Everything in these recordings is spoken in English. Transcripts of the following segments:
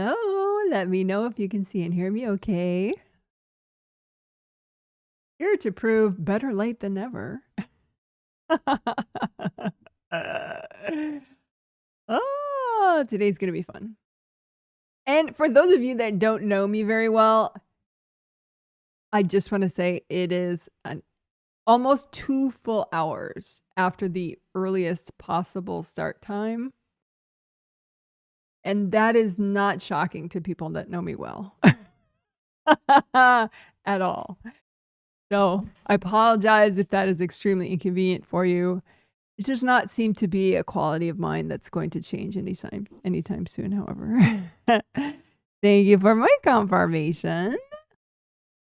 Oh, let me know if you can see and hear me okay. Here to prove better late than never. Oh, today's going to be fun. And for those of you that don't know me very well, I just want to say it is almost 2 full hours after the earliest possible start time. And that is not shocking to people that know me well at all. So I apologize if that is extremely inconvenient for you. It does not seem to be a quality of mine that's going to change anytime soon, however. Thank you for my confirmation. If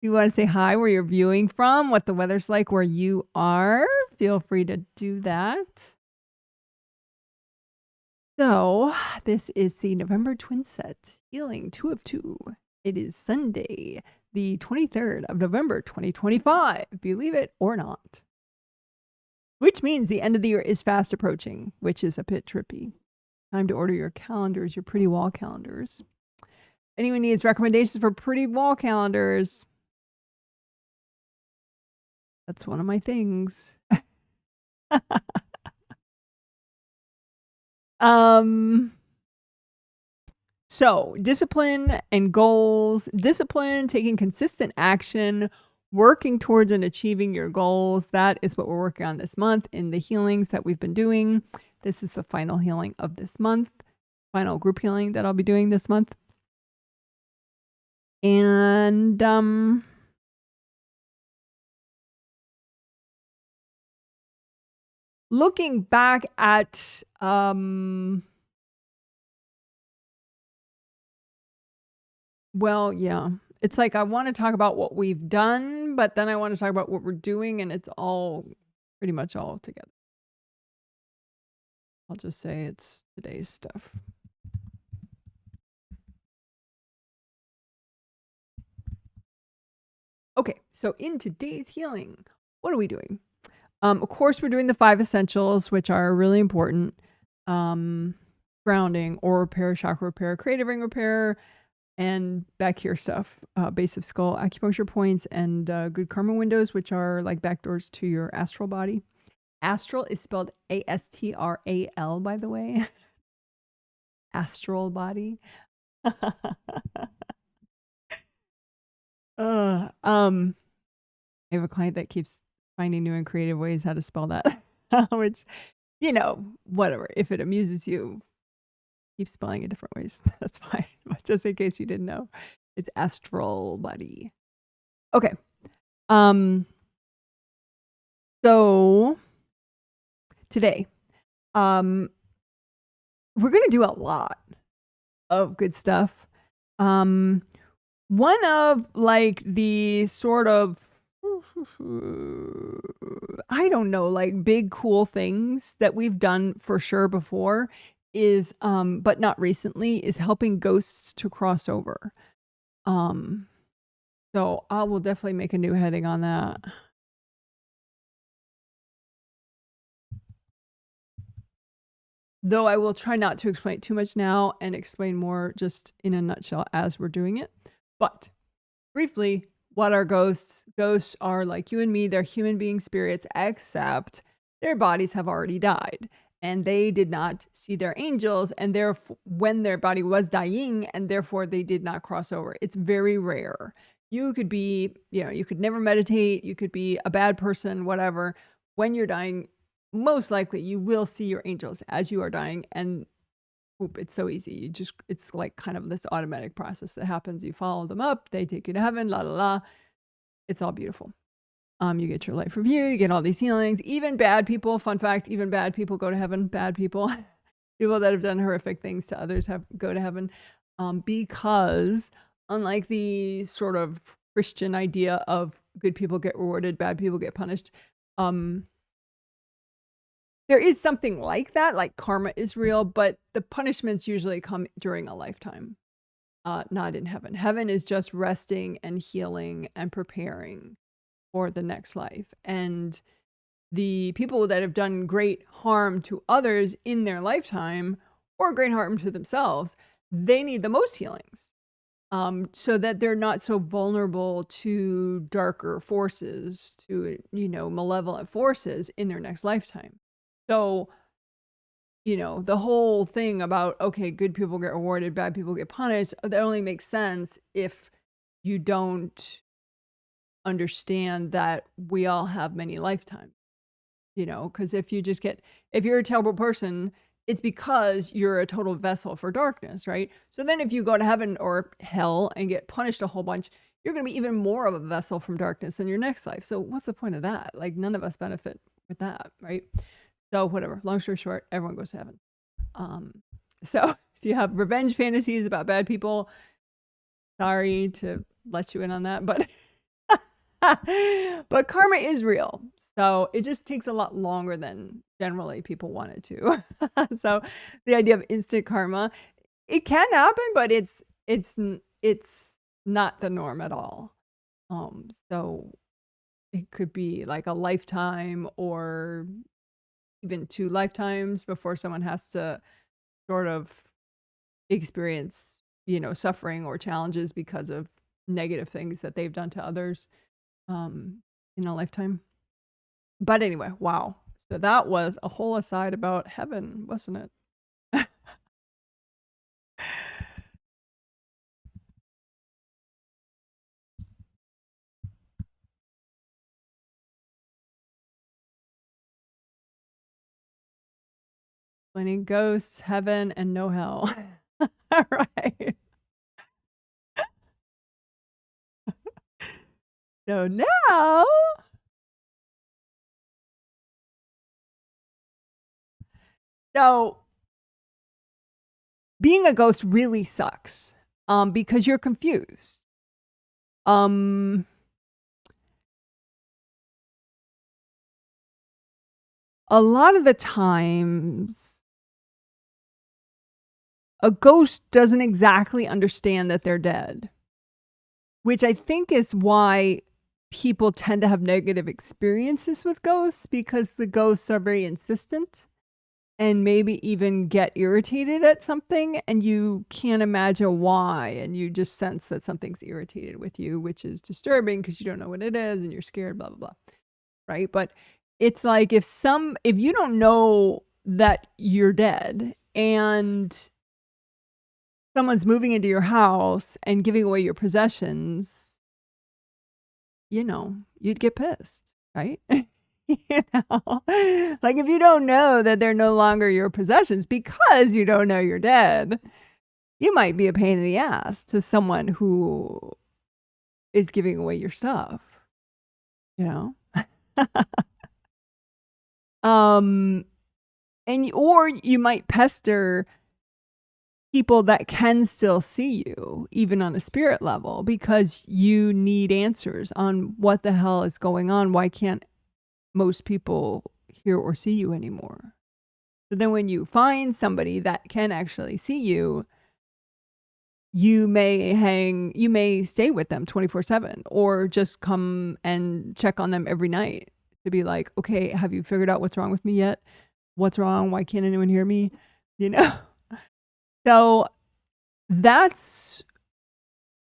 you want to say hi, where you're viewing from, what the weather's like where you are, feel free to do that. So, this is the November twin set, healing 2 of 2. It is Sunday, the 23rd of November, 2025, believe it or not. Which means the end of the year is fast approaching, which is a bit trippy. Time to order your calendars, your pretty wall calendars. Anyone needs recommendations for pretty wall calendars? That's one of my things. So discipline and goals, discipline, taking consistent action, working towards and achieving your goals. That is what we're working on this month in the healings that we've been doing. This is the final healing of this month, final group healing that I'll be doing this month. And looking back at well, yeah. It's like I want to talk about what we've done, but then I want to talk about what we're doing, and it's all pretty much all together. I'll just say it's today's stuff. Okay, so in today's healing, what are we doing? Of course, we're doing the 5 essentials, which are really important. Grounding, aura repair, chakra repair, creative ring repair, and back here stuff, base of skull, acupuncture points, and good karma windows, which are like back doors to your astral body. Astral is spelled A-S-T-R-A-L, by the way. Astral body. I have a client that keeps finding new and creative ways how to spell that, which, you know, whatever. If it amuses you, keep spelling it different ways. That's fine. But just in case you didn't know, it's astral body. Okay. So today, we're going to do a lot of good stuff. One of like the sort of, I don't know, like big cool things that we've done for sure before is, but not recently, is helping ghosts to cross over. So I will definitely make a new heading on that. Though I will try not to explain too much now and explain more just in a nutshell as we're doing it. But briefly, what are ghosts? Ghosts are like you and me. They're human being spirits, except their bodies have already died. And they did not see their angels, and therefore, when their body was dying, and therefore they did not cross over. It's very rare. You could be, you know, you could never meditate. You could be a bad person, whatever. When you're dying, most likely you will see your angels as you are dying, and whoop, it's so easy. You just, it's like kind of this automatic process that happens. You follow them up, they take you to heaven, la la la. It's all beautiful. You get your life review, you get all these healings. Even bad people, fun fact, even bad people go to heaven. Bad people, people that have done horrific things to others go to heaven, because unlike the sort of Christian idea of good people get rewarded, bad people get punished, there is something like that, like karma is real, but the punishments usually come during a lifetime, not in heaven. Heaven is just resting and healing and preparing for the next life. And the people that have done great harm to others in their lifetime, or great harm to themselves, they need the most healings, so that they're not so vulnerable to darker forces, to, malevolent forces in their next lifetime. So, the whole thing about, okay, good people get rewarded, bad people get punished, that only makes sense if you don't understand that we all have many lifetimes, because if you're a terrible person, it's because you're a total vessel for darkness, right? So then if you go to heaven or hell and get punished a whole bunch, you're going to be even more of a vessel from darkness in your next life. So what's the point of that? Like, none of us benefit with that, right? So whatever, long story short, everyone goes to heaven. So if you have revenge fantasies about bad people, sorry to let you in on that, but but karma is real. So it just takes a lot longer than generally people want it to. So the idea of instant karma, it can happen, but it's not the norm at all. So it could be like a lifetime or even 2 lifetimes before someone has to sort of experience, suffering or challenges because of negative things that they've done to others in a lifetime. But anyway, wow. So that was a whole aside about heaven, wasn't it? Explaining ghosts, heaven, and no hell. All right. So now, being a ghost really sucks, because you're confused. A lot of the times, a ghost doesn't exactly understand that they're dead, which I think is why people tend to have negative experiences with ghosts, because the ghosts are very insistent and maybe even get irritated at something, and you can't imagine why, and you just sense that something's irritated with you, which is disturbing because you don't know what it is and you're scared, blah blah blah, right? But it's like if you don't know that you're dead and someone's moving into your house and giving away your possessions, you'd get pissed, right? Like if you don't know that they're no longer your possessions because you don't know you're dead, you might be a pain in the ass to someone who is giving away your stuff, or you might pester people that can still see you, even on a spirit level, because you need answers on what the hell is going on. Why can't most people hear or see you anymore? So then when you find somebody that can actually see you, you may stay with them 24/7, or just come and check on them every night to be like, okay, have you figured out what's wrong with me yet? What's wrong? Why can't anyone hear me? So that's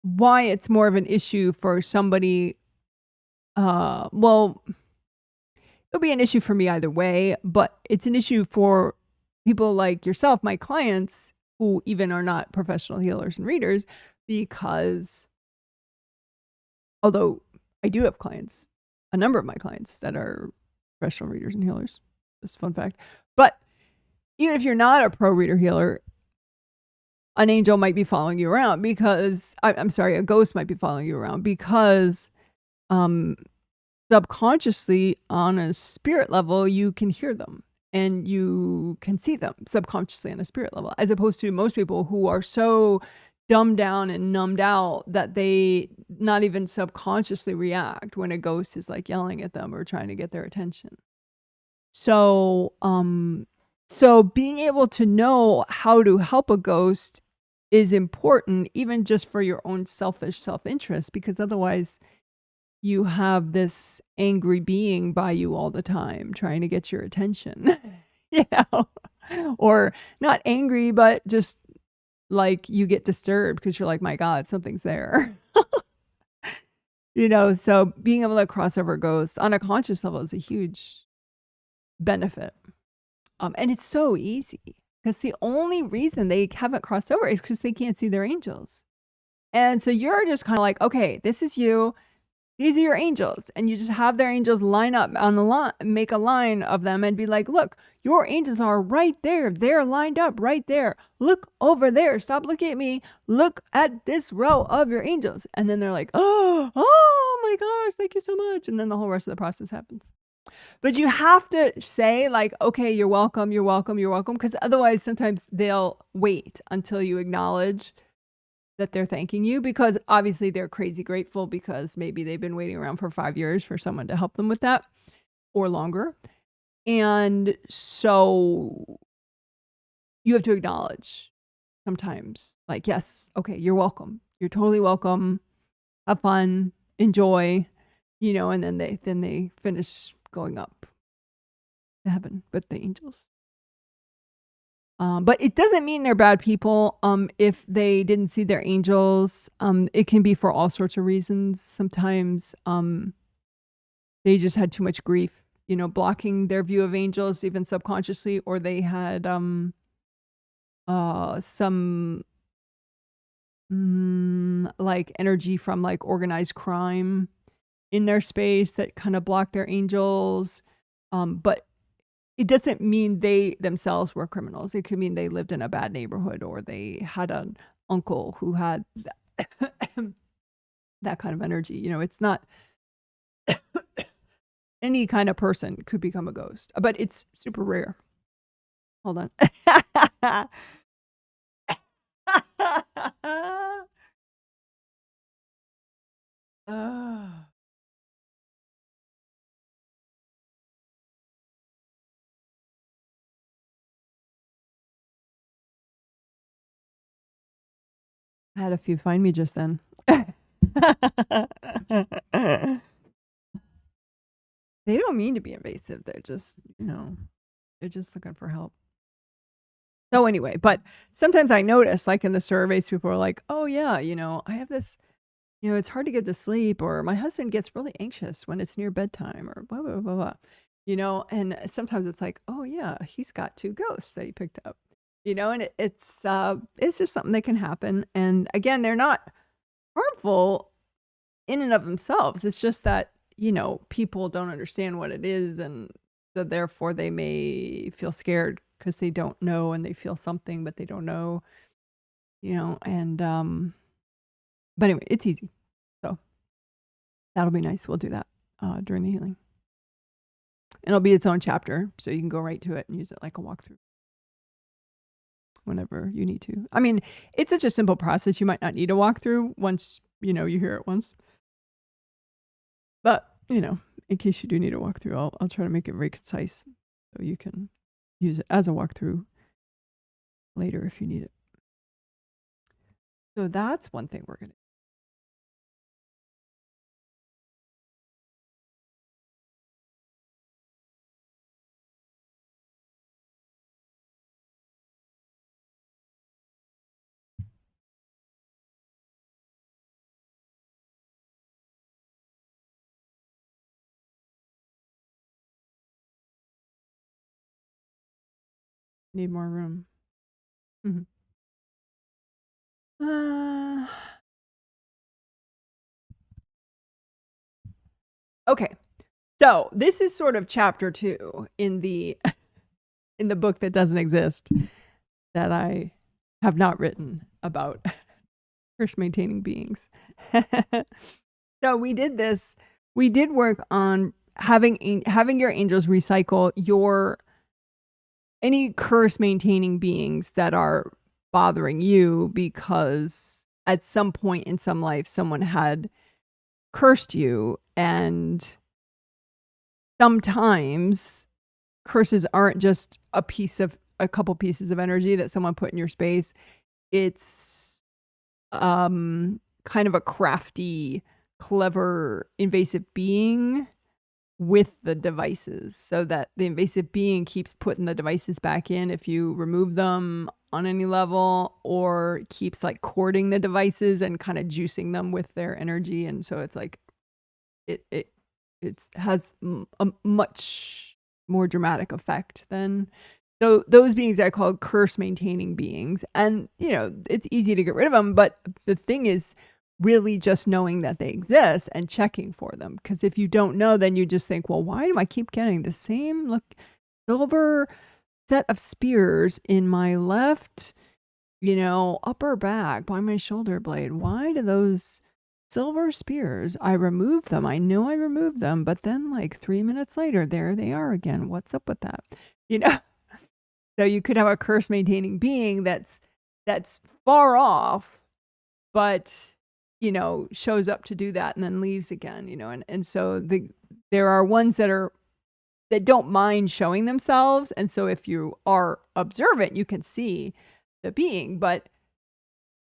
why it's more of an issue for somebody. Well, it'll be an issue for me either way, but it's an issue for people like yourself, my clients, who even are not professional healers and readers, because although I do have clients, a number of my clients that are professional readers and healers, just a fun fact. But even if you're not a pro reader healer, an angel might be following you around because, I'm sorry, a ghost might be following you around because subconsciously, on a spirit level, you can hear them and you can see them subconsciously on a spirit level, as opposed to most people who are so dumbed down and numbed out that they not even subconsciously react when a ghost is like yelling at them or trying to get their attention. So being able to know how to help a ghost is important, even just for your own selfish self-interest, because otherwise you have this angry being by you all the time trying to get your attention, or not angry, but just like you get disturbed because you're like, my God, something's there. So being able to cross over ghosts on a conscious level is a huge benefit. And it's so easy because the only reason they haven't crossed over is because they can't see their angels. And so you're just kind of like, okay, this is you. These are your angels. And you just have their angels line up on the line, make a line of them and be like, look, your angels are right there. They're lined up right there. Look over there. Stop looking at me. Look at this row of your angels. And then they're like, oh my gosh, thank you so much. And then the whole rest of the process happens. But you have to say like, okay, you're welcome, you're welcome, you're welcome. Because otherwise sometimes they'll wait until you acknowledge that they're thanking you, because obviously they're crazy grateful because maybe they've been waiting around for 5 years for someone to help them with that or longer. And so you have to acknowledge sometimes like, yes, okay, you're welcome. You're totally welcome. Have fun, enjoy, and then they finish going up to heaven with the angels. But it doesn't mean they're bad people. If they didn't see their angels, it can be for all sorts of reasons. Sometimes they just had too much grief, blocking their view of angels, even subconsciously, or they had some like energy from like organized crime in their space that kind of blocked their angels. But it doesn't mean they themselves were criminals. It could mean they lived in a bad neighborhood, or they had an uncle who had that kind of energy. It's not any kind of person could become a ghost, but it's super rare. Hold on. I had a few find me just then. They don't mean to be invasive. They're just, they're just looking for help. So anyway, but sometimes I notice, like in the surveys, people are like, oh yeah, I have this, it's hard to get to sleep, or my husband gets really anxious when it's near bedtime, or blah, blah, blah, blah, and sometimes it's like, oh yeah, he's got 2 ghosts that he picked up. And it's just something that can happen. And again, they're not harmful in and of themselves. It's just that, people don't understand what it is. And so therefore they may feel scared because they don't know, and they feel something, but they don't know, and, but anyway, it's easy. So that'll be nice. We'll do that during the healing. And it'll be its own chapter. So you can go right to it and use it like a walkthrough whenever you need to. I mean, it's such a simple process. You might not need a walkthrough once, you hear it once. But, in case you do need a walkthrough, I'll try to make it very concise so you can use it as a walkthrough later if you need it. So that's one thing we're going to do. Need more room. Mm-hmm. Okay. So this is sort of chapter 2 in the book that doesn't exist, that I have not written about curse maintaining beings. So we did work on having your angels recycle any curse maintaining beings that are bothering you, because at some point in some life someone had cursed you. And sometimes curses aren't just a couple pieces of energy that someone put in your space. It's kind of a crafty, clever, invasive being with the devices, so that the invasive being keeps putting the devices back in if you remove them, on any level, or keeps like courting the devices and kind of juicing them with their energy. And so it's like it has a much more dramatic effect than those beings I call curse maintaining beings. And it's easy to get rid of them, but the thing is really just knowing that they exist and checking for them. Because if you don't know, then you just think, well, why do I keep getting the same silver set of spears in my left upper back by my shoulder blade? Why do those silver spears, I removed them, I know I removed them, but then like 3 minutes later there they are again? What's up with that? So you could have a curse maintaining being that's far off, but shows up to do that and then leaves again. And so there are ones that don't mind showing themselves, and so if you are observant you can see the being. But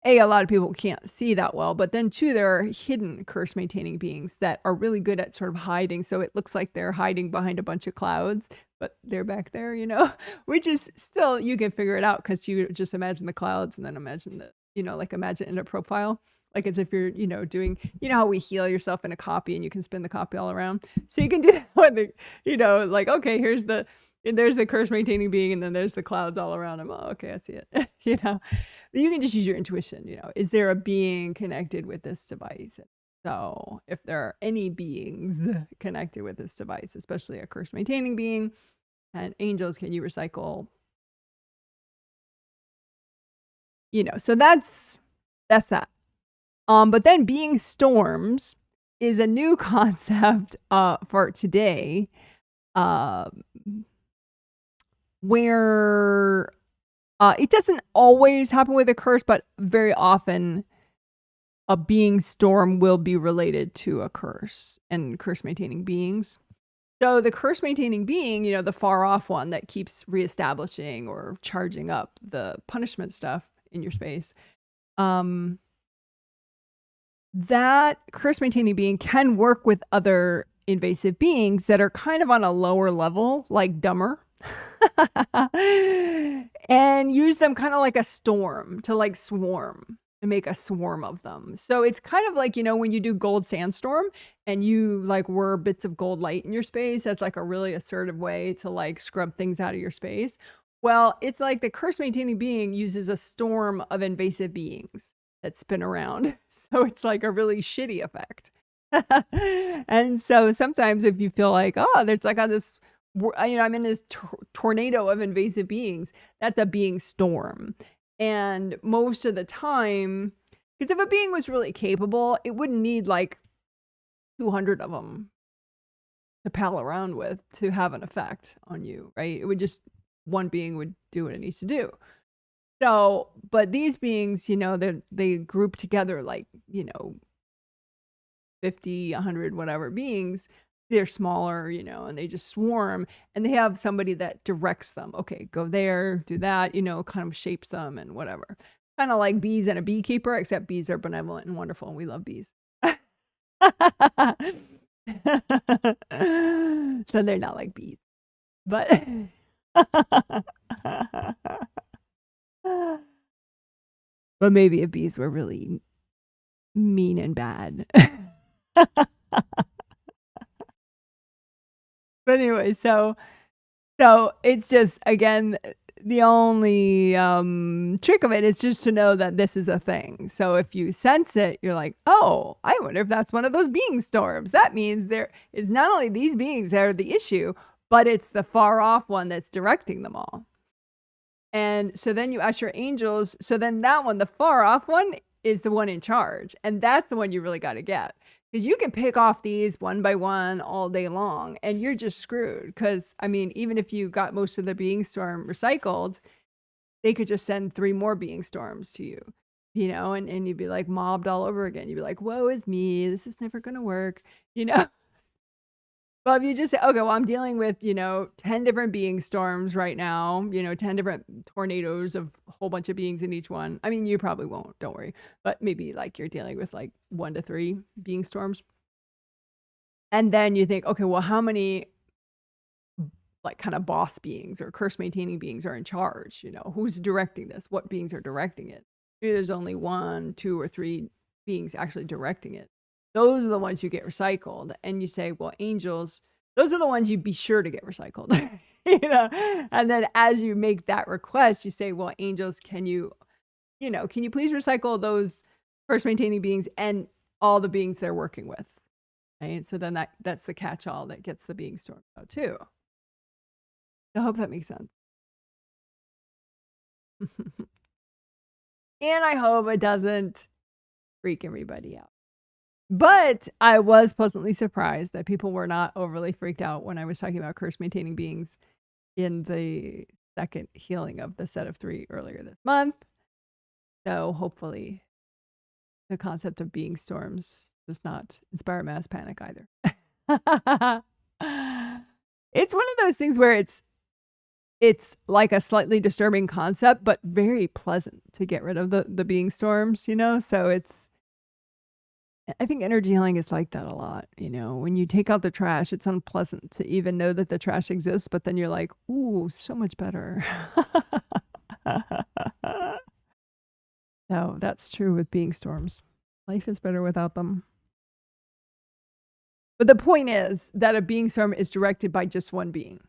a lot of people can't see that well, but then two, there are hidden curse maintaining beings that are really good at sort of hiding, so it looks like they're hiding behind a bunch of clouds, but they're back there, which is still, you can figure it out because you just imagine the clouds and then imagine like imagine in a profile, like as if you're doing, how we heal yourself in a copy and you can spin the copy all around. So you can do that when like, okay, there's the curse maintaining being and then there's the clouds all around him. Oh, okay, I see it. You can just use your intuition. Is there a being connected with this device? So if there are any beings connected with this device, especially a curse maintaining being, and angels, can you recycle? So that's that. But then being storms is a new concept for today, where it doesn't always happen with a curse, but very often a being storm will be related to a curse and curse maintaining beings. So the curse maintaining being, the far off one that keeps reestablishing or charging up the punishment stuff in your space, that curse maintaining being can work with other invasive beings that are kind of on a lower level, like dumber. And use them kind of like a storm to like swarm and make a swarm of them. So it's kind of like, when you do gold sandstorm and you like whir bits of gold light in your space, that's like a really assertive way to like scrub things out of your space. Well, it's like the curse maintaining being uses a storm of invasive beings that spin around. So it's like a really shitty effect. And so sometimes if you feel like, oh, there's like this, I'm in this tornado of invasive beings, that's a being storm. And most of the time, because if a being was really capable, it wouldn't need like 200 of them to pal around with to have an effect on you, right? It would just, one being would do what it needs to do. So, but these beings, they group together like, 50, 100, whatever beings. They're smaller, and they just swarm, and they have somebody that directs them. Okay, go there, do that, kind of shapes them and whatever. Kind of like bees and a beekeeper, except bees are benevolent and wonderful, and we love bees. So they're not like bees, but but maybe if bees were really mean and bad. But anyway, so it's just, again, the only trick of it is just to know that this is a thing. So if you sense it, you're like, oh, I wonder if that's one of those being storms. That means there is not only these beings that are the issue, but it's the far off one that's directing them all. And so then you ask your angels. So then that one, the far off one, is the one in charge. And that's the one you really got to get. Because you can pick off these one by one all day long and you're just screwed. Because, even if you got most of the being storm recycled, they could just send 3 more being storms to you, and you'd be like mobbed all over again. You'd be like, woe is me. This is never going to work, But if you just say, okay, well, I'm dealing with, 10 different being storms right now, 10 different tornadoes of a whole bunch of beings in each one. You probably won't, don't worry. But maybe like you're dealing with like 1 to 3 being storms. And then you think, okay, well, how many like kind of boss beings or curse maintaining beings are in charge. You know, who's directing this? What beings are directing it? Maybe there's only 1, 2, or 3 beings actually directing it. Those are the ones you get recycled. And you say, well, angels, those are the ones you'd be sure to get recycled. You know, and then as you make that request, you say, well, angels, can you please recycle those curse maintaining beings and all the beings they're working with? Right? So then that's the catch-all that gets the being stormed out too. I hope that makes sense. And I hope it doesn't freak everybody out. But I was pleasantly surprised that people were not overly freaked out when I was talking about curse maintaining beings in the second healing of the set of 3 earlier this month. So hopefully the concept of being storms does not inspire mass panic either. It's one of those things where it's like a slightly disturbing concept, but very pleasant to get rid of the being storms, you know? So I think energy healing is like that a lot, you know? When you take out the trash, it's unpleasant to even know that the trash exists, but then you're like, ooh, so much better. No, that's true with being storms. Life is better without them. But the point is that a being storm is directed by just one being.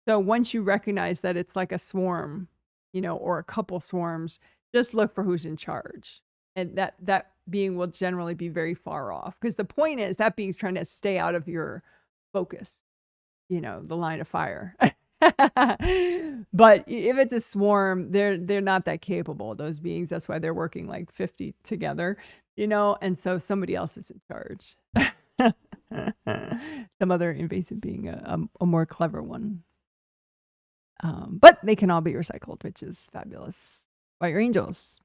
So once you recognize that it's like a swarm, you know, or a couple swarms, just look for who's in charge. And that being will generally be very far off. Because the point is that being's trying to stay out of your focus, you know, the line of fire. But if it's a swarm, they're not that capable, those beings. That's why they're working like 50 together, you know, and so somebody else is in charge. Some other invasive being, a more clever one. But they can all be recycled, which is fabulous. By your angels.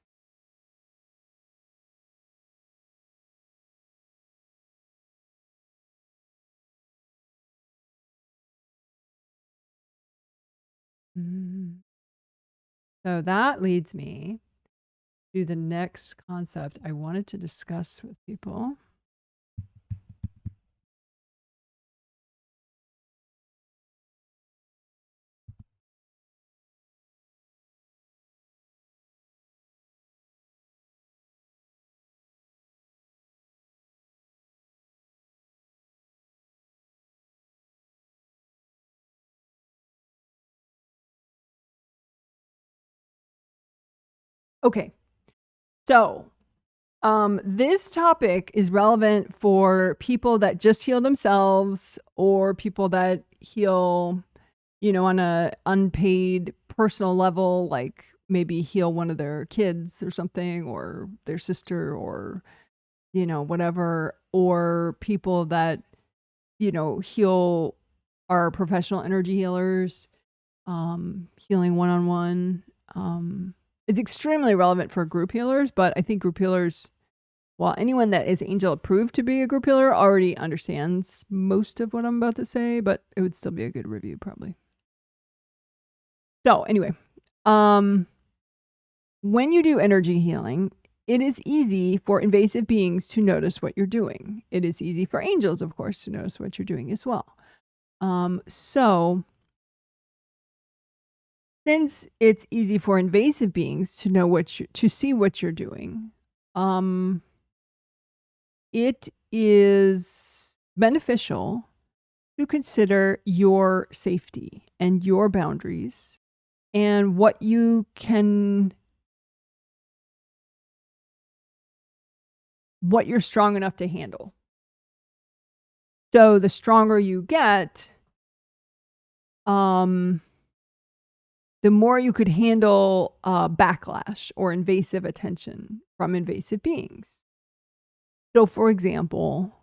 So that leads me to the next concept I wanted to discuss with people. Okay, so this topic is relevant for people that just heal themselves or people that heal, you know, on a unpaid personal level, like maybe heal one of their kids or something, or their sister, or, you know, whatever, or people that, you know, heal, are professional energy healers, healing one-on-one. It's extremely relevant for group healers, but I think group healers, well, anyone that is angel approved to be a group healer already understands most of what I'm about to say, but it would still be a good review probably. So anyway, when you do energy healing, it is easy for invasive beings to notice what you're doing. It is easy for angels, of course, to notice what you're doing as well. So since it's easy for invasive beings to know to see what you're doing, it is beneficial to consider your safety and your boundaries and what you're strong enough to handle. So the stronger you get, the more you could handle backlash or invasive attention from invasive beings. So, for example,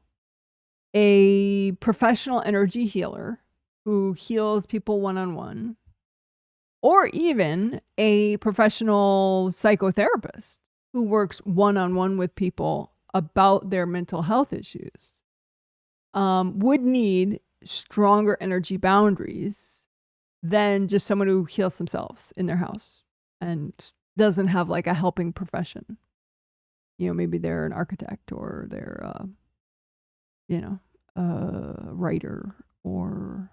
a professional energy healer who heals people one-on-one, or even a professional psychotherapist who works one-on-one with people about their mental health issues, would need stronger energy boundaries than just someone who heals themselves in their house and doesn't have like a helping profession. You know, maybe they're an architect, or they're, you know, a writer, or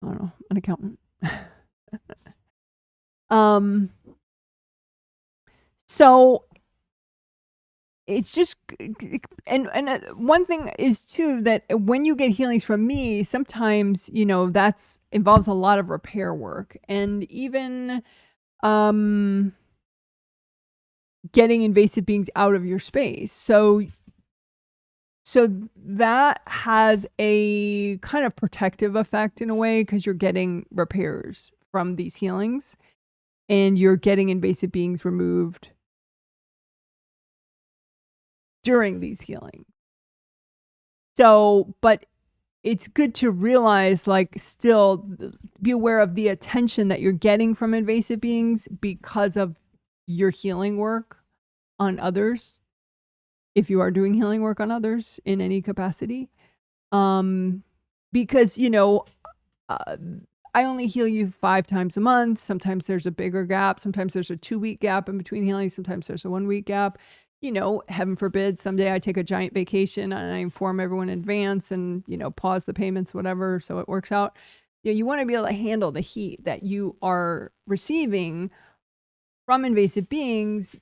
I don't know, an accountant. So it's just, and one thing is too, that when you get healings from me, sometimes, you know, that's involves a lot of repair work, and even getting invasive beings out of your space. So that has a kind of protective effect in a way, because you're getting repairs from these healings and you're getting invasive beings removed during these healings. So, but it's good to realize, like, still be aware of the attention that you're getting from invasive beings because of your healing work on others. If you are doing healing work on others in any capacity. Because, you know, I only heal you 5 times a month. Sometimes there's a bigger gap. Sometimes there's a 2-week gap in between healings. Sometimes there's a 1-week gap. You know, heaven forbid, someday I take a giant vacation and I inform everyone in advance and, you know, pause the payments, whatever, so it works out. You know, you want to be able to handle the heat that you are receiving from invasive beings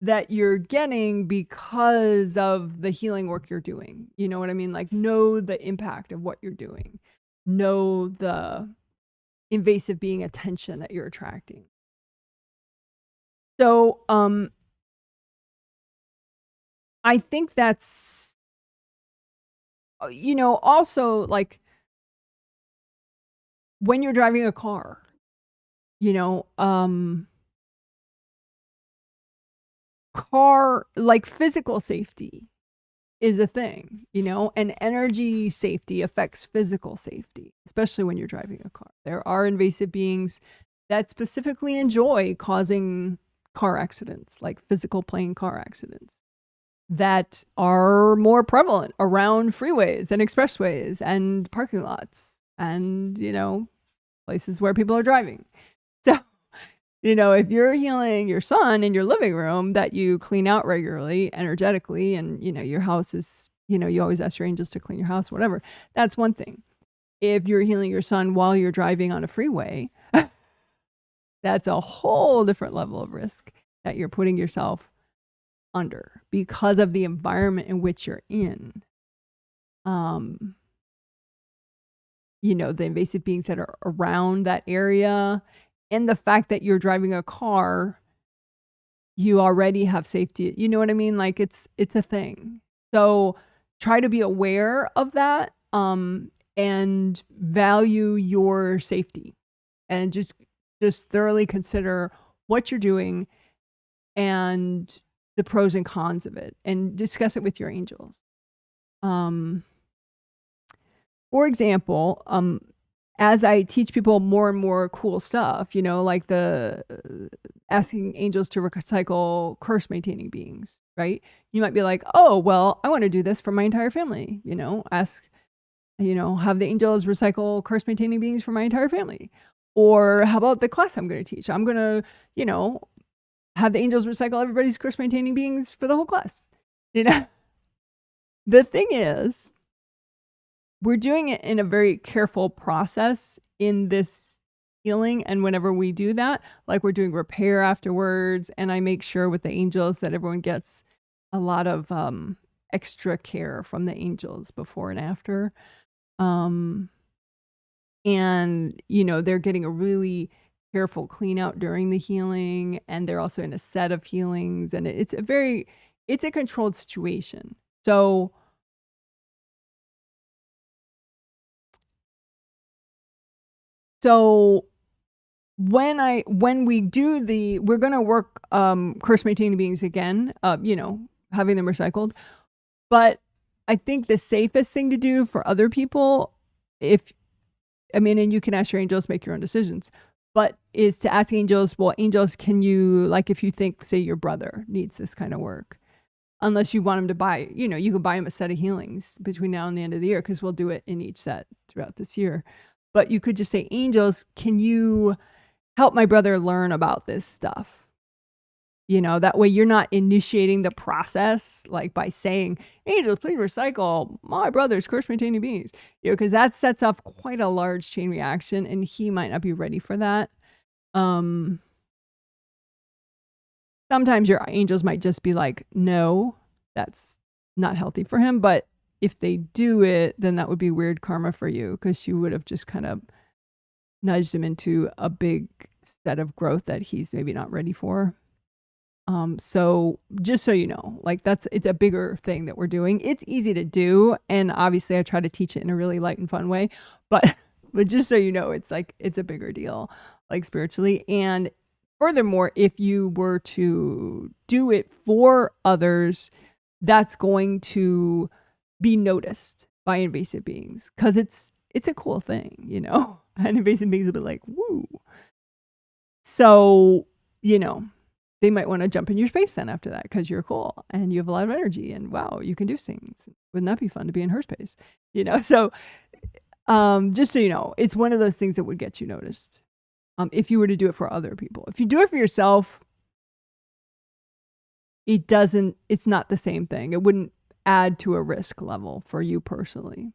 that you're getting because of the healing work you're doing. You know what I mean? Like, know the impact of what you're doing. Know the invasive being attention that you're attracting. So, I think that's, you know, also, like, when you're driving a car, you know, like, physical safety is a thing, you know, and energy safety affects physical safety, especially when you're driving a car. There are invasive beings that specifically enjoy causing car accidents, like physical plane car accidents, that are more prevalent around freeways and expressways and parking lots and, you know, places where people are driving. So, you know, if you're healing your son in your living room that you clean out regularly, energetically, and, you know, your house is, you know, you always ask your angels to clean your house, whatever, that's one thing. If you're healing your son while you're driving on a freeway, that's a whole different level of risk that you're putting yourself under because of the environment in which you're in. You know, the invasive beings that are around that area, and the fact that you're driving a car, you already have safety. You know what I mean? Like, it's a thing. So try to be aware of that, and value your safety, and just thoroughly consider what you're doing and the pros and cons of it, and discuss it with your angels. For example, as I teach people more and more cool stuff, you know, like the asking angels to recycle curse maintaining beings, right? You might be like, oh, well, I want to do this for my entire family, you know, have the angels recycle curse maintaining beings for my entire family. Or how about the class I'm going to teach? I'm going to, you know, have the angels recycle everybody's curse maintaining beings for the whole class. You know, the thing is, we're doing it in a very careful process in this healing. And whenever we do that, like, we're doing repair afterwards, and I make sure with the angels that everyone gets a lot of extra care from the angels before and after. And, you know, they're getting a really careful clean out during the healing, and they're also in a set of healings, and it's a controlled situation. So when we do we're going to work curse maintaining beings again, you know, having them recycled. But I think the safest thing to do for other people, and you can ask your angels, make your own decisions, but is to ask angels, well, angels, can you, like, if you think, say, your brother needs this kind of work, unless you want him to buy, you know, you can buy him a set of healings between now and the end of the year, because we'll do it in each set throughout this year. But you could just say, angels, can you help my brother learn about this stuff? You know, that way you're not initiating the process like by saying, angels, please recycle my brother's curse maintaining beings. You know, because that sets off quite a large chain reaction and he might not be ready for that. Sometimes your angels might just be like, no, that's not healthy for him. But if they do it, then that would be weird karma for you because you would have just kind of nudged him into a big set of growth that he's maybe not ready for. So just so you know, like it's a bigger thing that we're doing. It's easy to do. And obviously I try to teach it in a really light and fun way, but just so you know, it's like, it's a bigger deal, like spiritually. And furthermore, if you were to do it for others, that's going to be noticed by invasive beings because it's a cool thing, you know, and invasive beings will be like, woo. So, you know, they might want to jump in your space then after that because you're cool and you have a lot of energy and wow, you can do things. Wouldn't that be fun to be in her space? You know, so just so you know, it's one of those things that would get you noticed if you were to do it for other people. If you do it for yourself, it's not the same thing. It wouldn't add to a risk level for you personally.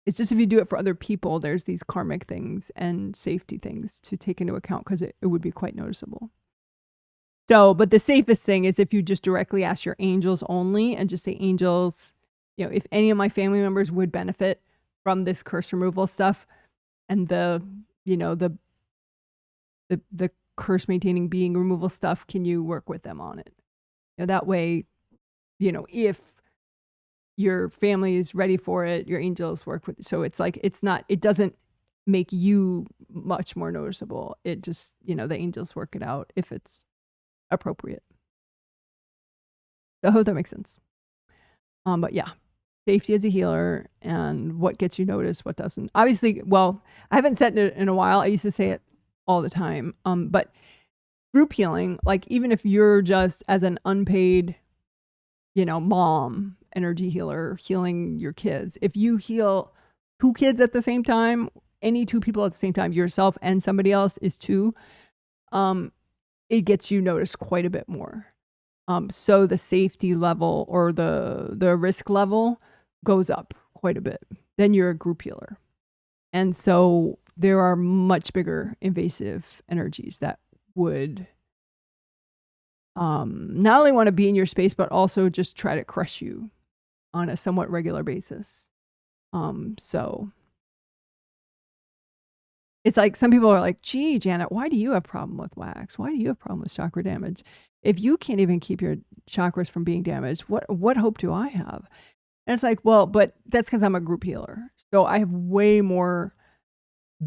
It's just if you do it for other people, there's these karmic things and safety things to take into account because it would be quite noticeable. So, but the safest thing is if you just directly ask your angels only and just say, angels, you know, if any of my family members would benefit from this curse removal stuff and the curse maintaining being removal stuff, can you work with them on it? You know, that way, you know, if your family is ready for it, your angels work with it. So it's like, it doesn't make you much more noticeable. It just, you know, the angels work it out if it's appropriate. I hope that makes sense. But yeah, safety as a healer and what gets you noticed, what doesn't. Obviously, well, I haven't said it in a while. I used to say it all the time. But group healing, like even if you're just as an unpaid, you know, mom, energy healer, healing your kids, if you heal 2 kids at the same time, any 2 people at the same time, yourself and somebody else is 2, it gets you noticed quite a bit more. So the safety level or the risk level goes up quite a bit. Then you're a group healer. And so there are much bigger invasive energies that would not only want to be in your space, but also just try to crush you on a somewhat regular basis. So it's like some people are like, gee, Janet, why do you have problem with wax? Why do you have problem with chakra damage? If you can't even keep your chakras from being damaged, what hope do I have? And it's like, well, but that's because I'm a group healer. So I have way more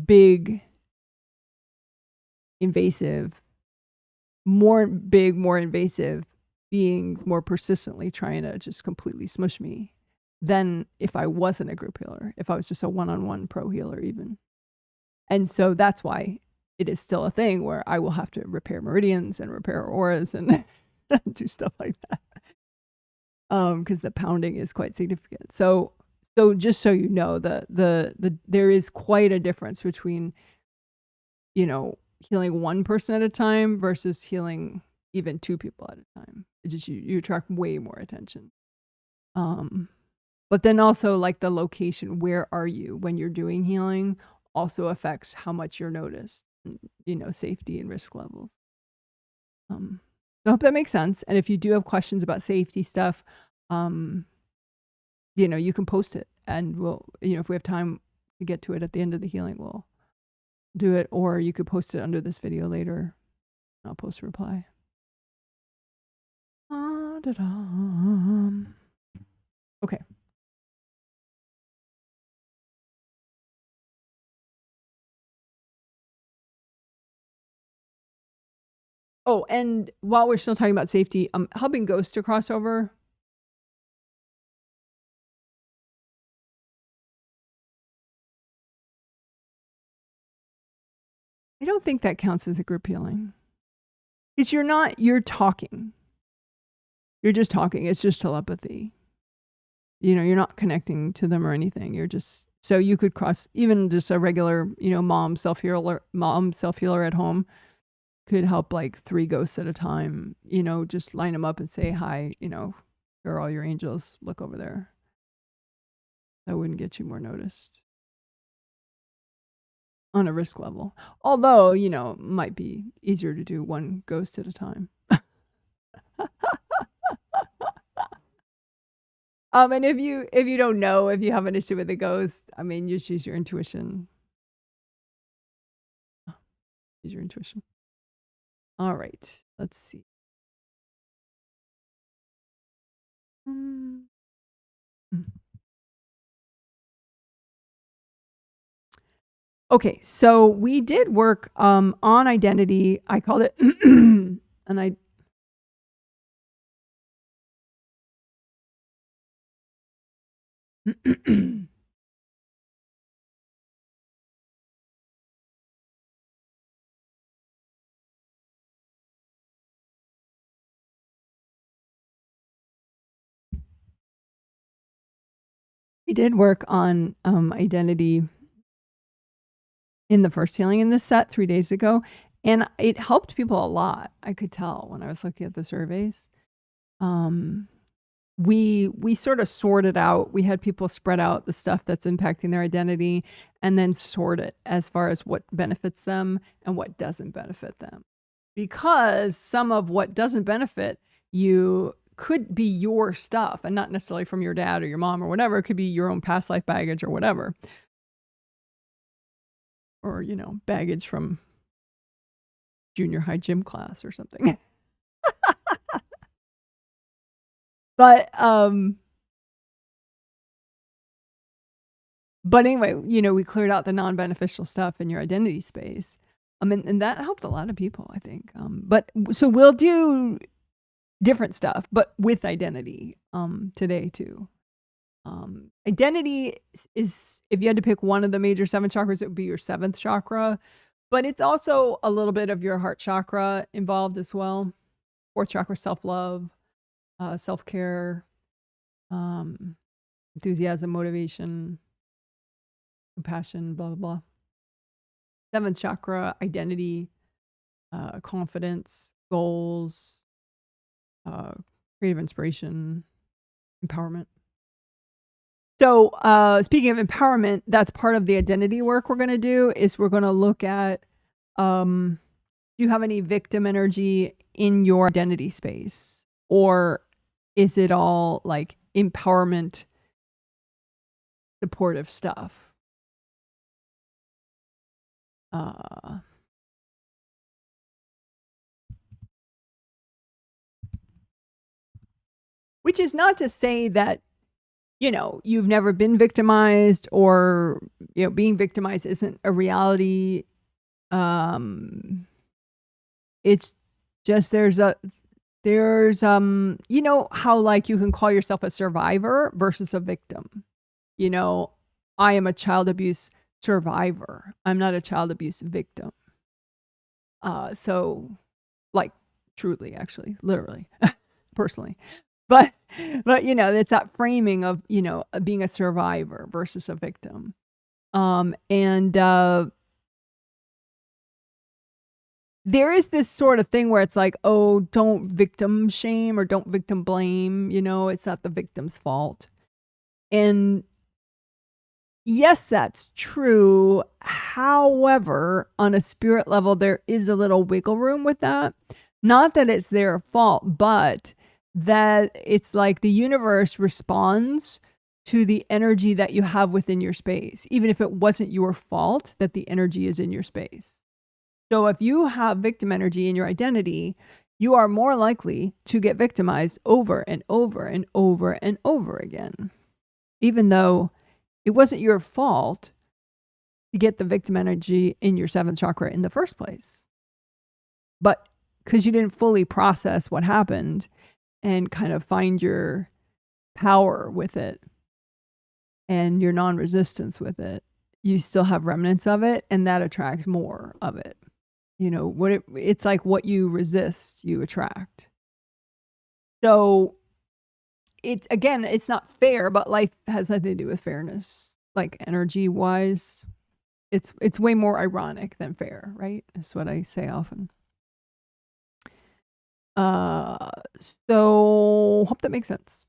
big, invasive, more invasive beings more persistently trying to just completely smush me than if I wasn't a group healer, if I was just a one-on-one pro healer even. And so that's why it is still a thing where I will have to repair meridians and repair auras and do stuff like that. Because the pounding is quite significant. So just so you know, there is quite a difference between, you know, healing one person at a time versus healing even 2 people at a time. It's just you attract way more attention. But then also like the location, where are you when you're doing healing, also affects how much you're noticed, you know, safety and risk levels. I hope that makes sense. And if you do have questions about safety stuff, you know, you can post it and we'll, you know, if we have time to get to it at the end of the healing, we'll do it, or you could post it under this video later. I'll post a reply. Okay. Oh, and while we're still talking about safety, helping ghosts to cross over. I don't think that counts as a group healing. Because you're talking. You're just talking. It's just telepathy. You know, you're not connecting to them or anything. You're just, so you could cross even just a regular, you know, mom self-healer at home could help like 3 ghosts at a time, you know, just line them up and say, hi, you know, here are all your angels, look over there. That wouldn't get you more noticed on a risk level. Although, you know, might be easier to do 1 ghost at a time. And if you don't know, if you have an issue with a ghost, I mean, just use your intuition. Use your intuition. All right, let's see. Okay, so we did work on identity. I called it, and I. We did work on identity in the first healing in this set 3 days ago, and it helped people a lot. I could tell when I was looking at the surveys. We sort of sorted out. We had people spread out the stuff that's impacting their identity, and then sort it as far as what benefits them and what doesn't benefit them. Because some of what doesn't benefit you could be your stuff and not necessarily from your dad or your mom or whatever. It could be your own past life baggage or whatever. Or, you know, baggage from junior high gym class or something. But anyway, you know, we cleared out the non-beneficial stuff in your identity space. And that helped a lot of people, I think. But so we'll do different stuff, but with identity today too. Identity is, if you had to pick one of the major 7 chakras, it would be your 7th chakra, but it's also a little bit of your heart chakra involved as well. 4th chakra, self-love, self-care, enthusiasm, motivation, compassion, blah, blah, blah. 7th chakra, identity, confidence, goals, creative inspiration, empowerment. So speaking of empowerment, that's part of the identity work we're going to do, is we're going to look at, do you have any victim energy in your identity space? Or is it all like empowerment, supportive stuff? Which is not to say that, you know, you've never been victimized, or, you know, being victimized isn't a reality. It's just there's you know how like you can call yourself a survivor versus a victim. You know, I am a child abuse survivor. I'm not a child abuse victim. So like truly, actually, literally, personally. But you know, it's that framing of, you know, being a survivor versus a victim. There is this sort of thing where it's like, oh, don't victim shame or don't victim blame, you know, it's not the victim's fault. And yes, that's true. However, on a spirit level, there is a little wiggle room with that. Not that it's their fault, but that it's like the universe responds to the energy that you have within your space, even if it wasn't your fault that the energy is in your space. So if you have victim energy in your identity, you are more likely to get victimized over and over and over and over again, even though it wasn't your fault to get the victim energy in your 7th chakra in the first place. But because you didn't fully process what happened and kind of find your power with it and your non-resistance with it, you still have remnants of it, and that attracts more of it. You know, it's like what you resist, you attract. So it's not fair, but life has nothing to do with fairness. Like energy wise, it's way more ironic than fair, right? That's what I say often. So hope that makes sense.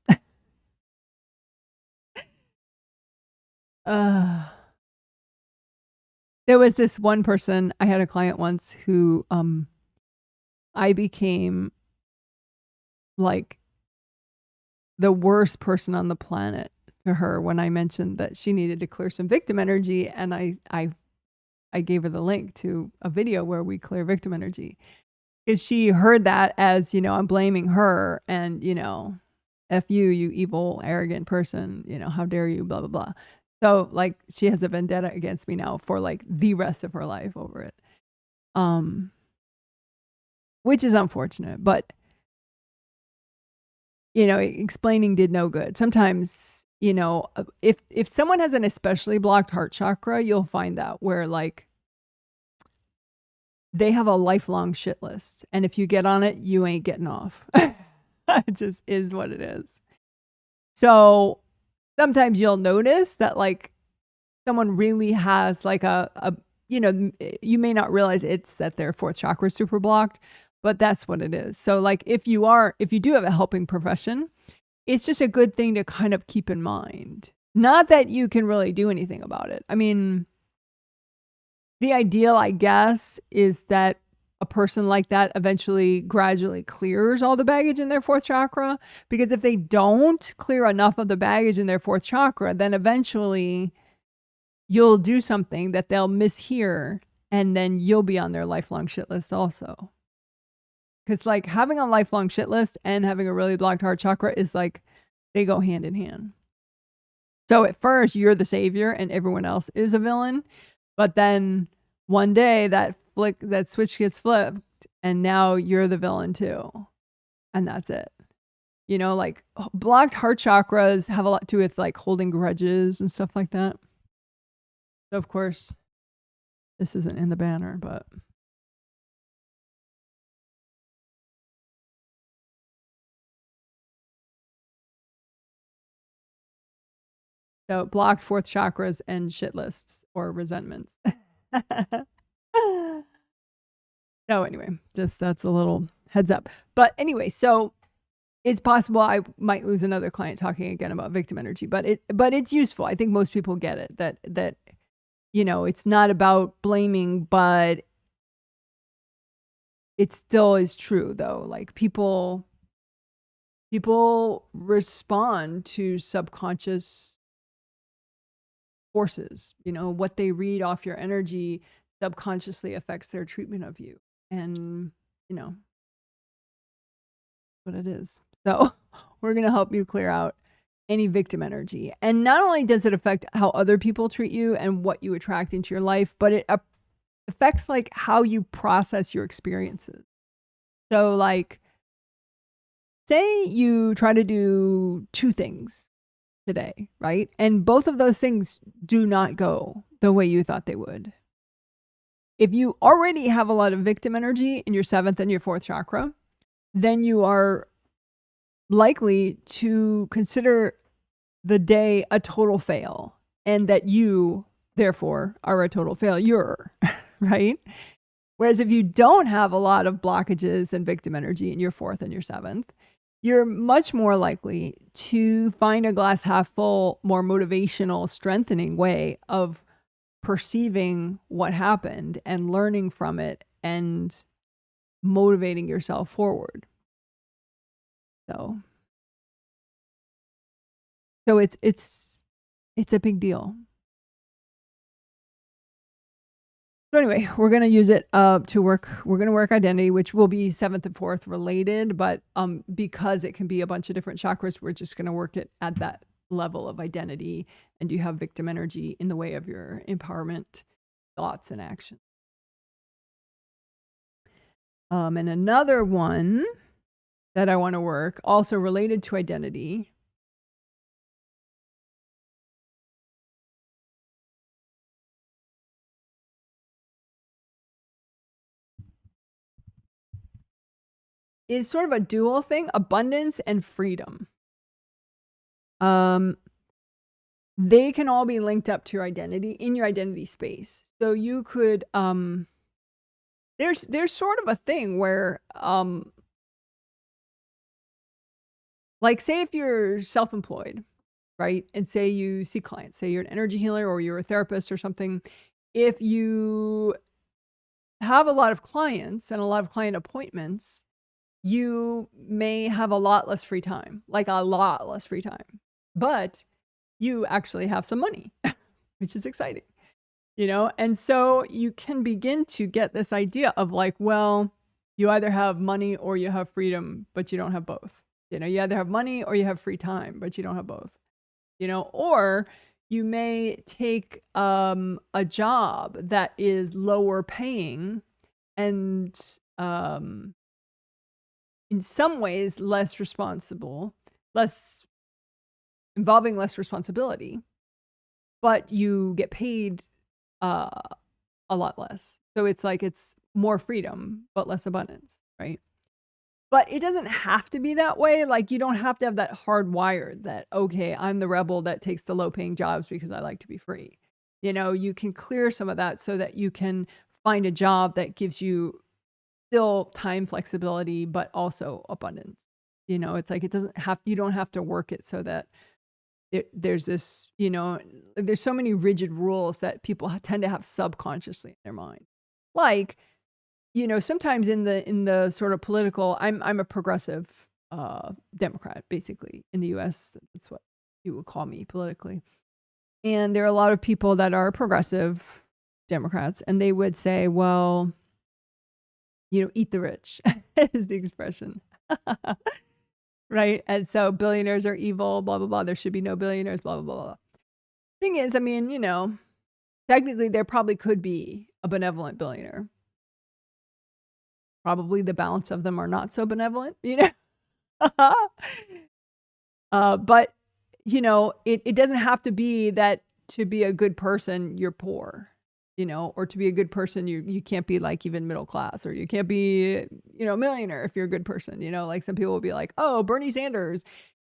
There was this one person, I had a client once who I became like the worst person on the planet to her when I mentioned that she needed to clear some victim energy, and I gave her the link to a video where we clear victim energy. Because she heard that as, I'm blaming her and, F you, you evil, arrogant person, how dare you, blah, blah, blah. So like she has a vendetta against me now for like the rest of her life over it. Which is unfortunate, but explaining did no good. Sometimes, if someone has an especially blocked heart chakra, you'll find that where like they have a lifelong shit list. And if you get on it, you ain't getting off. It just is what it is. So sometimes you'll notice that like someone really has like you may not realize it's that their fourth chakra is super blocked, but that's what it is. So like if you do have a helping profession, it's just a good thing to kind of keep in mind. Not that you can really do anything about it. I mean, the ideal, I guess, is that a person like that eventually gradually clears all the baggage in their fourth chakra, because if they don't clear enough of the baggage in their fourth chakra, then eventually you'll do something that they'll mishear, and then you'll be on their lifelong shit list also. Because like having a lifelong shit list and having a really blocked heart chakra is like, they go hand in hand. So at first you're the savior and everyone else is a villain, but then one day that switch gets flipped and now you're the villain too. And that's it. Like blocked heart chakras have a lot to do with like holding grudges and stuff like that. So of course, this isn't in the banner, but so blocked fourth chakras and shit lists or resentments. So anyway, just that's a little heads up. But anyway, so it's possible I might lose another client talking again about victim energy, but it's useful. I think most people get it that it's not about blaming, but it still is true though. Like people respond to subconscious forces. What they read off your energy subconsciously affects their treatment of you. And, what it is. So we're going to help you clear out any victim energy. And not only does it affect how other people treat you and what you attract into your life, but it affects like how you process your experiences. So like, say you try to do two things today, right? And both of those things do not go the way you thought they would. If you already have a lot of victim energy in your seventh and your fourth chakra, then you are likely to consider the day a total fail, and that you, therefore, are a total failure, right? Whereas if you don't have a lot of blockages and victim energy in your fourth and your seventh, you're much more likely to find a glass half full, more motivational, strengthening way of perceiving what happened and learning from it and motivating yourself forward. So it's a big deal. So anyway, we're going to use it to work. We're going to work identity, which will be seventh and fourth related, but because it can be a bunch of different chakras, we're just going to work it at that level of identity. And you have victim energy in the way of your empowerment thoughts and actions. And another one that I want to work, also related to identity, is sort of a dual thing: abundance and freedom. They can all be linked up to your identity in your identity space. So you could there's sort of a thing where Like, say if you're self-employed, right? And say you see clients, say you're an energy healer or you're a therapist or something. If you have a lot of clients and a lot of client appointments, you may have a lot less free time, like a lot less free time, but you actually have some money, which is exciting, you know? And so you can begin to get this idea of like, well, you either have money or you have freedom, but you don't have both. You know, you either have money or you have free time, but you don't have both, you know? Or you may take a job that is lower paying and in some ways less responsible, less involving less responsibility, but you get paid a lot less. So it's like it's more freedom, but less abundance, right? But it doesn't have to be that way. Like you don't have to have that hardwired that, okay, I'm the rebel that takes the low paying jobs because I like to be free. You know, you can clear some of that so that you can find a job that gives you still time flexibility, but also abundance. You know, it's like it doesn't have, you don't have to work it so that there's this, you know, there's so many rigid rules that people tend to have subconsciously in their mind. Like, you know, sometimes in the sort of political, I'm a progressive Democrat, basically in the US. That's what you would call me politically. And there are a lot of people that are progressive Democrats, and they would say, well, you know, eat the rich is the expression. Right? And so billionaires are evil, blah, blah, blah. There should be no billionaires, blah, blah, blah, blah. Thing is, I mean, you know, technically there probably could be a benevolent billionaire. Probably the balance of them are not so benevolent, you know? But, you know, it doesn't have to be that to be a good person, you're poor, you know, or to be a good person, you can't be like even middle class, or you can't be, you know, a millionaire if you're a good person, you know, like some people will be like, oh, Bernie Sanders,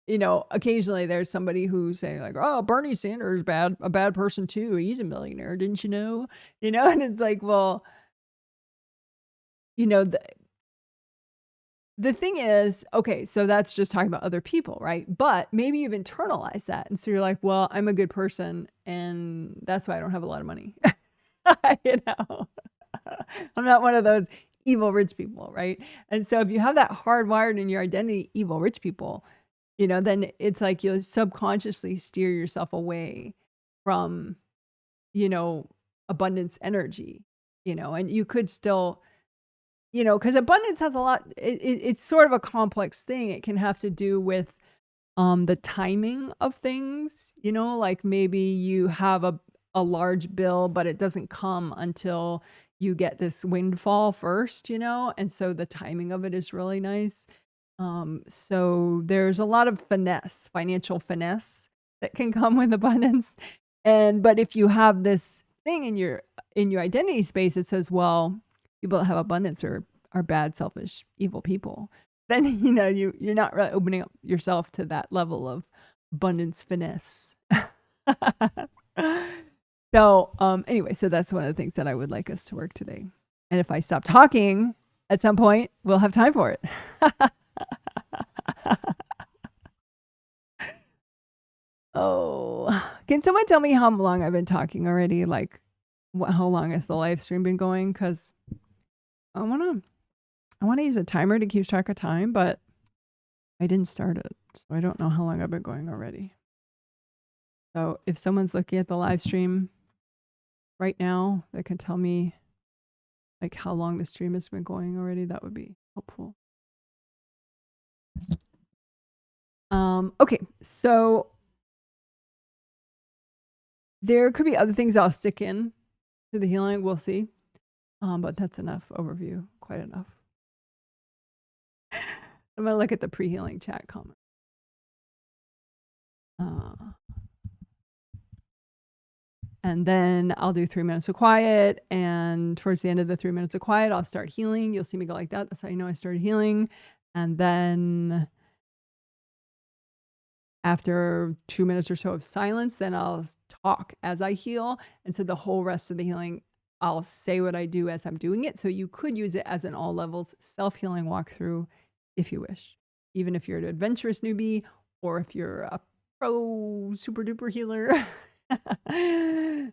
you know, occasionally there's somebody who's saying like, oh, Bernie Sanders, a bad person too. He's a millionaire. Didn't you know? You know, and it's like, well, you know, the thing is, okay, so that's just talking about other people, right? But maybe you've internalized that. And so you're like, well, I'm a good person and that's why I don't have a lot of money. You know, I'm not one of those evil rich people, right? And so if you have that hardwired in your identity, evil rich people, you know, then it's like you'll subconsciously steer yourself away from, you know, abundance energy, you know, and you could still, you know, because abundance has a lot, it's sort of a complex thing. It can have to do with the timing of things, you know, like maybe you have a large bill, but it doesn't come until you get this windfall first, you know, and so the timing of it is really nice. So there's a lot of finesse, financial finesse that can come with abundance. But if you have this thing in your identity space, it says, well, people that have abundance are bad, selfish, evil people. Then, you know, you're not really opening up yourself to that level of abundance finesse. So, anyway, so that's one of the things that I would like us to work today. And if I stop talking at some point, we'll have time for it. Oh, can someone tell me how long I've been talking already? Like, how long has the live stream been going? Because I want to use a timer to keep track of time, but I didn't start it, so I don't know how long I've been going already. So if someone's looking at the live stream right now, they can tell me like how long the stream has been going already. That would be helpful. Okay, so there could be other things I'll stick in to the healing. We'll see. But that's enough overview. Quite enough. I'm going to look at the pre-healing chat comment. And then I'll do 3 minutes of quiet. And towards the end of the 3 minutes of quiet, I'll start healing. You'll see me go like that. That's how you know I started healing. And then after 2 minutes or so of silence, then I'll talk as I heal. And so the whole rest of the healing, I'll say what I do as I'm doing it. So you could use it as an all levels self-healing walkthrough if you wish. even if you're an adventurous newbie or if you're a pro super duper healer.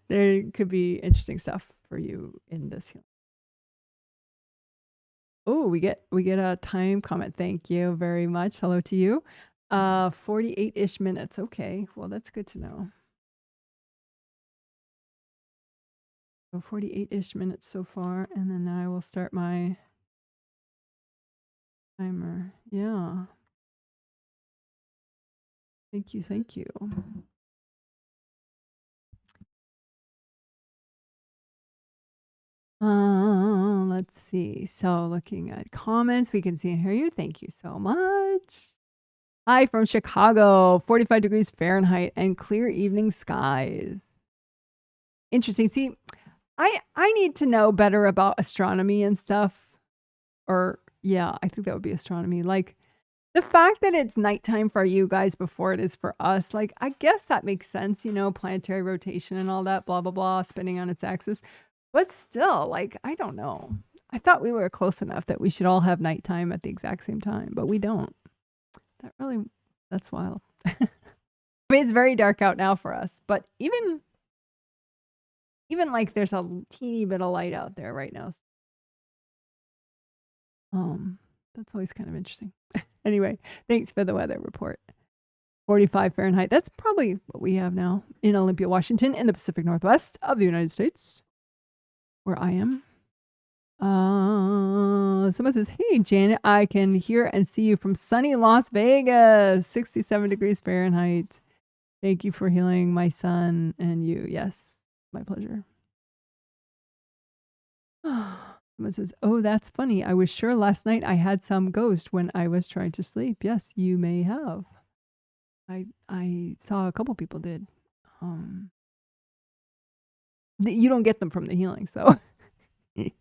There could be interesting stuff for you in this healing. Oh, we get a time comment. Thank you very much. Hello to you. 48-ish minutes. Okay, well that's good to know. So 48-ish minutes so far, and then I will start my timer. Yeah. Thank you, thank you. Let's see. So looking at comments, we can see and hear you. Thank you so much. Hi from Chicago, 45 degrees Fahrenheit and clear evening skies. Interesting. See, I need to know better about astronomy and stuff. Or yeah, I think that would be astronomy. Like the fact that it's nighttime for you guys before it is for us, like I guess that makes sense, you know, planetary rotation and all that, blah blah blah, spinning on its axis. But still, like, I don't know. I thought we were close enough that we should all have nighttime at the exact same time, but we don't. That's wild. I mean, it's very dark out now for us, but even like there's a teeny bit of light out there right now. That's always kind of interesting. Anyway, thanks for the weather report. 45 Fahrenheit. That's probably what we have now in Olympia, Washington, in the Pacific Northwest of the United States, where I am. Someone says, hey, Janet, I can hear and see you from sunny Las Vegas, 67 degrees Fahrenheit. Thank you for healing my son and you. Yes, my pleasure. Someone says, oh, that's funny. I was sure last night I had some ghost when I was trying to sleep. Yes, you may have. I saw a couple people did. You don't get them from the healing, so you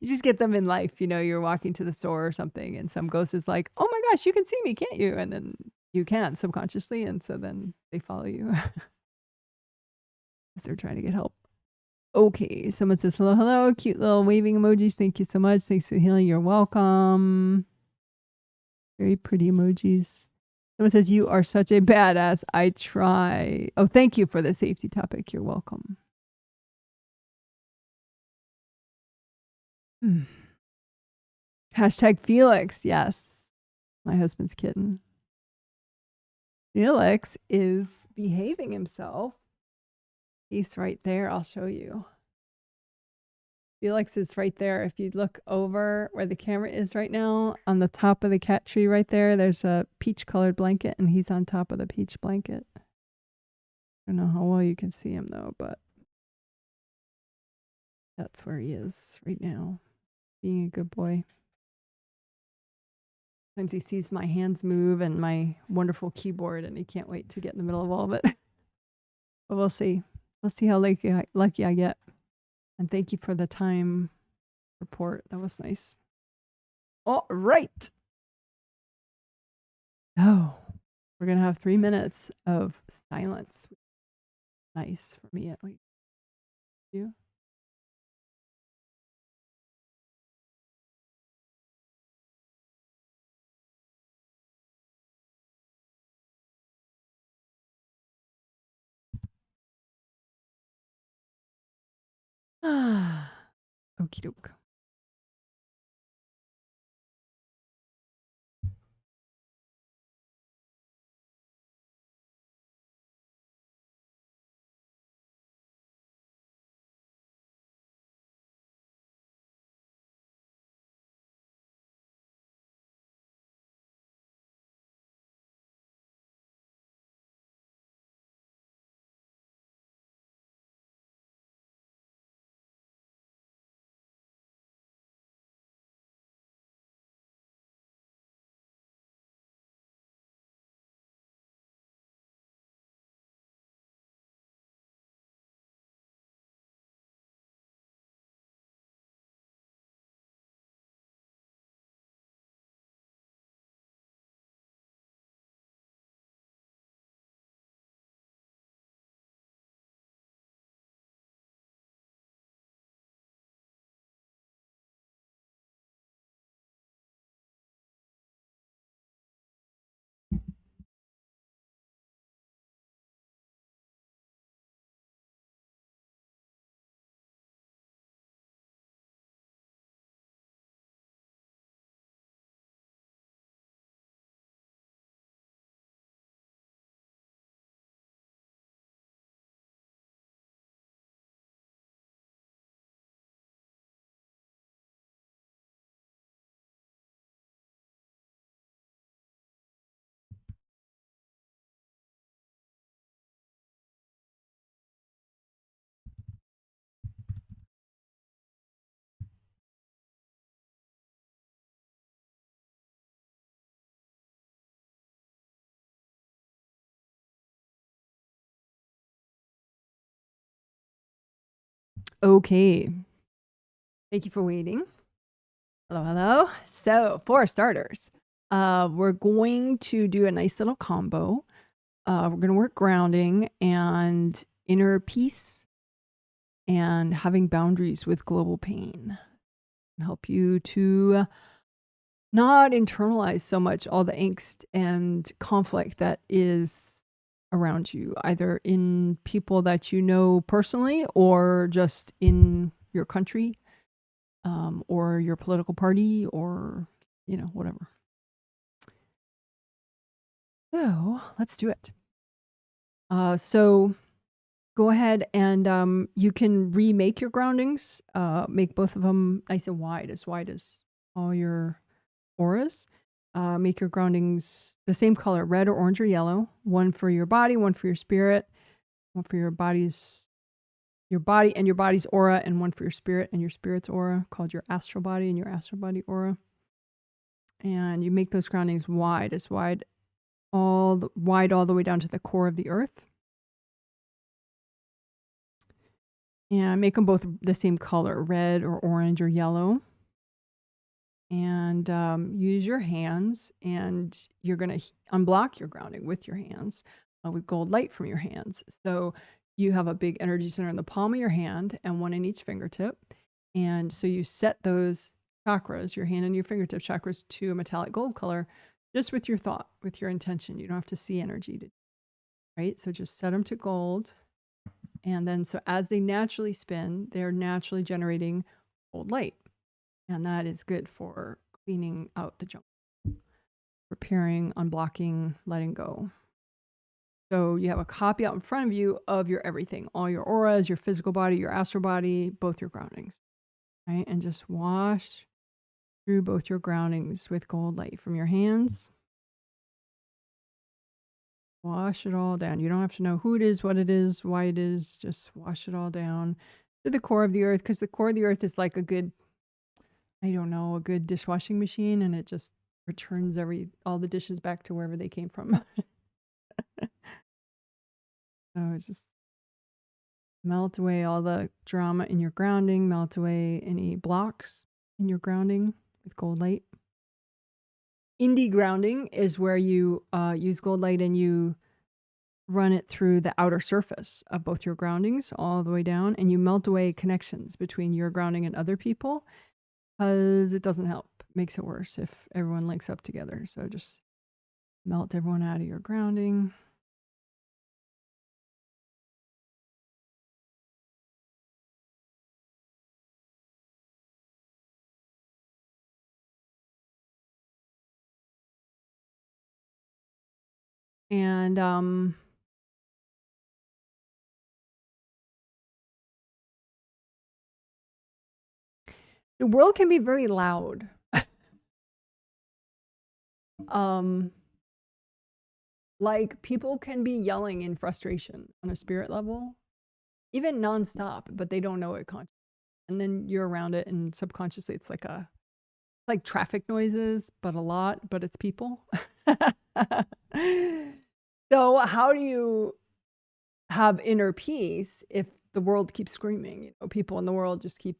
just get them in life. You know, you're walking to the store or something, and some ghost is like, "Oh my gosh, you can see me, can't you?" And then you can subconsciously, and so then they follow you because they're trying to get help. Okay, someone says hello, hello, cute little waving emojis. Thank you so much. Thanks for healing. You're welcome. Very pretty emojis. Someone says, you are such a badass. I try. Oh, thank you for the safety topic. You're welcome. Hashtag Felix. Yes. My husband's kitten. Felix is behaving himself. He's right there. I'll show you. Felix is right there. If you look over where the camera is right now, on the top of the cat tree right there, there's a peach colored blanket, and he's on top of the peach blanket. I don't know how well you can see him though, but that's where he is right now, being a good boy. Sometimes he sees my hands move and my wonderful keyboard, and he can't wait to get in the middle of all of it. But we'll see. We'll see how lucky I get. And thank you for the time report. That was nice. All right. Oh, we're going to have 3 minutes of silence. Nice for me, at least. You? Okie doke. Okay. Thank you for waiting. Hello, hello. So, for starters, we're going to do a nice little combo. We're going to work grounding and inner peace and having boundaries with global pain and help you to not internalize so much all the angst and conflict that is around you, either in people that you know personally or just in your country, or your political party, or, you know, whatever. So let's do it. So go ahead and you can remake your groundings, make both of them nice and wide as all your auras. Make your groundings the same color, red or orange or yellow. One for your body, one for your spirit, one for your body and your body's aura, and one for your spirit and your spirit's aura, called your astral body and your astral body aura. And you make those groundings wide all the way down to the core of the earth. And make them both the same color, red or orange or yellow. And use your hands, and you're going to unblock your grounding with your hands, with gold light from your hands. So you have a big energy center in the palm of your hand and one in each fingertip. And so you set those chakras, your hand and your fingertip chakras, to a metallic gold color just with your thought, with your intention. You don't have to see energy, right? So just set them to gold. And then so as they naturally spin, they're naturally generating gold light. And that is good for cleaning out the junk, repairing, unblocking, letting go. So you have a copy out in front of you of your everything, all your auras, your physical body, your astral body, both your groundings, right? And just wash through both your groundings with gold light from your hands. Wash it all down. You don't have to know who it is, what it is, why it is. Just wash it all down to the core of the earth, because the core of the earth is like a good dishwashing machine, and it just returns all the dishes back to wherever they came from. So just melt away all the drama in your grounding, melt away any blocks in your grounding with gold light. Indie grounding is where you use gold light and you run it through the outer surface of both your groundings all the way down, and you melt away connections between your grounding and other people, because it doesn't help. It makes it worse if everyone links up together. So just melt everyone out of your grounding. And the world can be very loud. Like people can be yelling in frustration on a spirit level, even nonstop, but they don't know it consciously. And then you're around it, and subconsciously it's like traffic noises, but it's people. So how do you have inner peace if the world keeps screaming? People in the world just keep,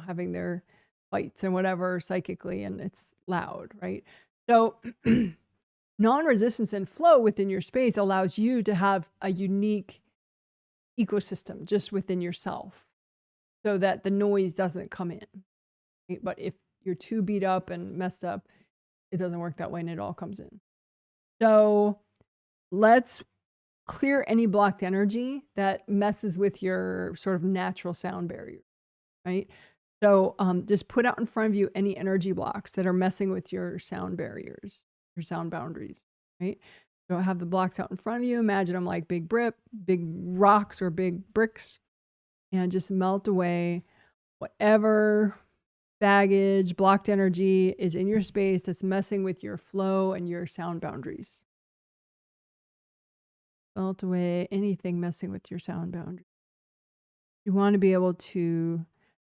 having their fights and whatever psychically, and it's loud, right? So non-resistance and flow within your space allows you to have a unique ecosystem just within yourself, so that the noise doesn't come in, right? But if you're too beat up and messed up, it doesn't work that way, and it all comes in. So let's clear any blocked energy that messes with your sort of natural sound barrier, right? So just put out in front of you any energy blocks that are messing with your sound barriers, your sound boundaries, right? So have the blocks out in front of you. Imagine them like big rocks or big bricks, and just melt away whatever baggage, blocked energy is in your space that's messing with your flow and your sound boundaries. Melt away anything messing with your sound boundaries. You want to be able to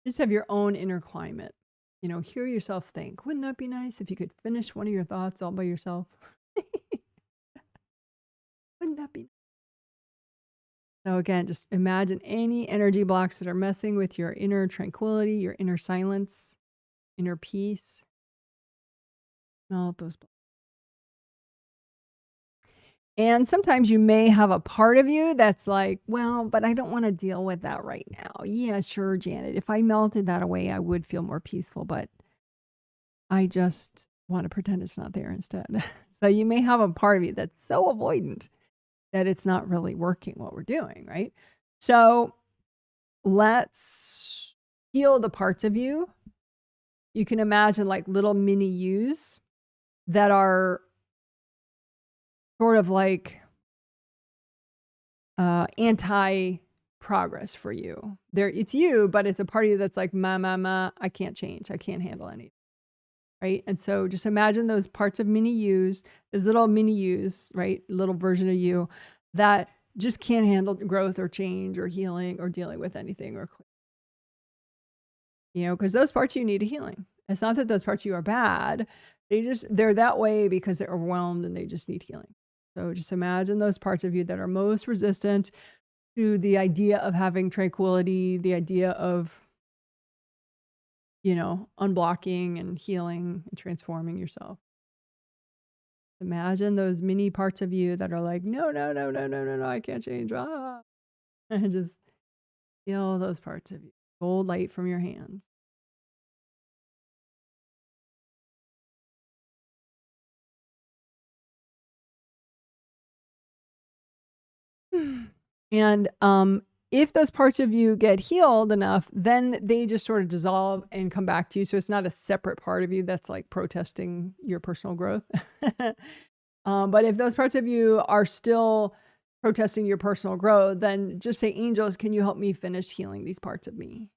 just have your own inner climate. Hear yourself think. Wouldn't that be nice if you could finish one of your thoughts all by yourself? Wouldn't that be nice? So again, just imagine any energy blocks that are messing with your inner tranquility, your inner silence, inner peace. Melt those blocks. And sometimes you may have a part of you that's like, well, but I don't want to deal with that right now. Yeah, sure, Janet. If I melted that away, I would feel more peaceful, but I just want to pretend it's not there instead. So you may have a part of you that's so avoidant that it's not really working what we're doing, right? So let's heal the parts of you. You can imagine like little mini yous that are sort of like anti progress for you. It's you, but it's a part of you that's like, I can't change. I can't handle anything. Right. And so just imagine those parts of mini yous, those little mini yous, right? Little version of you that just can't handle growth or change or healing or dealing with anything or, because those parts you need a healing. It's not that those parts of you are bad. They're that way because they're overwhelmed and they just need healing. So just imagine those parts of you that are most resistant to the idea of having tranquility, the idea of, unblocking and healing and transforming yourself. Imagine those mini parts of you that are like, no, I can't change. And just feel those parts of you. Gold light from your hands. And if those parts of you get healed enough, then they just sort of dissolve and come back to you. So it's not a separate part of you that's like protesting your personal growth. But if those parts of you are still protesting your personal growth, then just say, angels, can you help me finish healing these parts of me?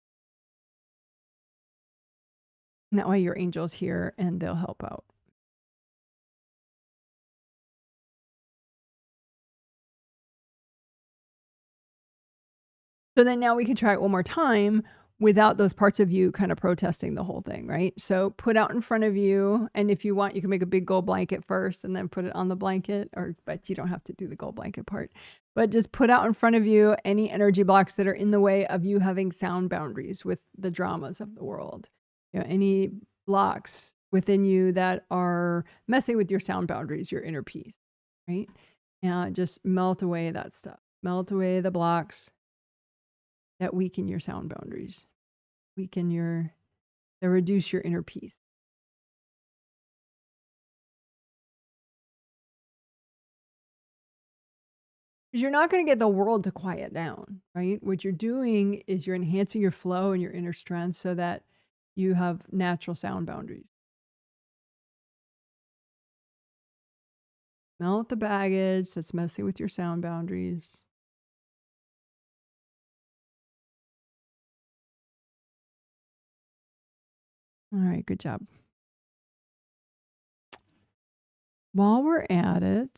And that way your angel's here and they'll help out. So then now we can try it one more time without those parts of you kind of protesting the whole thing, right? So put out in front of you, and if you want, you can make a big gold blanket first and then put it on the blanket, but you don't have to do the gold blanket part. But just put out in front of you any energy blocks that are in the way of you having sound boundaries with the dramas of the world. Any blocks within you that are messing with your sound boundaries, your inner peace, right? And just melt away that stuff. Melt away the blocks that weaken your sound boundaries, that reduce your inner peace. Because you're not going to get the world to quiet down, right? What you're doing is you're enhancing your flow and your inner strength so that you have natural sound boundaries. Melt the baggage that's messing with your sound boundaries. All right, good job. While we're at it,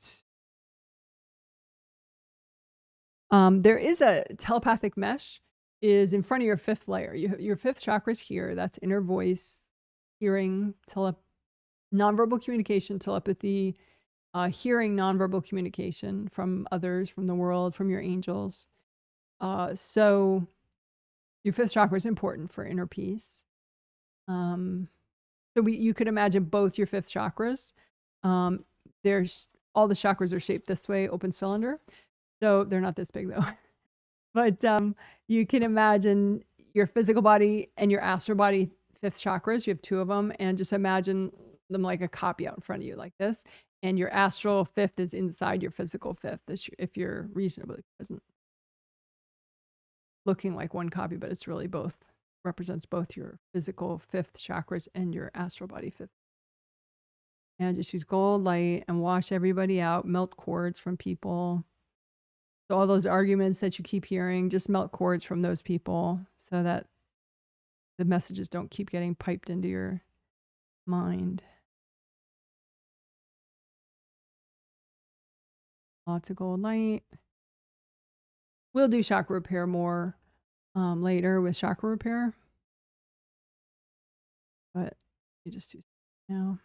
there is a telepathic mesh is in front of your fifth layer. Your fifth chakra is here. That's inner voice, hearing, nonverbal communication, telepathy, hearing nonverbal communication from others, from the world, from your angels. So your fifth chakra is important for inner peace. So you could imagine both your fifth chakras. There's all the chakras are shaped this way, open cylinder. So they're not this big though. But you can imagine your physical body and your astral body fifth chakras. You have two of them, and just imagine them like a copy out in front of you like this. And your astral fifth is inside your physical fifth if you're reasonably present. Looking like one copy, but it's really both. Represents both your physical fifth chakras and your astral body fifth. And just use gold light and wash everybody out, melt cords from people. So all those arguments that you keep hearing, just melt cords from those people so that the messages don't keep getting piped into your mind. Lots of gold light. We'll do chakra repair more later with chakra repair. But you just do now.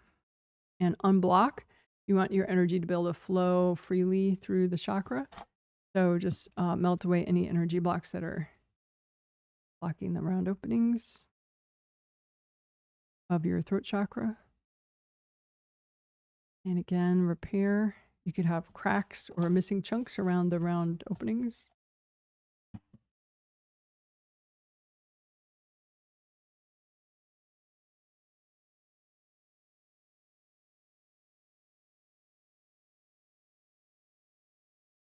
And unblock. You want your energy to be able to flow freely through the chakra. So just melt away any energy blocks that are blocking the round openings of your throat chakra. And again, repair. You could have cracks or missing chunks around the round openings.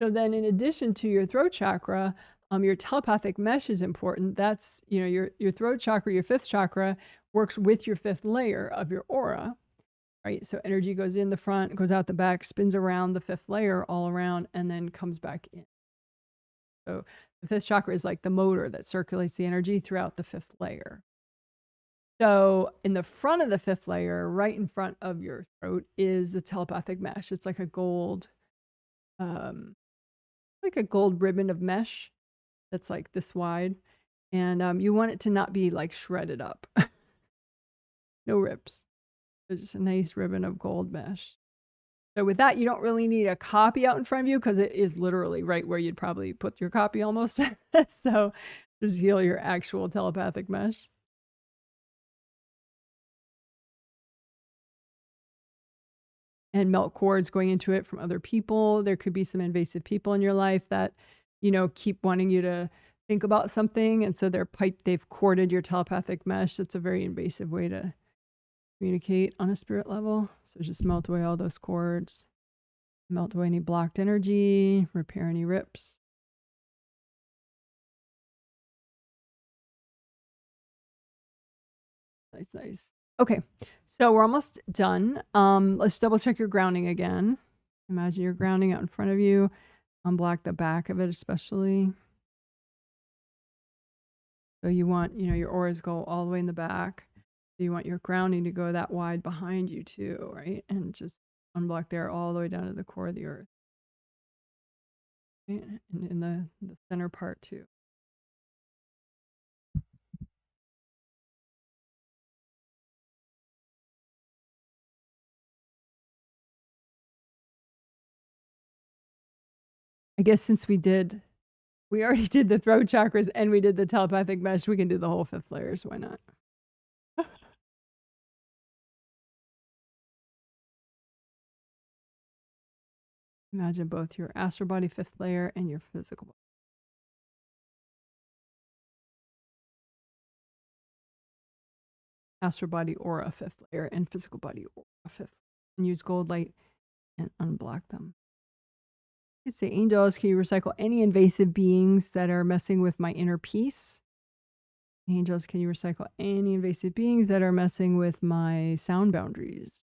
So then in addition to your throat chakra, your telepathic mesh is important. That's, you know, your throat chakra, your fifth chakra works with your fifth layer of your aura, right? So energy goes in the front, goes out the back, spins around the fifth layer all around, and then comes back in. So the fifth chakra is like the motor that circulates the energy throughout the fifth layer. So in the front of the fifth layer, right in front of your throat, is the telepathic mesh. It's like a gold, ribbon of mesh that's like this wide. And you want it to not be like shredded up. No rips. It's just a nice ribbon of gold mesh. So with that, you don't really need a copy out in front of you because it is literally right where you'd probably put your copy almost. So just heal your actual telepathic mesh. And melt cords going into it from other people. There could be some invasive people in your life that, you know, keep wanting you to think about something. And so they've corded your telepathic mesh. It's a very invasive way to communicate on a spirit level. So just melt away all those cords, melt away any blocked energy, repair any rips. Nice. Okay, so we're almost done. Let's double check your grounding again. Imagine you're grounding out in front of you. Unblock the back of it especially. So you want, you know, your auras go all the way in the back. So you want your grounding to go that wide behind you too, right? And just unblock there all the way down to the core of the earth. Right? And in the center part too. I guess since we already did the throat chakras and we did the telepathic mesh, we can do the whole fifth layer, so why not? Imagine both your astral body fifth layer and your physical body. Astral body aura fifth layer and physical body aura fifth. And use gold light and unblock them. You could say, angels, can you recycle any invasive beings that are messing with my inner peace? Angels, can you recycle any invasive beings that are messing with my sound boundaries?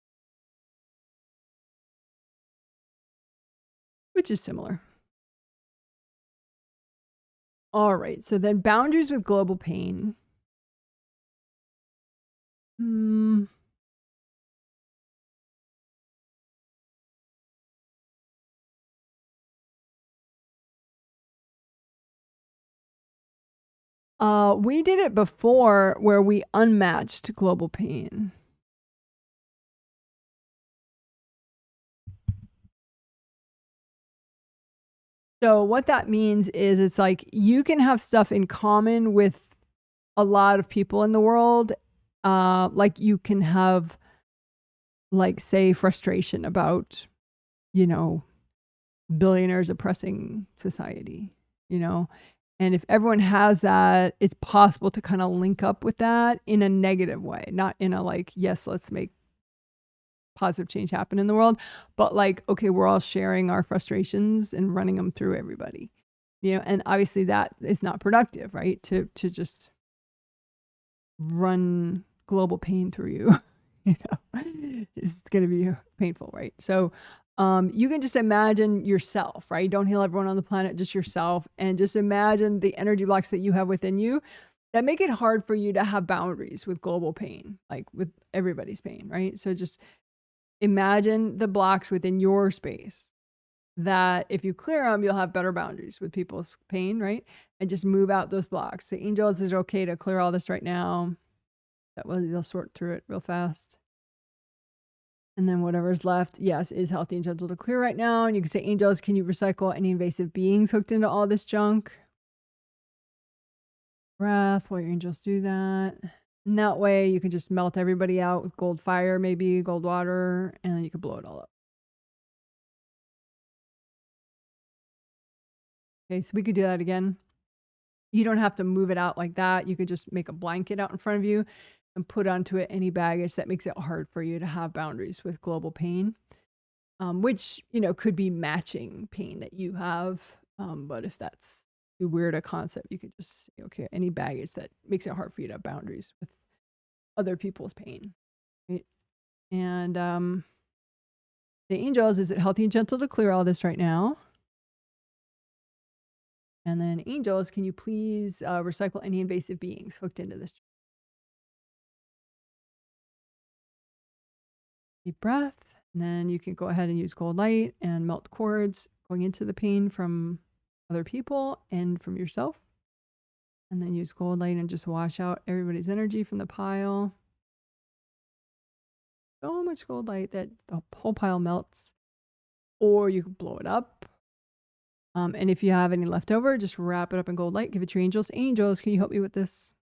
Which is similar. All right, so then boundaries with global pain. We did it before where we unmatched global pain. So what that means is it's like you can have stuff in common with a lot of people in the world. Like you can have, like, say, frustration about, you know, billionaires oppressing society, you know? And if everyone has that, it's possible to kind of link up with that in a negative way, not in a like, yes, let's make positive change happen in the world, but like, okay, we're all sharing our frustrations and running them through everybody, you know? And obviously that is not productive, right? To just run global pain through you, you know, it's going to be painful, right? So you can just imagine yourself, right? Don't heal everyone on the planet, just yourself. And just imagine the energy blocks that you have within you that make it hard for you to have boundaries with global pain, like with everybody's pain, right? So just imagine the blocks within your space that if you clear them, you'll have better boundaries with people's pain, right? And just move out those blocks. Say, angels, is it okay to clear all this right now? That way they'll sort through it real fast. And then whatever's left, yes, is healthy and gentle to clear right now. And you can say, angels, can you recycle any invasive beings hooked into all this junk? Breath while your angels do that. And that way you can just melt everybody out with gold fire, maybe gold water, and then you can blow it all up. Okay, so we could do that again. You don't have to move it out like that. You could just make a blanket out in front of you and put onto it any baggage that makes it hard for you to have boundaries with global pain, which, you know, could be matching pain that you have. But if that's too weird a concept, you could just say, okay, any baggage that makes it hard for you to have boundaries with other people's pain. Right? And the angels, is it healthy and gentle to clear all this right now? And then angels, can you please recycle any invasive beings hooked into this? Deep breath. And then you can go ahead and use gold light and melt cords going into the pain from other people and from yourself. And then use gold light and just wash out everybody's energy from the pile. So much gold light that the whole pile melts. Or you can blow it up. And if you have any left over, just wrap it up in gold light. Give it to your angels. Angels, can you help me with this?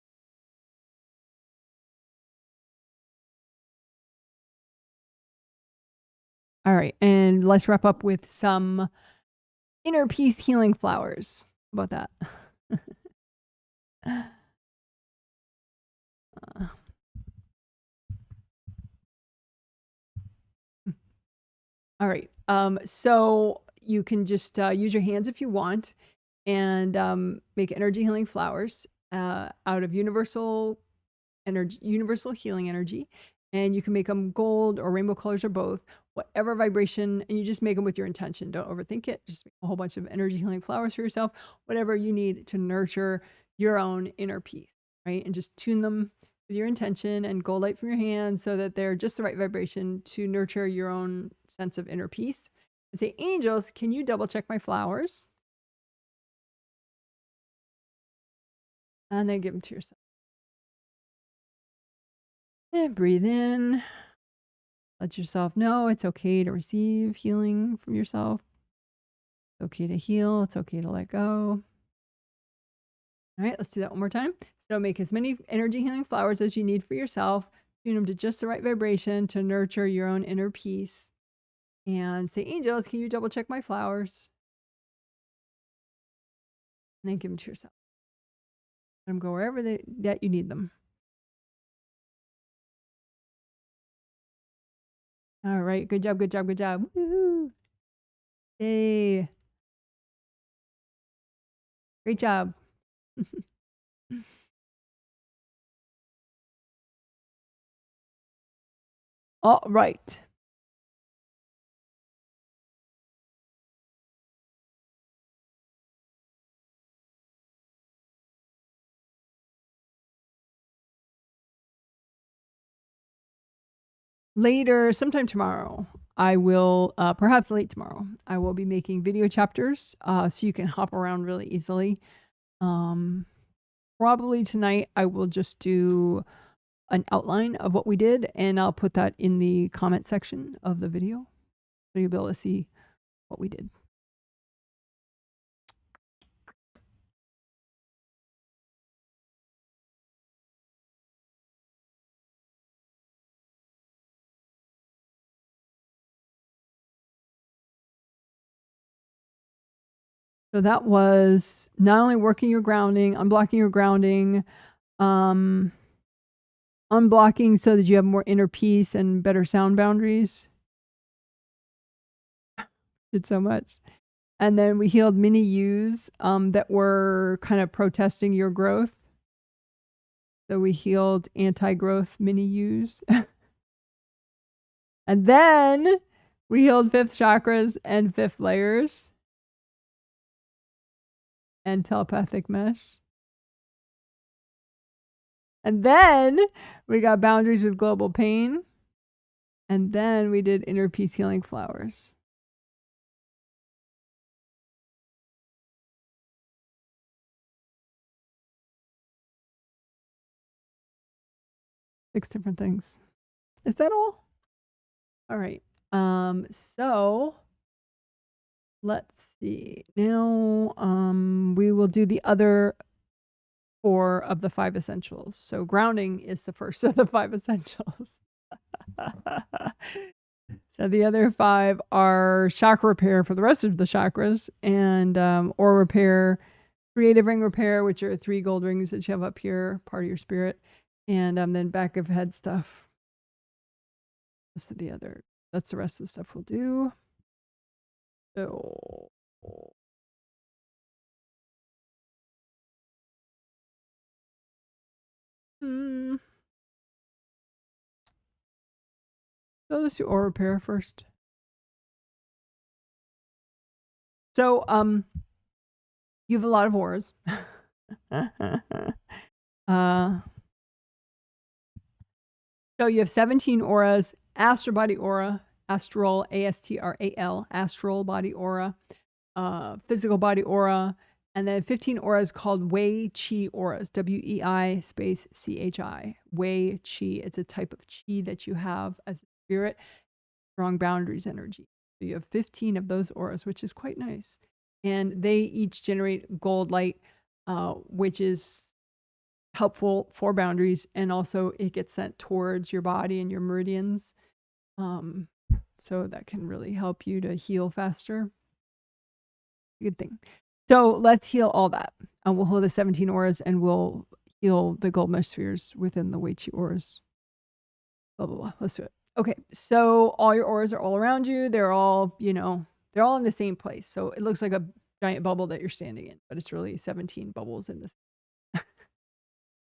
All right. And let's wrap up with some inner peace healing flowers. How about that? All right. So you can just use your hands if you want and make energy healing flowers out of universal energy, universal healing energy. And you can make them gold or rainbow colors or both, whatever vibration, and you just make them with your intention. Don't overthink it. Just make a whole bunch of energy healing flowers for yourself, whatever you need to nurture your own inner peace, right? And just tune them with your intention and gold light from your hand so that they're just the right vibration to nurture your own sense of inner peace. And say, angels, can you double check my flowers? And then give them to yourself. And breathe in. Let yourself know it's okay to receive healing from yourself. It's okay to heal. It's okay to let go. All right, let's do that one more time. So make as many energy healing flowers as you need for yourself. Tune them to just the right vibration to nurture your own inner peace. And say, angels, can you double check my flowers? And then give them to yourself. Let them go wherever that you need them. All right, good job, good job, good job. Woohoo! Yay. Great job. All right. Later, sometime tomorrow, I will, perhaps late tomorrow, I will be making video chapters so you can hop around really easily. Probably tonight, I will just do an outline of what we did, and I'll put that in the comment section of the video so you'll be able to see what we did. So that was not only working your grounding, unblocking your grounding, unblocking so that you have more inner peace and better sound boundaries. Did so much. And then we healed mini yous that were kind of protesting your growth. So we healed anti-growth mini yous. And then we healed fifth chakras and fifth layers and telepathic mesh. And then we got boundaries with global pain. And then we did inner peace healing flowers. Six different things. Is that all? All right. So let's see. Now, we will do the other 4 of the 5 essentials. So grounding is the first of the 5 essentials. So the other 5 are chakra repair for the rest of the chakras, and aura repair, creative ring repair, which are 3 gold rings that you have up here, part of your spirit, and then back of head stuff. That's the rest of the stuff we'll do. So so let's do aura repair first. So you have a lot of auras. So you have 17 auras: astral body aura, astral, A-S-T-R-A-L, astral body aura, physical body aura, and then 15 auras called Wei Chi auras, W-E-I space C-H-I. Wei Chi, it's a type of chi that you have as a spirit, strong boundaries energy. So you have 15 of those auras, which is quite nice. And they each generate gold light, which is helpful for boundaries, and also it gets sent towards your body and your meridians, so that can really help you to heal faster. Good thing. So let's heal all that. We'll hold the 17 auras, and we'll heal the gold mesh spheres within the Wei Chi auras. Blah blah blah. Let's do it. Okay, so all your auras are all around you. They're all, they're all in the same place. So it looks like a giant bubble that you're standing in, but it's really 17 bubbles in this.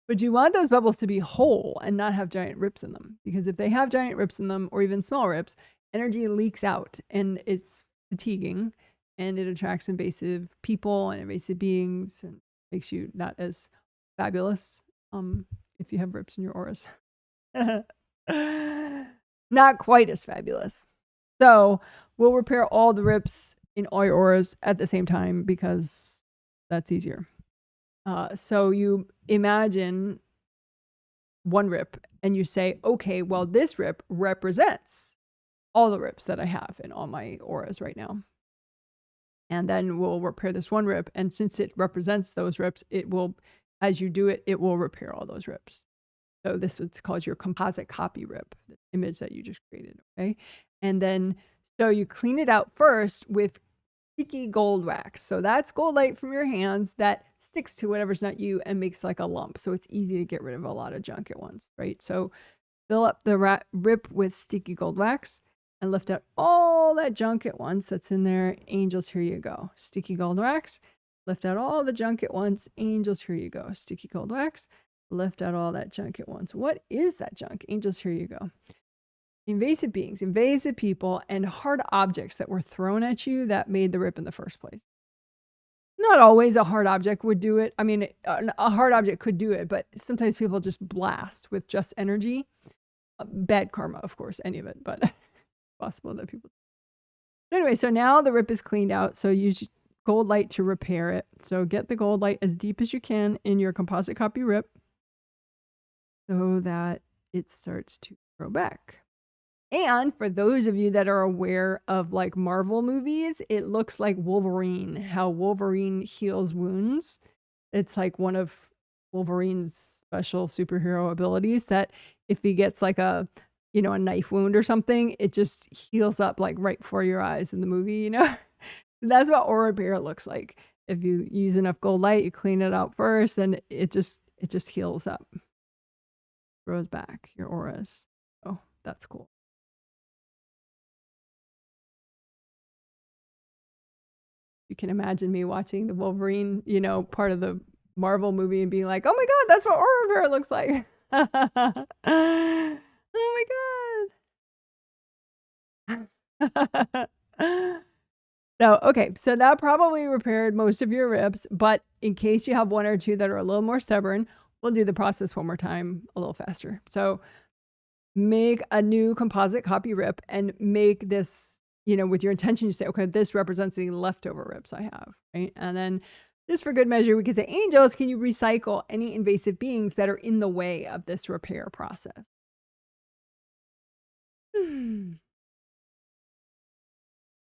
But you want those bubbles to be whole and not have giant rips in them, because if they have giant rips in them, or even small rips, energy leaks out and it's fatiguing, and it attracts invasive people and invasive beings and makes you not as fabulous if you have rips in your auras. Not quite as fabulous. So we'll repair all the rips in all your auras at the same time, because that's easier. So you imagine one rip and you say, okay, well, this rip represents all the rips that I have in all my auras right now. And then we'll repair this one rip. And since it represents those rips, it will, as you do it, it will repair all those rips. So this is called your composite copy rip, the image that you just created, okay? And then, so you clean it out first with sticky gold wax. So that's gold light from your hands that sticks to whatever's not you and makes like a lump. So it's easy to get rid of a lot of junk at once, right? So fill up the rip with sticky gold wax and lift out all that junk at once that's in there. Angels, here you go. Sticky gold wax. Lift out all the junk at once. Angels, here you go. Sticky gold wax. Lift out all that junk at once. What is that junk? Angels, here you go. Invasive beings, invasive people, and hard objects that were thrown at you that made the rip in the first place. Not always a hard object would do it. I mean, a hard object could do it, but sometimes people just blast with just energy. Bad karma, of course, any of it, but it's possible that people. Anyway, so now the rip is cleaned out. So use gold light to repair it. So get the gold light as deep as you can in your composite copy rip so that it starts to grow back. And for those of you that are aware of like Marvel movies, it looks like Wolverine, how Wolverine heals wounds. It's like one of Wolverine's special superhero abilities that if he gets like a knife wound or something, it just heals up like right before your eyes in the movie, That's what aura repair looks like. If you use enough gold light, you clean it out first, and it just heals up. Grows back your auras. Oh, that's cool. You can imagine me watching the Wolverine, part of the Marvel movie and being like, oh my God, that's what aura repair looks like. Oh my God. So, okay, so that probably repaired most of your rips, but in case you have one or two that are a little more stubborn, we'll do the process one more time a little faster. So make a new composite copy rip and make this, with your intention to say, okay, this represents the leftover rips I have, right? And then just for good measure, we can say, angels, can you recycle any invasive beings that are in the way of this repair process?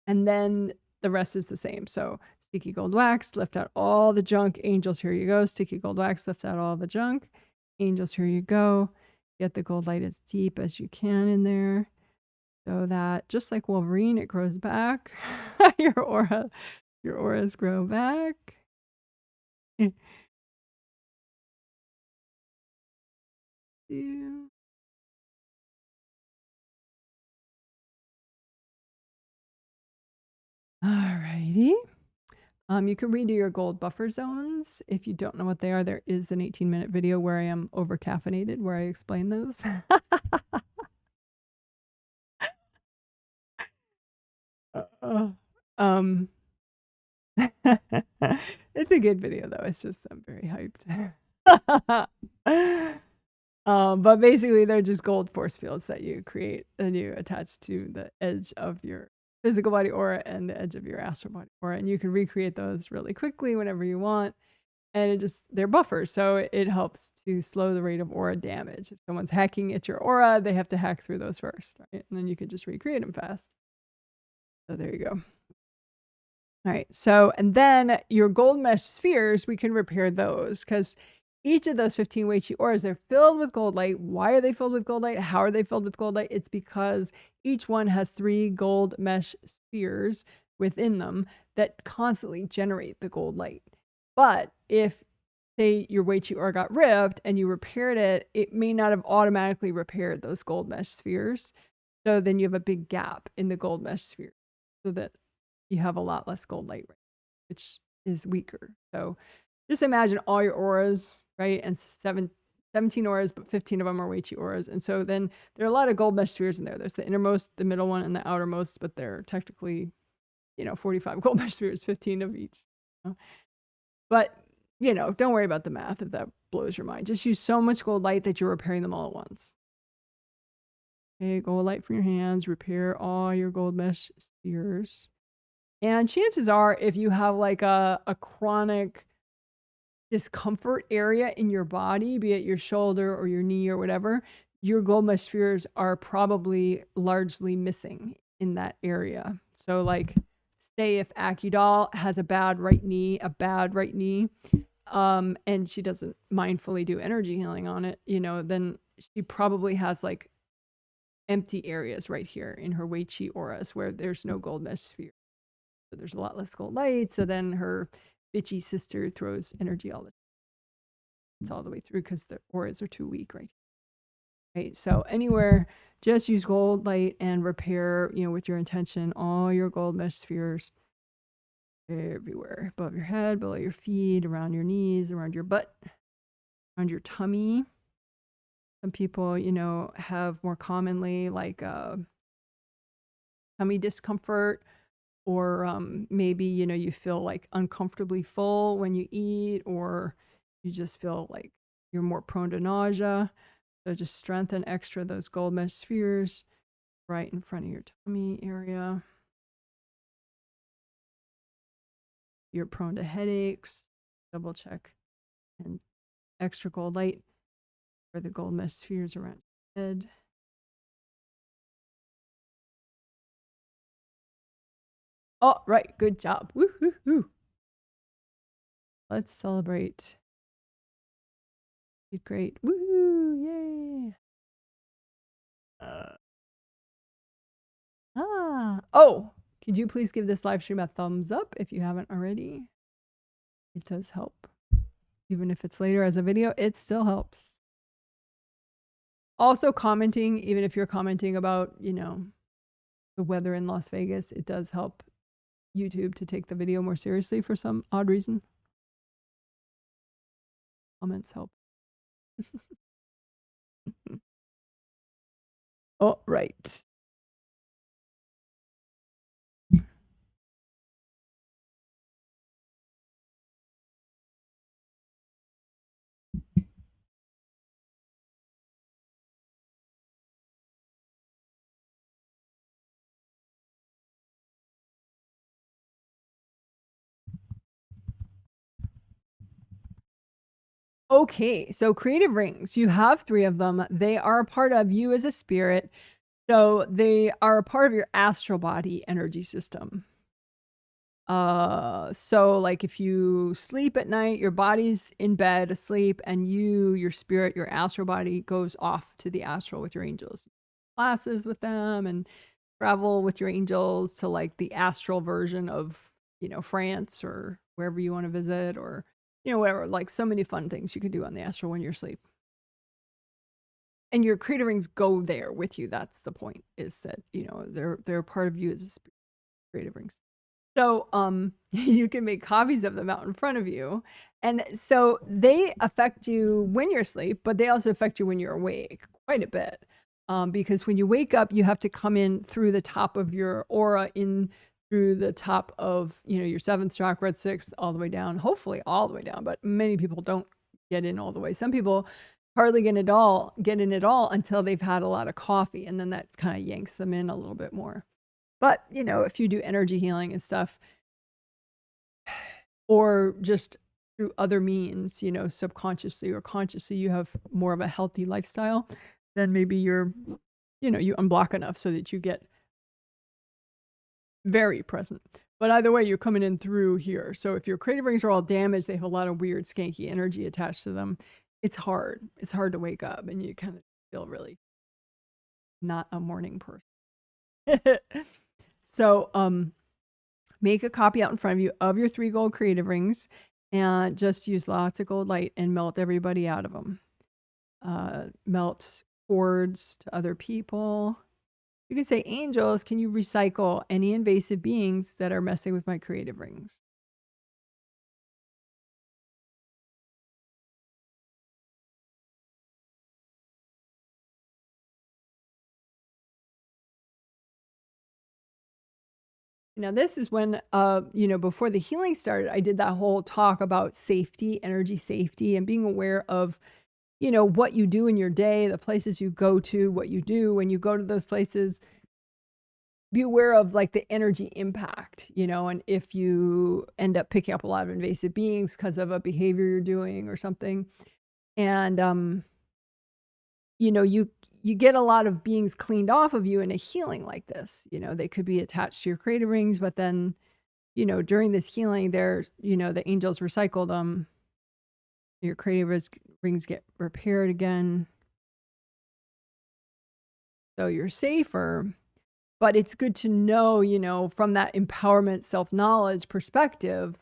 And then the rest is the same. So sticky gold wax, lift out all the junk. Angels, here you go. Sticky gold wax, lift out all the junk. Angels, here you go. Get the gold light as deep as you can in there. So that just like Wolverine, it grows back. Your auras grow back. Alrighty. You can redo your gold buffer zones. If you don't know what they are, there is an 18-minute video where I am over caffeinated where I explain those. It's a good video though. It's just I'm very hyped. But basically they're just gold force fields that you create and you attach to the edge of your physical body aura and the edge of your astral body aura, and you can recreate those really quickly whenever you want. And they're buffers, so it helps to slow the rate of aura damage. If someone's hacking at your aura, they have to hack through those first, right? And then you can just recreate them fast. So there you go. All right, so, and then your gold mesh spheres, we can repair those because each of those 15 Wei Qi auras, they're filled with gold light. Why are they filled with gold light? How are they filled with gold light? It's because each one has 3 gold mesh spheres within them that constantly generate the gold light. But if, say, your Wei Qi aura got ripped and you repaired it, it may not have automatically repaired those gold mesh spheres. So then you have a big gap in the gold mesh sphere so that you have a lot less gold light, which is weaker. So just imagine all your auras, right? And 17 auras, but 15 of them are Wei Qi auras. And so then there are a lot of gold mesh spheres in there. There's the innermost, the middle one, and the outermost, but they're technically, 45 gold mesh spheres, 15 of each. But, don't worry about the math if that blows your mind. Just use so much gold light that you're repairing them all at once. Okay, gold light from your hands, repair all your gold mesh spheres. And chances are, if you have like a chronic discomfort area in your body, be it your shoulder or your knee or whatever, your gold mesh spheres are probably largely missing in that area. So like, say if Akudal has a bad right knee, and she doesn't mindfully do energy healing on it, then she probably has like empty areas right here in her Wei Qi auras where there's no gold mesh sphere. So there's a lot less gold light. So then her bitchy sister throws energy all the way through because the auras are too weak, right? Right. So anywhere, just use gold light and repair, with your intention, all your gold mesh spheres everywhere, above your head, below your feet, around your knees, around your butt, around your tummy. Some people, have more commonly like tummy discomfort. Or maybe, you feel like uncomfortably full when you eat, or you just feel like you're more prone to nausea. So just strengthen extra those gold mesh spheres right in front of your tummy area. You're prone to headaches, double check. And extra gold light for the gold mesh spheres around your head. Oh, right. Good job. Woo-hoo-hoo. Let's celebrate. Did great. Woo! Yay! Oh, could you please give this live stream a thumbs up if you haven't already? It does help. Even if it's later as a video, it still helps. Also commenting, even if you're commenting about, the weather in Las Vegas, it does help YouTube to take the video more seriously for some odd reason. Comments help. Oh, right. Okay, so creative rings. You have 3 of them. They are a part of you as a spirit. So they are a part of your astral body energy system. So like if you sleep at night, your body's in bed asleep, and your spirit, your astral body goes off to the astral with your angels. Classes with them and travel with your angels to like the astral version of, France or wherever you want to visit, or, whatever. Like so many fun things you can do on the astral when you're asleep. And your creative rings go there with you. That's the point, is that, they're part of you as a spirit, creative rings. So you can make copies of them out in front of you. And so they affect you when you're asleep, but they also affect you when you're awake quite a bit. Because when you wake up, you have to come in through the top of your aura, in through the top of, your 7th chakra, 6th, all the way down, hopefully all the way down. But many people don't get in all the way. Some people hardly get in at all until they've had a lot of coffee. And then that kind of yanks them in a little bit more. But, if you do energy healing and stuff, or just through other means, subconsciously or consciously, you have more of a healthy lifestyle, then maybe you unblock enough so that you get very present. But either way, you're coming in through here. So if your creative rings are all damaged, they have a lot of weird, skanky energy attached to them. It's hard. It's hard to wake up, and you kind of feel really not a morning person. So, make a copy out in front of you of your 3 gold creative rings, and just use lots of gold light and melt everybody out of them. Melt cords to other people. You can say, angels, can you recycle any invasive beings that are messing with my creative rings? Now, this is when, before the healing started, I did that whole talk about safety, energy safety, and being aware of, what you do in your day, the places you go to, what you do when you go to those places. Be aware of like the energy impact, and if you end up picking up a lot of invasive beings because of a behavior you're doing or something. And, you get a lot of beings cleaned off of you in a healing like this. They could be attached to your creative rings, but then, during this healing, the angels recycle them. Your creative rings get repaired again. So you're safer. But it's good to know, from that empowerment, self-knowledge perspective,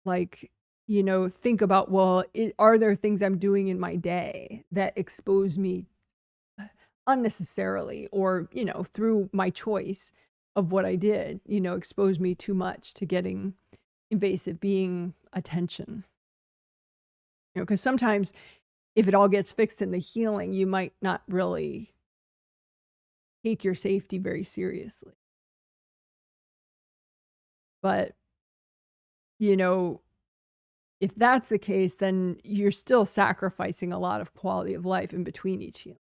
like, think about, well, are there things I'm doing in my day that expose me unnecessarily, or, through my choice of what I did, expose me too much to getting invasive being attention. Because sometimes if it all gets fixed in the healing, you might not really take your safety very seriously. But, if that's the case, then you're still sacrificing a lot of quality of life in between each healing.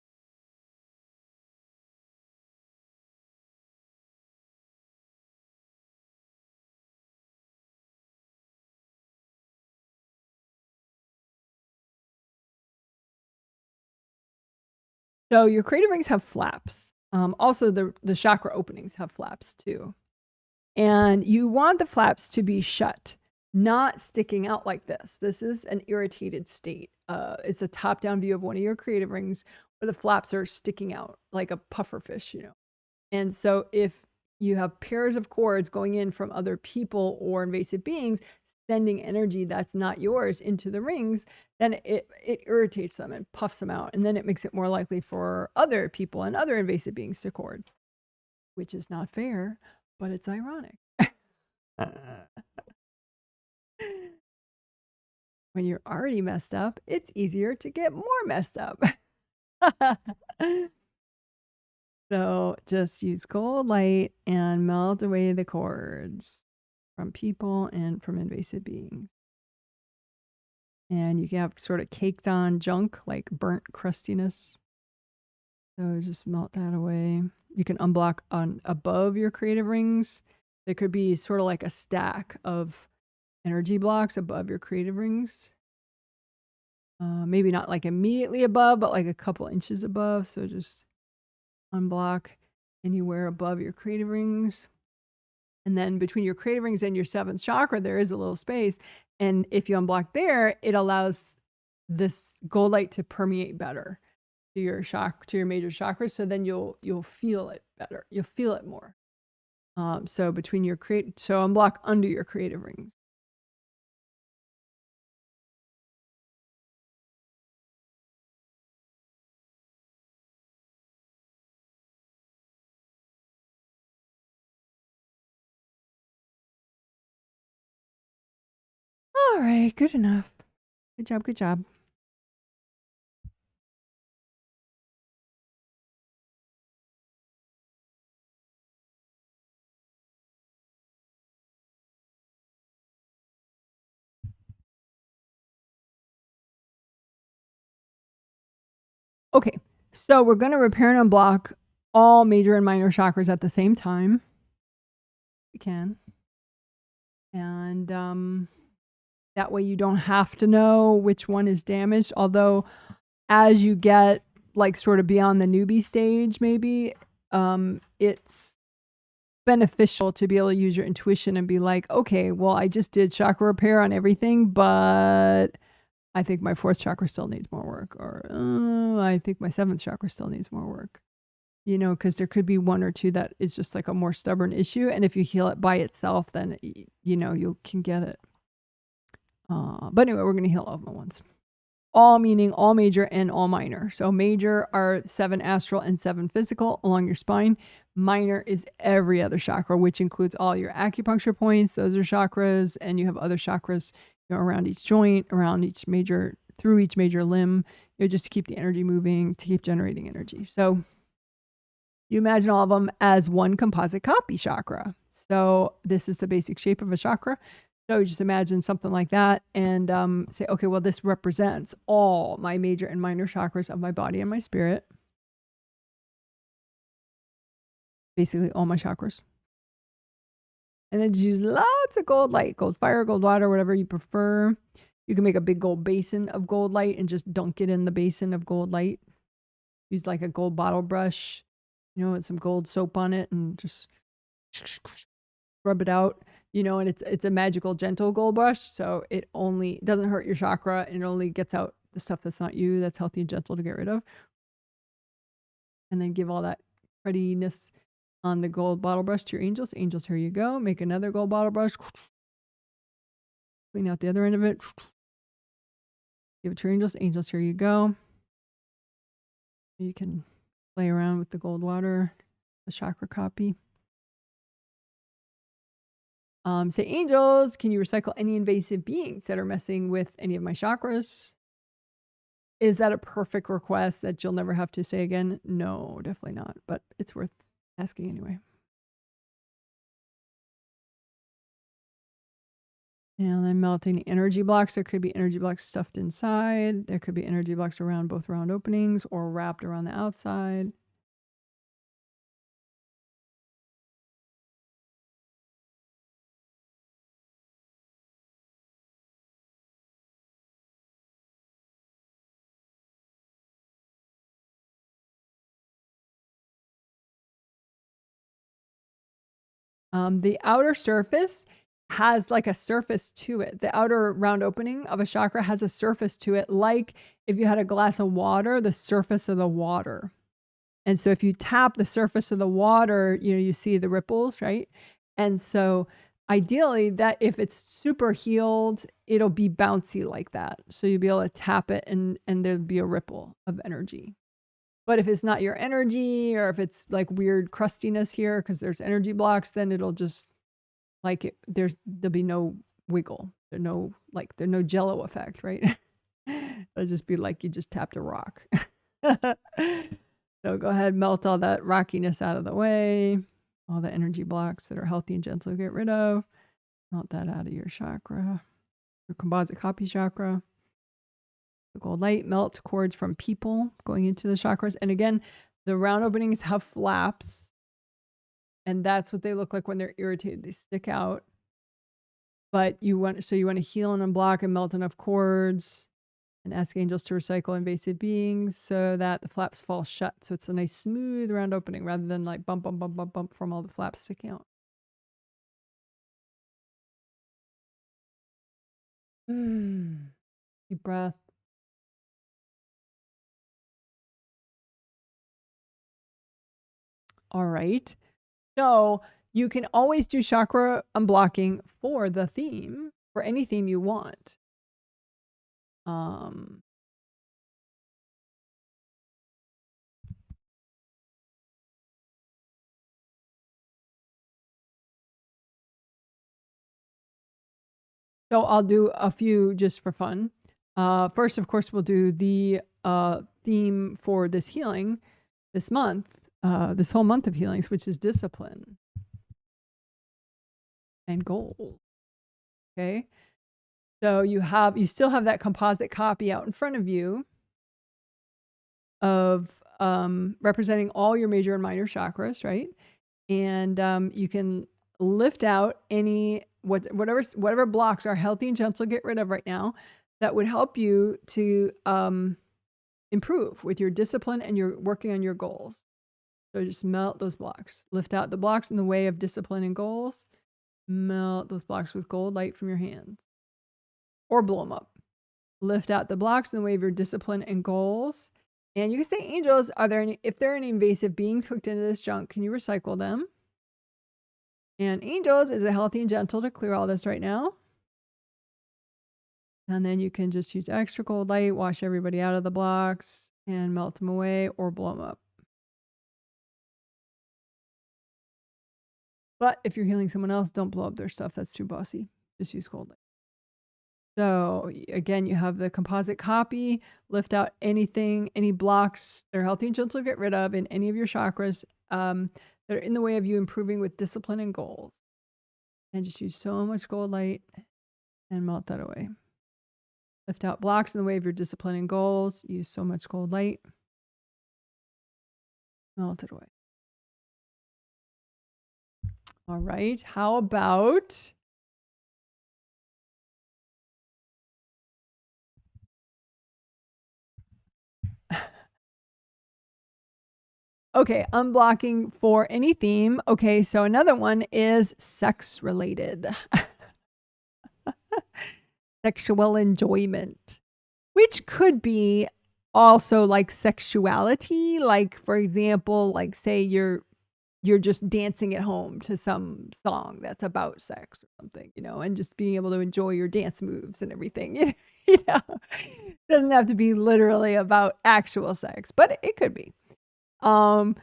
So your creative rings have flaps. Also, the chakra openings have flaps too. And you want the flaps to be shut, not sticking out like this. This is an irritated state. It's a top-down view of one of your creative rings where the flaps are sticking out like a puffer fish, And so if you have pairs of cords going in from other people or invasive beings, sending energy that's not yours into the rings, then it irritates them and puffs them out. And then it makes it more likely for other people and other invasive beings to cord, which is not fair, but it's ironic. When you're already messed up, it's easier to get more messed up. So just use gold light and melt away the cords from people and from invasive beings. And you can have sort of caked on junk, like burnt crustiness. So just melt that away. You can unblock on above your creative rings. There could be sort of like a stack of energy blocks above your creative rings. Maybe not like immediately above, but like a couple inches above. So just unblock anywhere above your creative rings. And then between your creative rings and your 7th chakra, there is a little space. And if you unblock there, it allows this gold light to permeate better to your major chakras. So then you'll feel it better. You'll feel it more. So between your so unblock under your creative rings. All right, good enough. Good job, good job. Okay, so we're going to repair and unblock all major and minor chakras at the same time. We can. And that way you don't have to know which one is damaged. Although as you get like sort of beyond the newbie stage, maybe it's beneficial to be able to use your intuition and be like, okay, well, I just did chakra repair on everything, but I think my 4th chakra still needs more work, or I think my 7th chakra still needs more work. You know, because there could be 1 or 2 that is just like a more stubborn issue, and if you heal it by itself, then you know you can get it. But anyway, we're going to heal all of them at once. All meaning all major and all minor. So major are 7 astral and 7 physical along your spine. Minor is every other chakra, which includes all your acupuncture points. Those are chakras, and you have other chakras, you know, around each joint, around each major, through each major limb, you know, just to keep the energy moving, to keep generating energy. So you imagine all of them as one composite copy chakra. So this is the basic shape of a chakra. So you just imagine something like that and say, okay, well, this represents all my major and minor chakras of my body and my spirit. Basically all my chakras. And then just use lots of gold light, gold fire, gold water, whatever you prefer. You can make a big gold basin of gold light and just dunk it in the basin of gold light. Use like a gold bottle brush, you know, with some gold soap on it and just rub it out. You know, and it's a magical, gentle gold brush, so it only doesn't hurt your chakra, and it only gets out the stuff that's not you, that's healthy and gentle to get rid of. And then give all that prettiness on the gold bottle brush to your angels. Angels, here you go. Make another gold bottle brush. Clean out the other end of it. Give it to your angels. Angels, here you go. You can play around with the gold water, the chakra copy. Say, angels, can you recycle any invasive beings that are messing with any of my chakras? Is that a perfect request that you'll never have to say again? No, definitely not, but it's worth asking anyway. And then melting energy blocks. There could be energy blocks stuffed inside. There could be energy blocks around both round openings or wrapped around the outside. The outer surface has like a surface to it. The outer round opening of a chakra has a surface to it, like if you had a glass of water, the surface of the water. And so if you tap the surface of the water, you know, you see the ripples, right? And so ideally that if it's super healed, it'll be bouncy like that. So you'll be able to tap it and there'll be a ripple of energy. But if it's not your energy, or if it's like weird crustiness here because there's energy blocks, then it'll just like there'll be no wiggle. There's no jello effect, right? It'll just be like you just tapped a rock. So go ahead, melt all that rockiness out of the way. All the energy blocks that are healthy and gentle to get rid of. Melt that out of your chakra, your composite copy chakra. The gold light melt cords from people going into the chakras. And again, the round openings have flaps. And that's what they look like when they're irritated. They stick out. But you want to heal and unblock and melt enough cords And ask angels to recycle invasive beings so that the flaps fall shut. So it's a nice smooth round opening rather than like bump, bump, bump, bump, bump from all the flaps sticking out. Deep breath. All right. So you can always do chakra unblocking for the theme, for any theme you want. So I'll do a few just for fun. First, of course, we'll do the theme for this healing this month, this whole month of healings, which is discipline and goals. Okay. So you still have that composite copy out in front of you of representing all your major and minor chakras, right? And you can lift out any whatever blocks are healthy and gentle, get rid of right now that would help you to improve with your discipline and you're working on your goals. So just melt those blocks. Lift out the blocks in the way of discipline and goals. Melt those blocks with gold light from your hands. Or blow them up. Lift out the blocks in the way of your discipline and goals. And you can say, angels, if there are any invasive beings hooked into this junk, can you recycle them? And angels, is it healthy and gentle to clear all this right now? And then you can just use extra cold light, wash everybody out of the blocks and melt them away or blow them up. But if you're healing someone else, don't blow up their stuff. That's too bossy. Just use cold light. So again, you have the composite copy. Lift out anything, any blocks that are healthy and gentle to get rid of in any of your chakras that are in the way of you improving with discipline and goals. And just use so much gold light and melt that away. Lift out blocks in the way of your discipline and goals. Use so much gold light. Melt it away. All right. How about okay, unblocking for any theme. Okay, so another one is sex related. Sexual enjoyment, which could be also like sexuality. Like, for example, like say you're just dancing at home to some song that's about sex or something, and just being able to enjoy your dance moves and everything, doesn't have to be literally about actual sex, but it could be. So,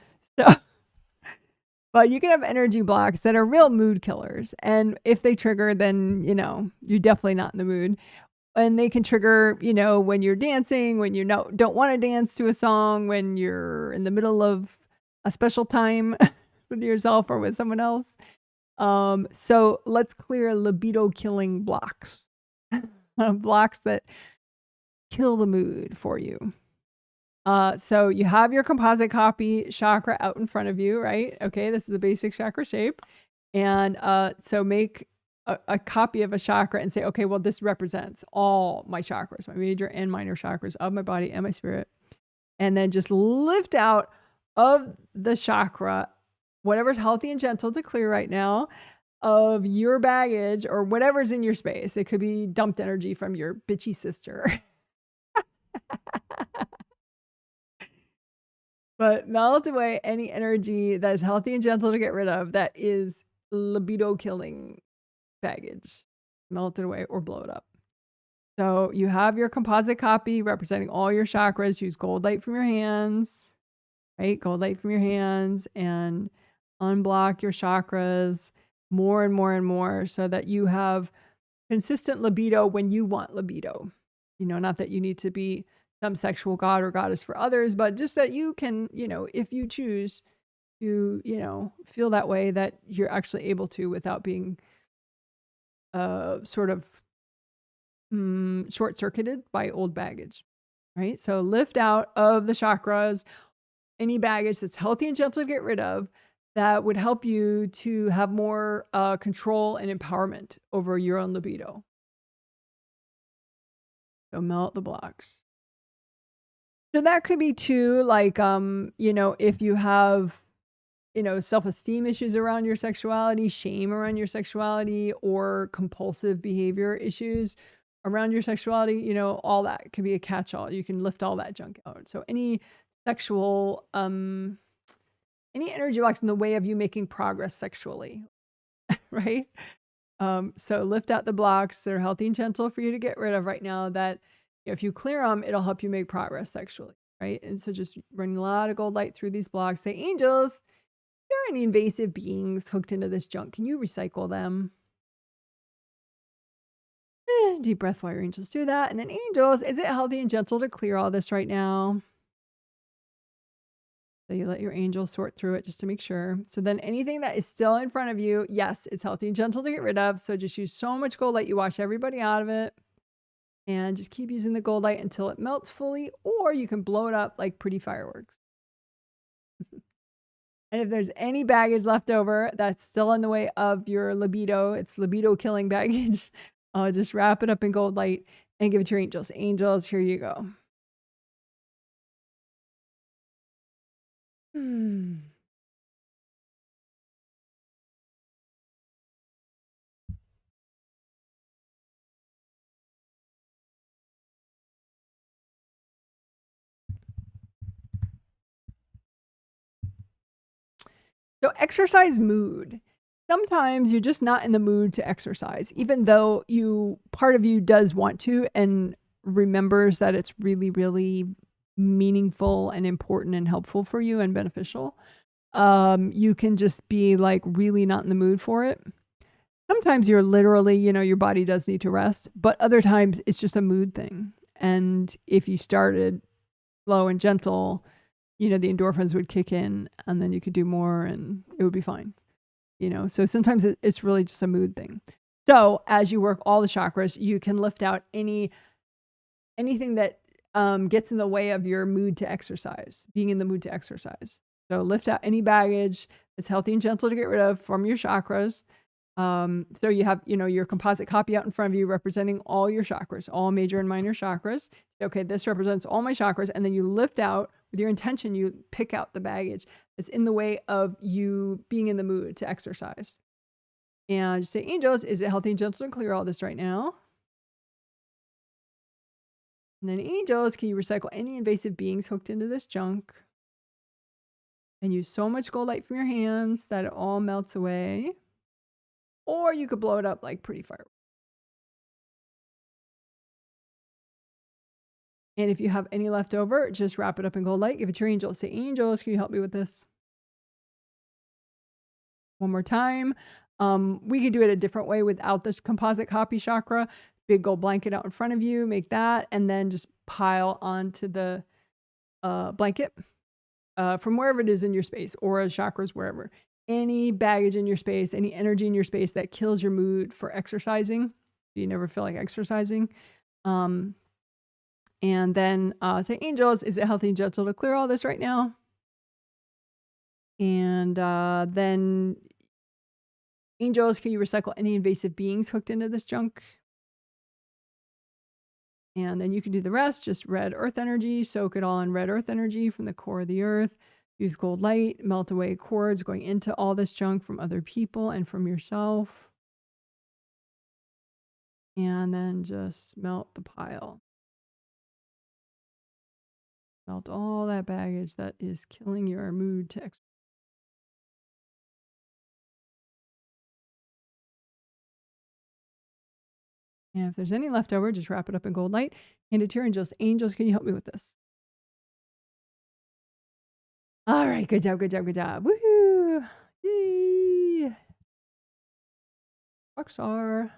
but you can have energy blocks that are real mood killers. And if they trigger, then, you're definitely not in the mood. And they can trigger, when you're dancing, when you don't want to dance to a song, when you're in the middle of a special time with yourself or with someone else. So let's clear libido killing blocks, blocks that kill the mood for you. So you have your composite copy chakra out in front of you, right? Okay, this is the basic chakra shape. And so make a copy of a chakra and say, okay, well, this represents all my chakras, my major and minor chakras of my body and my spirit. And then just lift out of the chakra whatever's healthy and gentle to clear right now of your baggage or whatever's in your space. It could be dumped energy from your bitchy sister. But melt away any energy that is healthy and gentle to get rid of that is libido killing baggage. Melt it away or blow it up. So you have your composite copy representing all your chakras. Use gold light from your hands, right? Gold light from your hands and unblock your chakras more and more and more so that you have consistent libido when you want libido. Not that you need to be some sexual god or goddess for others, but just that you can, if you choose to, feel that way, that you're actually able to without being sort of short-circuited by old baggage, right? So lift out of the chakras any baggage that's healthy and gentle to get rid of that would help you to have more control and empowerment over your own libido. So melt the blocks. So that could be too, like, you know, if you have, you know, self-esteem issues around your sexuality, shame around your sexuality, or compulsive behavior issues around your sexuality, you know, all that could be a catch-all. You can lift all that junk out. So any sexual, any energy blocks in the way of you making progress sexually, right? So lift out the blocks that are healthy and gentle for you to get rid of right now that, you know, if you clear them, it'll help you make progress sexually, right? And so just running a lot of gold light through these blocks. Say, angels, if there are any invasive beings hooked into this junk, can you recycle them? Deep breath while your angels do that. And then angels, is it healthy and gentle to clear all this right now? So you let your angels sort through it just to make sure. So then anything that is still in front of you, yes, it's healthy and gentle to get rid of. So just use so much gold light you wash everybody out of it. And just keep using the gold light until it melts fully, or you can blow it up like pretty fireworks. And if there's any baggage left over that's still in the way of your libido, it's libido killing baggage, just wrap it up in gold light and give it to your angels. Angels, here you go. So exercise mood. Sometimes you're just not in the mood to exercise, even though part of you does want to and remembers that it's really, really meaningful and important and helpful for you and beneficial. You can just be like really not in the mood for it. Sometimes you're literally, you know, your body does need to rest, but other times it's just a mood thing. And if you started slow and gentle, you know, the endorphins would kick in and then you could do more and it would be fine. You know, so sometimes it's really just a mood thing. So as you work all the chakras, you can lift out anything that gets in the way of your mood to exercise, being in the mood to exercise. So lift out any baggage that's healthy and gentle to get rid of from your chakras. So you have, you know, your composite copy out in front of you representing all your chakras, all major and minor chakras. Okay, this represents all my chakras. And then you lift out with your intention, you pick out the baggage that's in the way of you being in the mood to exercise. And just say, angels, is it healthy and gentle to clear all this right now? And then angels, can you recycle any invasive beings hooked into this junk? And use so much gold light from your hands that it all melts away. Or you could blow it up like pretty fireworks. And if you have any left over, just wrap it up in gold light. Give it to your angels. Say, angels, can you help me with this? One more time. We could do it a different way without this composite copy chakra. Big gold blanket out in front of you. Make that. And then just pile onto the blanket from wherever it is in your space, aura, chakras, wherever. Any baggage in your space, any energy in your space that kills your mood for exercising. You never feel like exercising. And then say, angels, is it healthy and gentle to clear all this right now? And then, angels, can you recycle any invasive beings hooked into this junk? And then you can do the rest, just red earth energy, soak it all in red earth energy from the core of the earth. Use gold light, melt away cords going into all this junk from other people and from yourself. And then just melt the pile. Melt all that baggage that is killing your mood to exercise. And if there's any left over, just wrap it up in gold light. Hand it to your angels. Angels, can you help me with this? All right, good job, good job, good job. Woohoo! Yay! Rockstar.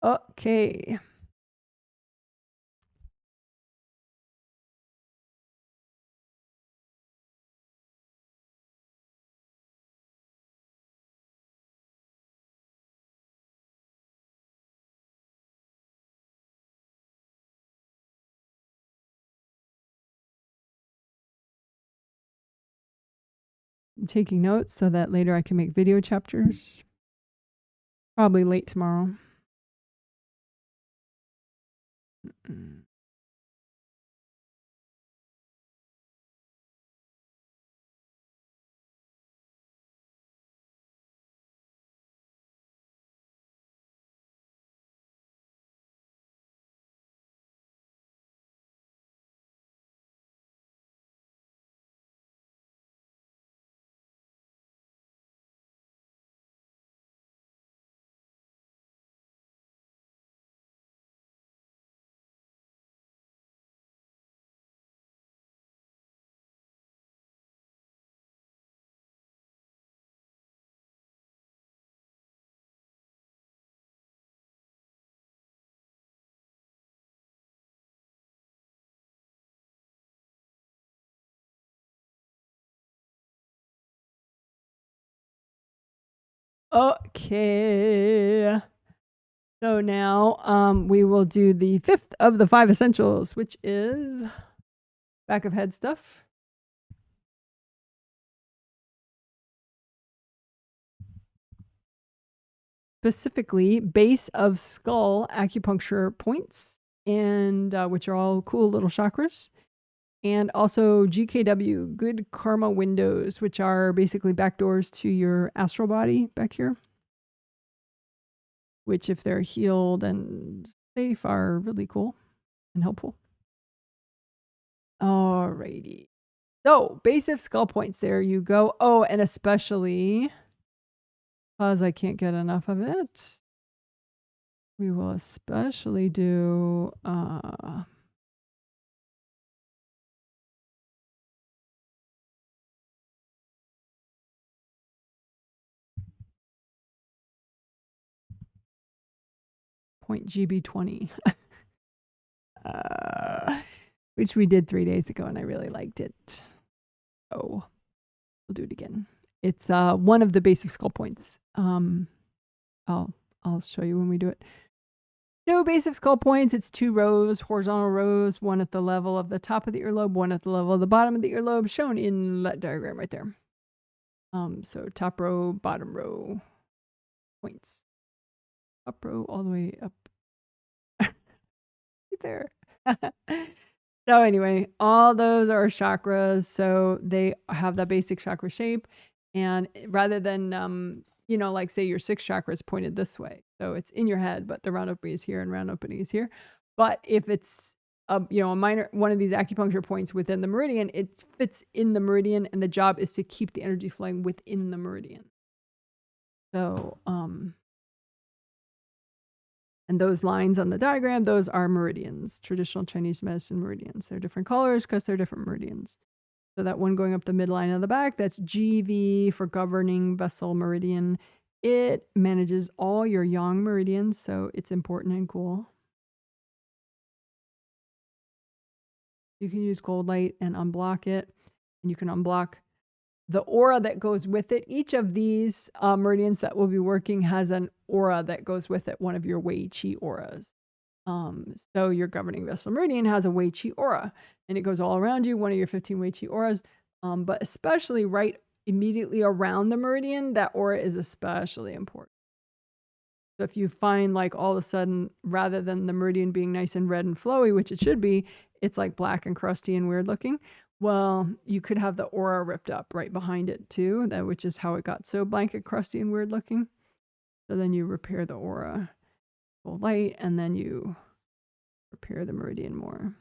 Okay. I'm taking notes so that later I can make video chapters. Probably late tomorrow. Okay. So now we will do the 5th of the 5 essentials, which is back of head stuff. Specifically, base of skull acupuncture points, and which are all cool little chakras. And also GKW, good karma windows, which are basically back doors to your astral body back here, which if they're healed and safe are really cool and helpful. Alrighty. So base of skull points, there you go. Oh, and especially because I can't get enough of it, we will especially do point GB20, which we did 3 days ago, and I really liked it. Oh, we'll do it again. It's one of the basic skull points. I'll show you when we do it. No basic skull points. It's 2 rows, horizontal rows, one at the level of the top of the earlobe, one at the level of the bottom of the earlobe, shown in that diagram right there. So top row, bottom row points. Up row all the way up. Right there. So anyway, all those are chakras. So they have that basic chakra shape. And rather than, you know, like say your 6 chakras pointed this way. So it's in your head, but the round opening is here and round opening is here. But if it's, you know, a minor, one of these acupuncture points within the meridian, it fits in the meridian, and the job is to keep the energy flowing within the meridian. So, and those lines on the diagram, those are meridians, traditional Chinese medicine meridians. They're different colors because they're different meridians. So that one going up the midline of the back, that's GV for governing vessel meridian. It manages all your yang meridians, so it's important and cool. You can use cold light and unblock it, and you can unblock the aura that goes with it. Each of these meridians that will be working has an aura that goes with it, one of your Wei Qi auras. So your governing vessel meridian has a Wei Qi aura, and it goes all around you, one of your 15 Wei Qi auras. But especially right immediately around the meridian, that aura is especially important. So if you find like all of a sudden, rather than the meridian being nice and red and flowy, which it should be, it's like black and crusty and weird looking. Well, you could have the aura ripped up right behind it too, which is how it got so blank, crusty, and weird looking. So then you repair the aura, full light, and then you repair the meridian more.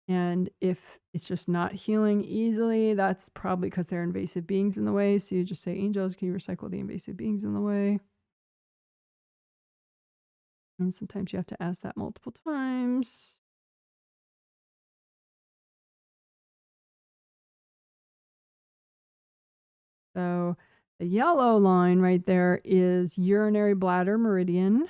And if it's just not healing easily, that's probably because there are invasive beings in the way. So you just say, angels, can you recycle the invasive beings in the way? And sometimes you have to ask that multiple times. So the yellow line right there is urinary bladder meridian.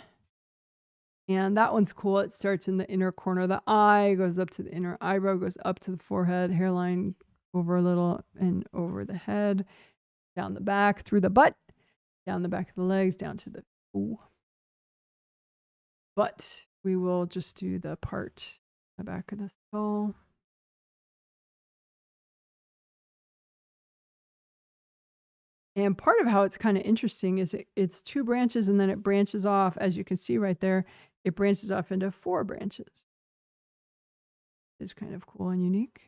And that one's cool. It starts in the inner corner of the eye, goes up to the inner eyebrow, goes up to the forehead, hairline, over a little and over the head, down the back, through the butt, down the back of the legs, down to the But we will just do the part, the back of the skull. And part of how it's kind of interesting is it's 2 branches, and then it branches off, as you can see right there. it branches off into 4 branches. It's kind of cool and unique.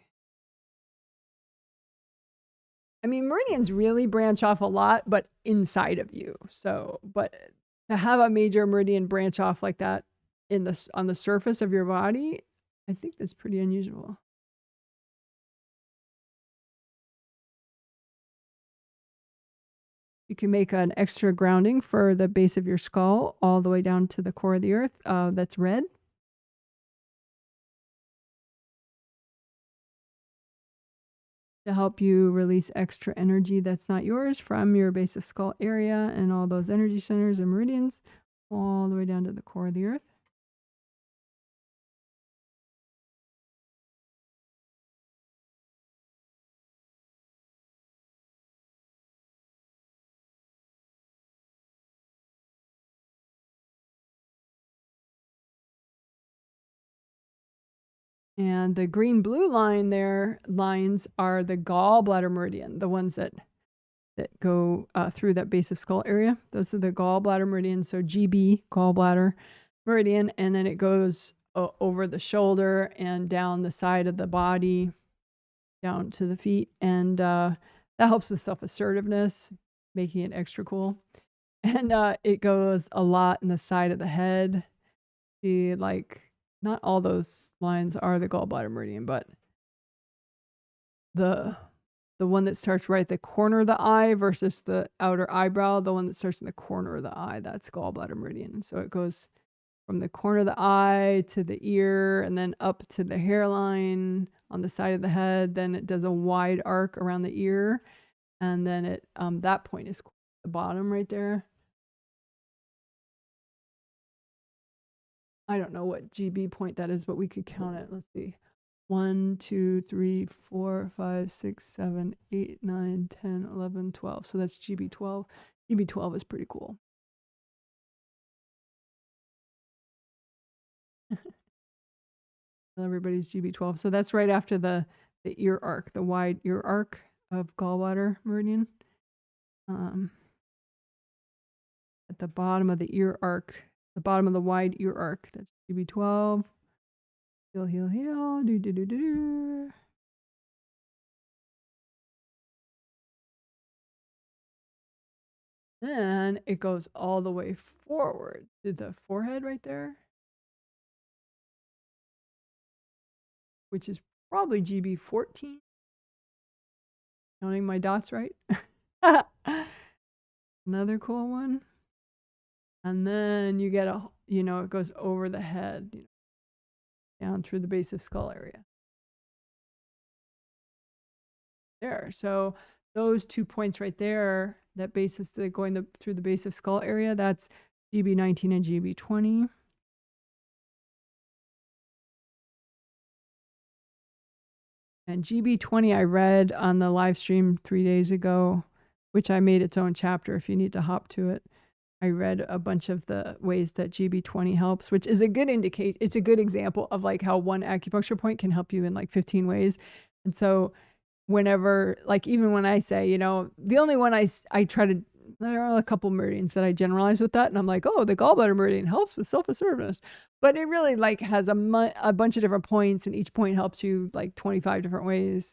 I mean, meridians really branch off a lot, but inside of you. So, but to have a major meridian branch off like that on the surface of your body, I think that's pretty unusual. You can make an extra grounding for the base of your skull all the way down to the core of the earth. That's red. To help you release extra energy that's not yours from your base of skull area and all those energy centers and meridians all the way down to the core of the earth. And the green-blue line there, lines are the gallbladder meridian, the ones that go through that base of skull area. Those are the gallbladder meridians, so GB, gallbladder meridian, and then it goes over the shoulder and down the side of the body, down to the feet, and that helps with self-assertiveness, making it extra cool. And it goes a lot in the side of the head. See, like, not all those lines are the gallbladder meridian, but the one that starts right at the corner of the eye versus the outer eyebrow, the one that starts in the corner of the eye, that's gallbladder meridian. So it goes from the corner of the eye to the ear and then up to the hairline on the side of the head. Then it does a wide arc around the ear. And then it that point is the bottom right there. I don't know what GB point that is, but we could count it. Let's see. 1, 2, 3, 4, 5, 6, 7, 8, 9, 10, 11, 12. So that's GB12. GB12 is pretty cool. Everybody's GB12. So that's right after the ear arc, the wide ear arc of gallbladder meridian. At the bottom of the ear arc, the bottom of the wide ear arc, that's GB12. Heal, heal, heal. Do, do, do, do, do. Then it goes all the way forward to the forehead right there, which is probably GB14. Counting my dots right. Another cool one. And then you get it goes over the head, down through the base of skull area. There. So those 2 points right there, that base is going through the base of skull area, that's GB19 and GB20. And GB20 I read on the live stream 3 days ago, which I made its own chapter if you need to hop to it. I read a bunch of the ways that GB20 helps, which is a good it's a good example of like how one acupuncture point can help you in like 15 ways. And so whenever, like even when I say, the only one I try to, there are a couple meridians that I generalize with that. And I'm like, oh, the gallbladder meridian helps with self-assertiveness. But it really like has a bunch of different points and each point helps you like 25 different ways,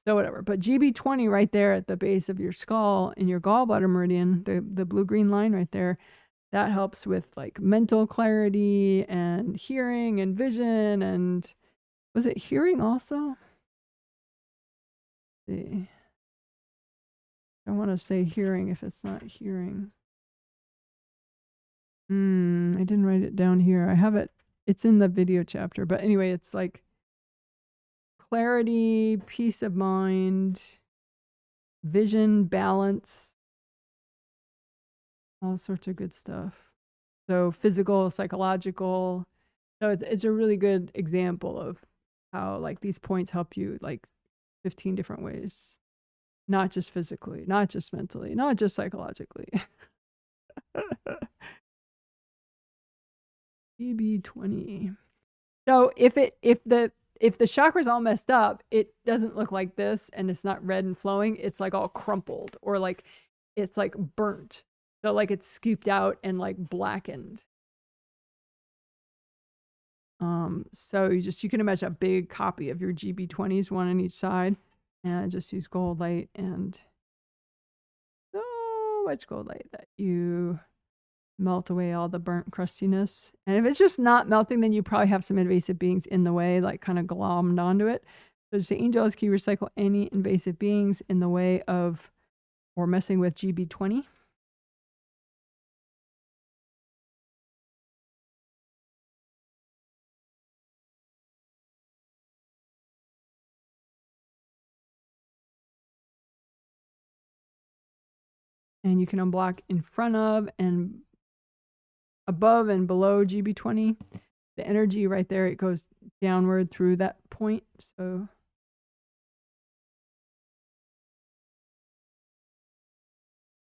so whatever. But GB20 right there at the base of your skull in your gallbladder meridian, the blue-green line right there, that helps with like mental clarity and hearing and vision. And was it hearing also? Let's see. I want to say hearing if it's not hearing. I didn't write it down here. I have it. It's in the video chapter. But anyway, it's like clarity, peace of mind, vision, balance, all sorts of good stuff. So physical, psychological. So it's a really good example of how like these points help you like 15 different ways. Not just physically, not just mentally, not just psychologically. GB20. So if the chakra's all messed up, it doesn't look like this and it's not red and flowing. It's like all crumpled or like it's like burnt. So like it's scooped out and like blackened. So you can imagine a big copy of your GB20s, one on each side, and just use gold light, and so much gold light that you melt away all the burnt crustiness. And if it's just not melting, then you probably have some invasive beings in the way, like kind of glommed onto it. So just say, angels, can you recycle any invasive beings in the way of or messing with GB20? And you can unblock in front of and above and below GB20. The energy right there, it goes downward through that point. So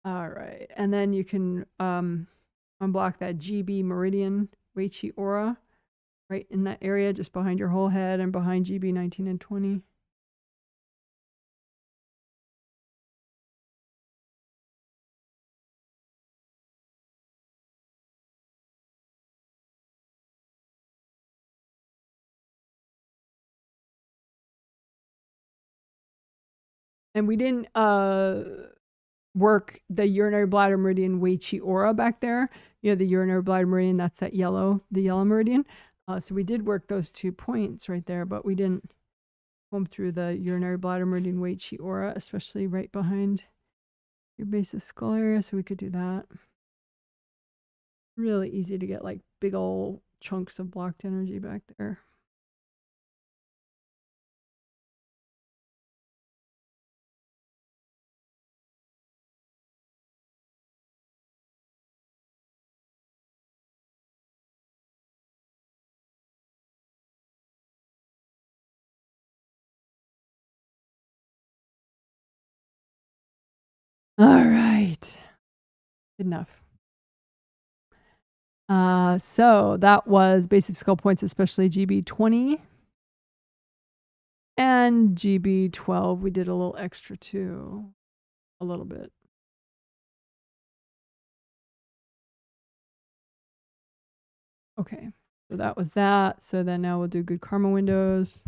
all right. And then you can unblock that GB meridian Weiqi aura right in that area, just behind your whole head and behind GB 19 and 20. And we didn't work the urinary bladder meridian Weiqi aura back there. You know, the urinary bladder meridian, that's that yellow, the yellow meridian. So we did work those 2 points right there, but we didn't comb through the urinary bladder meridian Weiqi aura, especially right behind your base of skull area. So we could do that. Really easy to get like big old chunks of blocked energy back there. All right. Good enough. So that was basic skull points, especially GB20 and GB12. We did a little extra too, a little bit. Okay, so that was that. So then now we'll do good karma windows.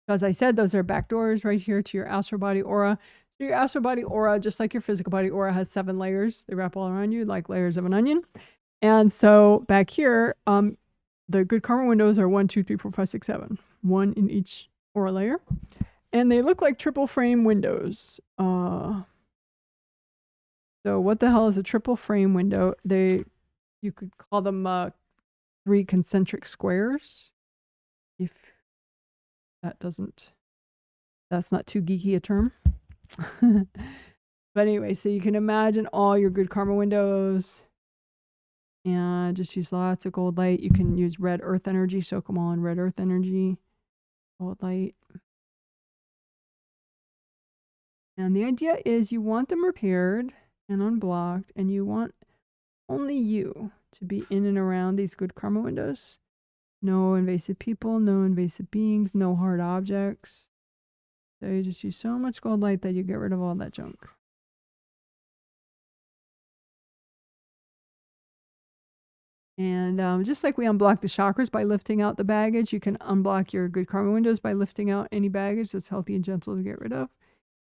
As I said, those are back doors right here to your astral body aura. So your astral body aura, just like your physical body aura, has 7 layers. They wrap all around you like layers of an onion. And so back here, the good karma windows are 1, 2, 3, 4, 5, 6, 7. 1 in each aura layer. And they look like triple frame windows. So what the hell is a triple frame window? You could call them 3 concentric squares. If that's not too geeky a term. But anyway, so you can imagine all your good karma windows and just use lots of gold light. You can use red earth energy, soak them all in red earth energy, gold light. And the idea is you want them repaired and unblocked, and you want only you to be in and around these good karma windows. No invasive people, no invasive beings, no hard objects. So you just use so much gold light that you get rid of all that junk. And just like we unblock the chakras by lifting out the baggage, you can unblock your good karma windows by lifting out any baggage that's healthy and gentle to get rid of.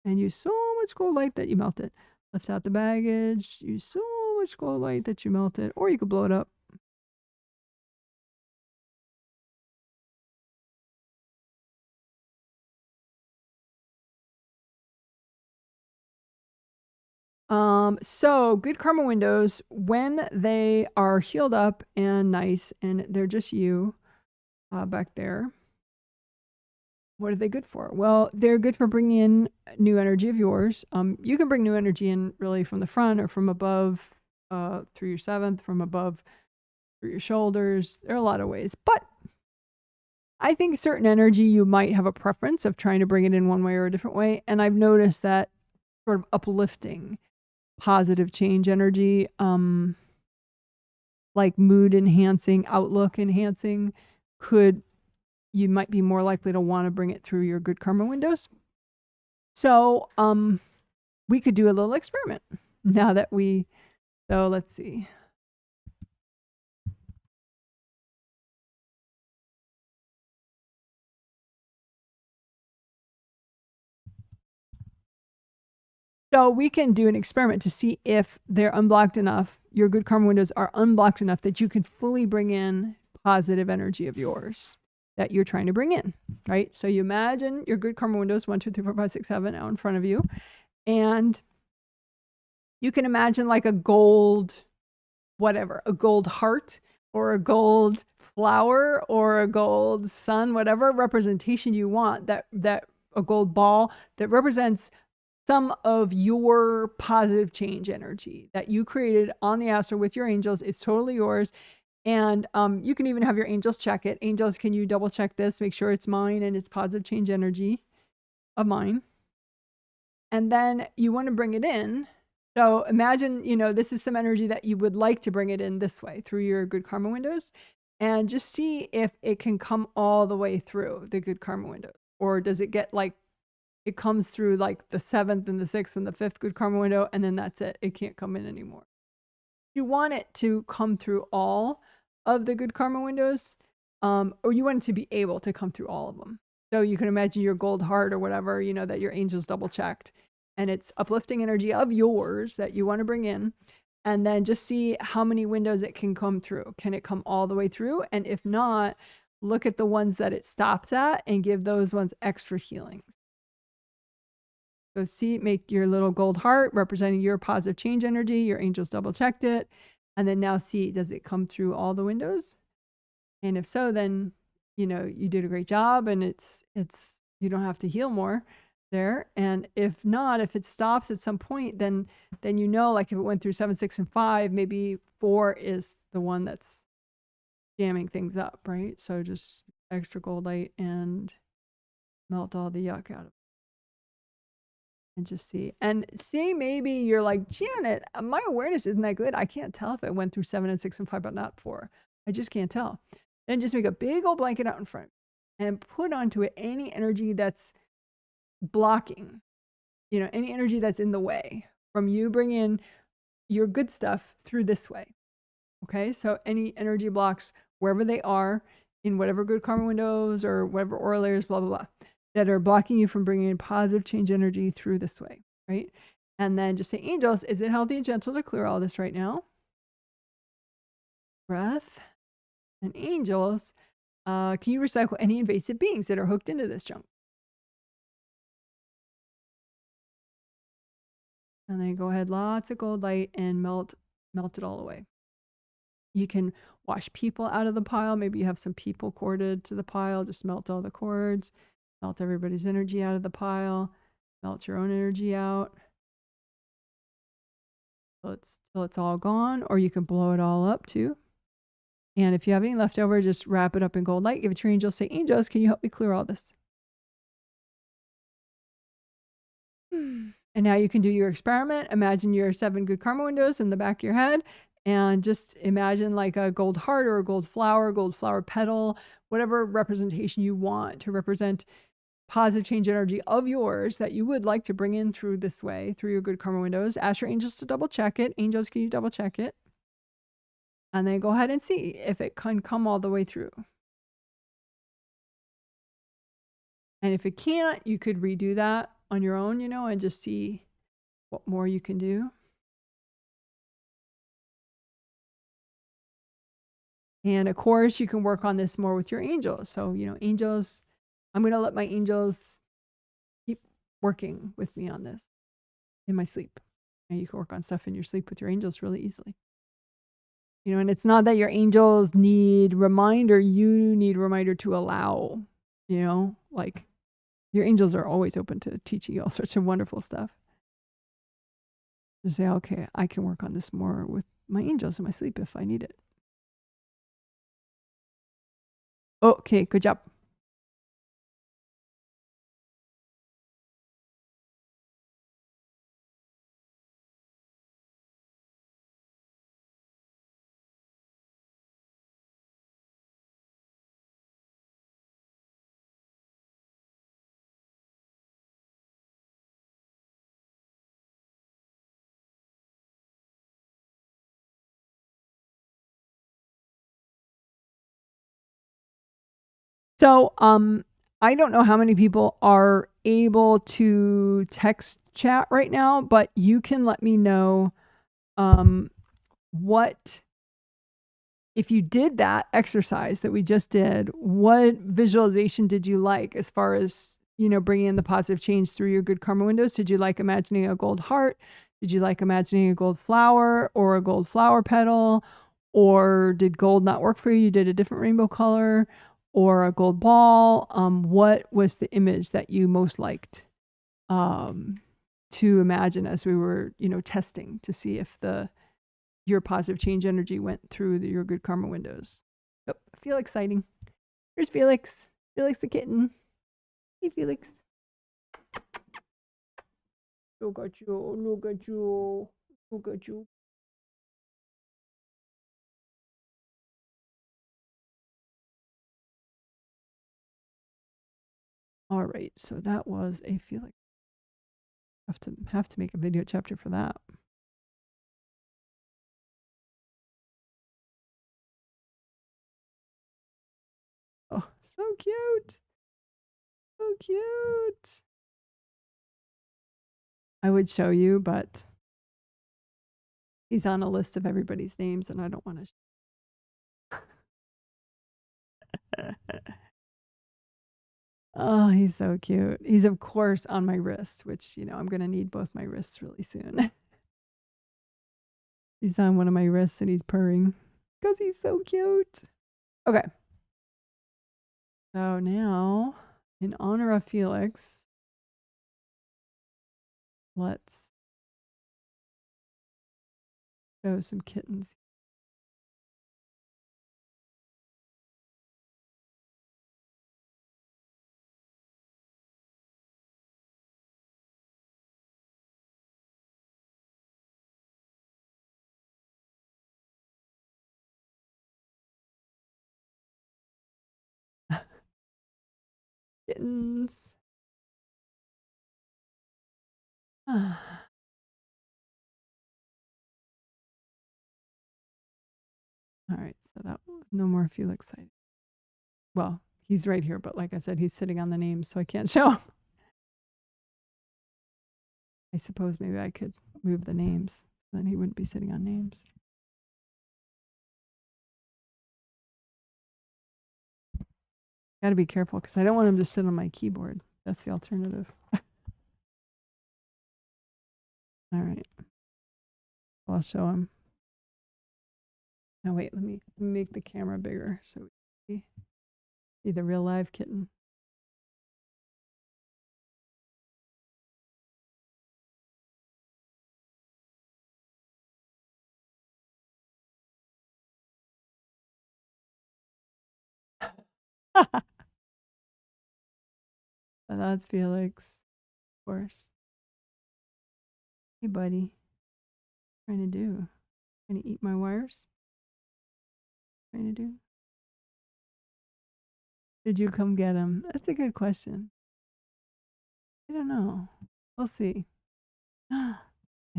And use so much gold light that you melt it. Lift out the baggage, use so much gold light that you melt it, or you could blow it up. So good karma windows, when they are healed up and nice and they're just you back there, what are they good for? Well, they're good for bringing in new energy of yours. You can bring new energy in really from the front or from above, through your 7th, from above through your shoulders. There are a lot of ways, but I think certain energy you might have a preference of trying to bring it in one way or a different way. And I've noticed that sort of uplifting, positive change energy, like mood enhancing, outlook enhancing, you might be more likely to want to bring it through your good karma windows. So we could do a little experiment. now that so let's see. So we can do an experiment to see if they're unblocked enough, your good karma windows are unblocked enough that you can fully bring in positive energy of yours that you're trying to bring in, right? So you imagine your good karma windows, 1, 2, 3, 4, 5, 6, 7 out in front of you. And you can imagine like a gold, whatever, a gold heart or a gold flower or a gold sun, whatever representation you want, that a gold ball that represents some of your positive change energy that you created on the astral with your angels. It's totally yours. And you can even have your angels check it. Angels, can you double check this? Make sure it's mine and it's positive change energy of mine. And then you want to bring it in. So imagine, this is some energy that you would like to bring it in this way through your good karma windows, and just see if it can come all the way through the good karma windows. Or does it get like, it comes through like the 7th and the 6th and the 5th good karma window, and then that's it. It can't come in anymore. You want it to come through all of the good karma windows, or you want it to be able to come through all of them. So you can imagine your gold heart or whatever, that your angels double checked, and it's uplifting energy of yours that you want to bring in, and then just see how many windows it can come through. Can it come all the way through? And if not, look at the ones that it stops at and give those ones extra healings. So see, make your little gold heart representing your positive change energy. Your angels double checked it. And then now see, does it come through all the windows? And if so, then, you did a great job, and it's, you don't have to heal more there. And if not, if it stops at some point, then like if it went through 7, 6, and 5, maybe 4 is the one that's jamming things up, right? So just extra gold light and melt all the yuck out of it. And just see. And see, maybe you're like, Janet, my awareness isn't that good. I can't tell if it went through 7 and 6 and 5, but not 4. I just can't tell. Then just make a big old blanket out in front and put onto it any energy that's blocking, any energy that's in the way from you bringing your good stuff through this way. Okay, so any energy blocks, wherever they are, in whatever good karma windows or whatever aura layers, blah, blah, blah, that are blocking you from bringing in positive change energy through this way, right? And then just say, angels, is it healthy and gentle to clear all this right now? Breath. And angels, can you recycle any invasive beings that are hooked into this junk? And then go ahead, lots of gold light, and melt it all away. You can wash people out of the pile. Maybe you have some people corded to the pile. Just melt all the cords, melt everybody's energy out of the pile, melt your own energy out till it's all gone, or you can blow it all up too. And if you have any left over, just wrap it up in gold light. Give it to your angels. Say, angels, can you help me clear all this? And now you can do your experiment. Imagine your 7 good karma windows in the back of your head, and just imagine like a gold heart or a gold flower petal, whatever representation you want to represent positive change energy of yours that you would like to bring in through this way, through your good karma windows. Ask your angels to double check it. Angels, can you double check it? And then go ahead and see if it can come all the way through. And if it can't, you could redo that on your own, and just see what more you can do. And of course, you can work on this more with your angels. So, angels, I'm going to let my angels keep working with me on this in my sleep. And you can work on stuff in your sleep with your angels really easily. And it's not that your angels need reminder, you need reminder to allow, like your angels are always open to teaching you all sorts of wonderful stuff. Just say, okay, I can work on this more with my angels in my sleep if I need it. Okay, good job. So, I don't know how many people are able to text chat right now, but you can let me know what, if you did that exercise that we just did, what visualization did you like as far as, you know, bringing in the positive change through your good karma windows? Did you like imagining a gold heart? Did you like imagining a gold flower or a gold flower petal? Or did gold not work for you? You did a different rainbow color or a gold ball. What was the image that you most liked to imagine as we were, you know, testing to see if your positive change energy went through your good karma windows? Oh, feel exciting. Here's Felix. Felix the kitten. Hey, Felix. Look at you. Look at you. Look at you. All right, so that was a Felix. Have to make a video chapter for that. Oh, so cute. So cute. I would show you, but he's on a list of everybody's names and I don't want to. Oh, he's so cute. He's, of course, on my wrist, which, you know, I'm going to need both my wrists really soon. He's on one of my wrists and he's purring because he's so cute. Okay. So now, in honor of Felix, let's show some kittens. Kittens. All right, so that was no more Felix sighting. Well, he's right here, but like I said, he's sitting on the names, so I can't show him. I suppose maybe I could move the names, so then he wouldn't be sitting on names. Got to be careful because I don't want him to sit on my keyboard. That's the alternative. All right. I'll show him. Now wait, let me make the camera bigger so we see the real live kitten. So that's Felix, of course. Hey, buddy. What are you trying to do? Trying to eat my wires? What are you trying to do? Did you come get him? That's a good question. I don't know. We'll see. I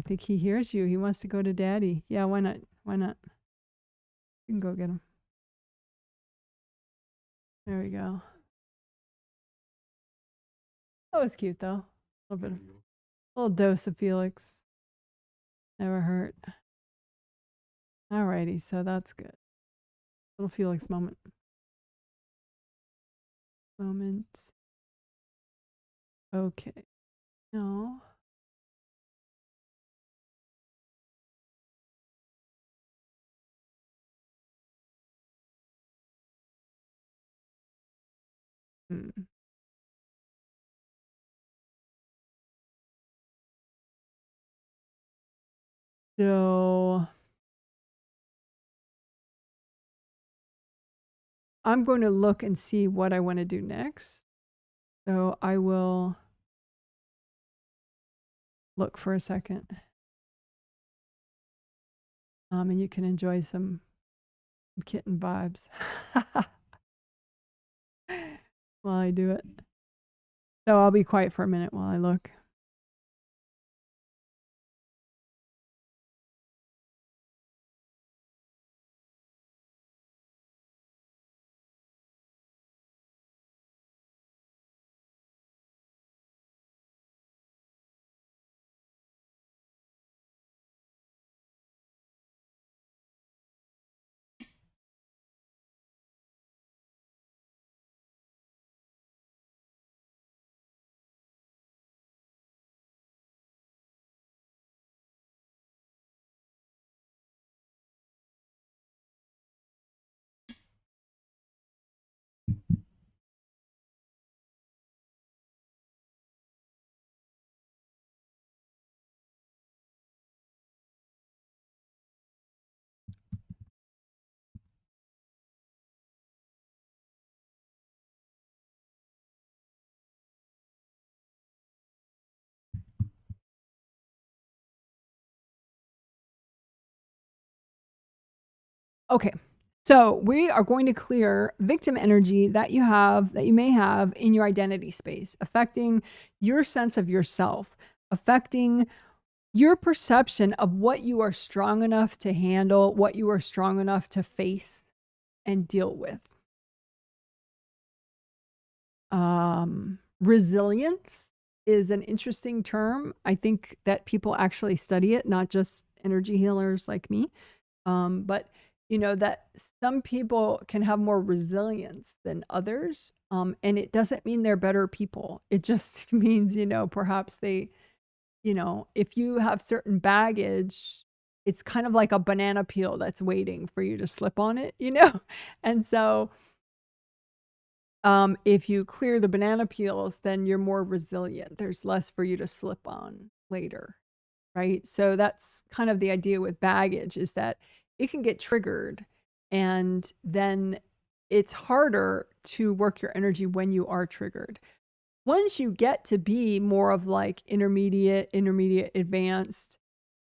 think he hears you. He wants to go to daddy. Yeah, why not? Why not? You can go get him. There we go. That was cute though. A little bit of, a little dose of Felix. Never hurt. Alrighty, so that's good. Little Felix moment. Okay. Now. So I'm going to look and see what I want to do next. So I will look for a second. And you can enjoy some kitten vibes while I do it. So I'll be quiet for a minute while I look. Okay. So we are going to clear victim energy that you may have in your identity space, affecting your sense of yourself, affecting your perception of what you are strong enough to handle, what you are strong enough to face and deal with. Resilience is an interesting term. I think that people actually study it, not just energy healers like me. But you know that some people can have more resilience than others. And it doesn't mean they're better people. It just means, perhaps they, if you have certain baggage, it's kind of like a banana peel that's waiting for you to slip on it, And so if you clear the banana peels, then you're more resilient. There's less for you to slip on later, right? So that's kind of the idea with baggage, is that it can get triggered, and then it's harder to work your energy when you are triggered. Once you get to be more of like intermediate, advanced,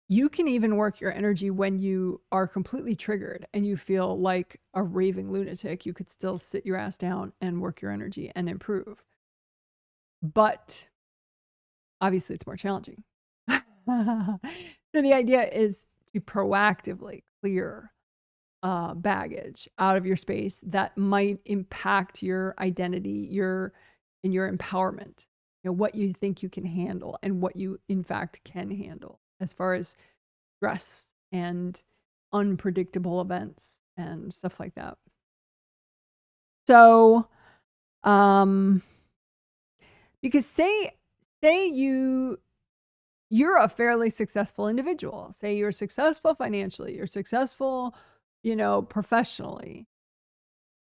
you can even work your energy when you are completely triggered and you feel like a raving lunatic. You could still sit your ass down and work your energy and improve. But obviously, it's more challenging. So the idea is to proactively clear baggage out of your space that might impact your identity, your empowerment. What you think you can handle and what you in fact can handle as far as stress and unpredictable events and stuff like that. So, because say you're a fairly successful individual. Say you're successful financially, you're successful, professionally.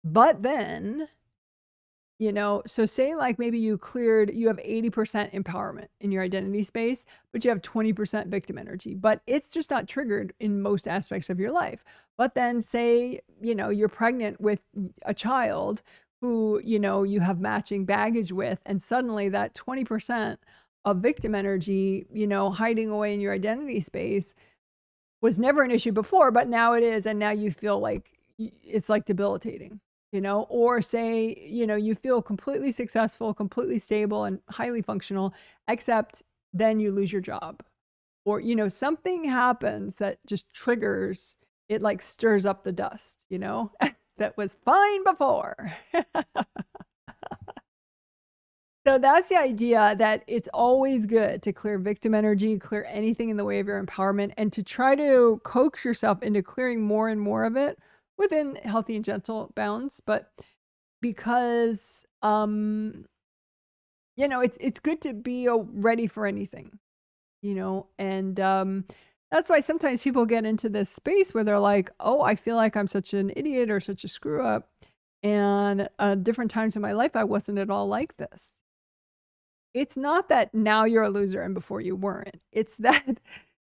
But then, so say like maybe you have 80% empowerment in your identity space, but you have 20% victim energy, but it's just not triggered in most aspects of your life. But then say, you're pregnant with a child who, you have matching baggage with, and suddenly that 20% of victim energy, hiding away in your identity space was never an issue before, but now it is. And now you feel like it's like debilitating. Or say, you feel completely successful, completely stable, and highly functional, except then you lose your job. Or, something happens that just triggers, it like stirs up the dust, that was fine before. So that's the idea, that it's always good to clear victim energy, clear anything in the way of your empowerment, and to try to coax yourself into clearing more and more of it within healthy and gentle bounds. But because it's good to be ready for anything, and that's why sometimes people get into this space where they're like, oh, I feel like I'm such an idiot or such a screw up, and different times in my life I wasn't at all like this. It's not that now you're a loser and before you weren't. It's that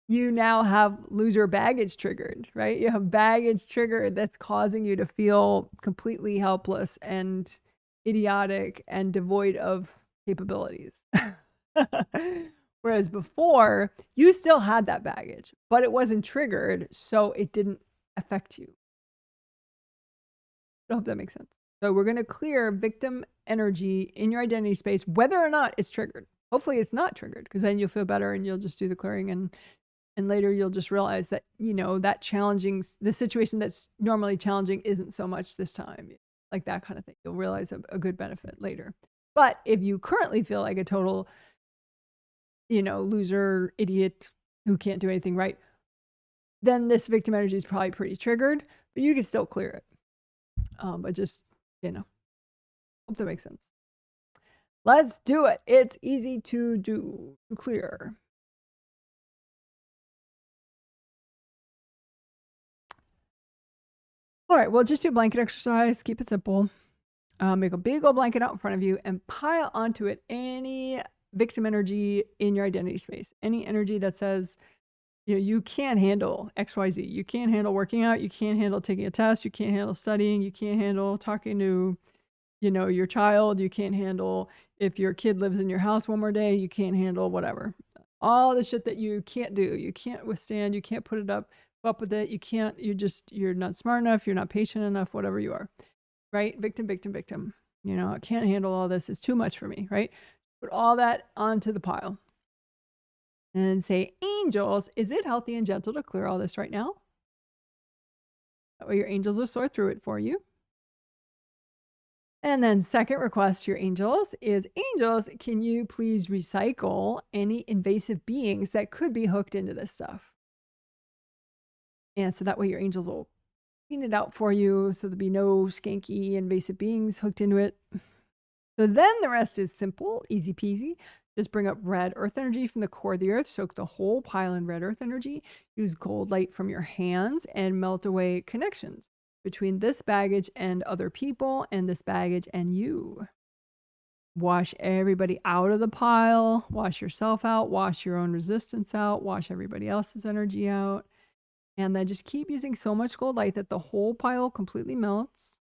you now have loser baggage triggered, right? You have baggage triggered that's causing you to feel completely helpless and idiotic and devoid of capabilities. Whereas before, you still had that baggage, but it wasn't triggered, so it didn't affect you. I hope that makes sense. So we're going to clear victim energy in your identity space, whether or not it's triggered. Hopefully it's not triggered, because then you'll feel better and you'll just do the clearing, and later you'll just realize that, the situation that's normally challenging isn't so much this time, like that kind of thing. You'll realize a good benefit later. But if you currently feel like a total, loser, idiot who can't do anything right, then this victim energy is probably pretty triggered, but you can still clear it. But just, hope that makes sense. Let's do it. It's easy to do, to clear. All right, well, just do a blanket exercise. Keep it simple. Make a big old blanket out in front of you and pile onto it any victim energy in your identity space. Any energy that says, you can't handle XYZ. You can't handle working out. You can't handle taking a test. You can't handle studying. You can't handle talking to, your child. You can't handle if your kid lives in your house one more day. You can't handle whatever. All the shit that you can't do. You can't withstand. You can't put it up. up with it. You can't, you're not smart enough. You're not patient enough, whatever you are, right? Victim, victim, victim. You know, I can't handle all this. It's too much for me, right? Put all that onto the pile and say, angels, is it healthy and gentle to clear all this right now? That way your angels will sort through it for you. And then second request to your angels is, angels, can you please recycle any invasive beings that could be hooked into this stuff? And so that way your angels will clean it out for you so there'll be no skanky invasive beings hooked into it. So then the rest is simple, easy peasy. Just bring up red earth energy from the core of the earth, soak the whole pile in red earth energy, use gold light from your hands, and melt away connections between this baggage and other people, and this baggage and you. Wash everybody out of the pile, wash yourself out, wash your own resistance out, wash everybody else's energy out. And then just keep using so much gold light that the whole pile completely melts.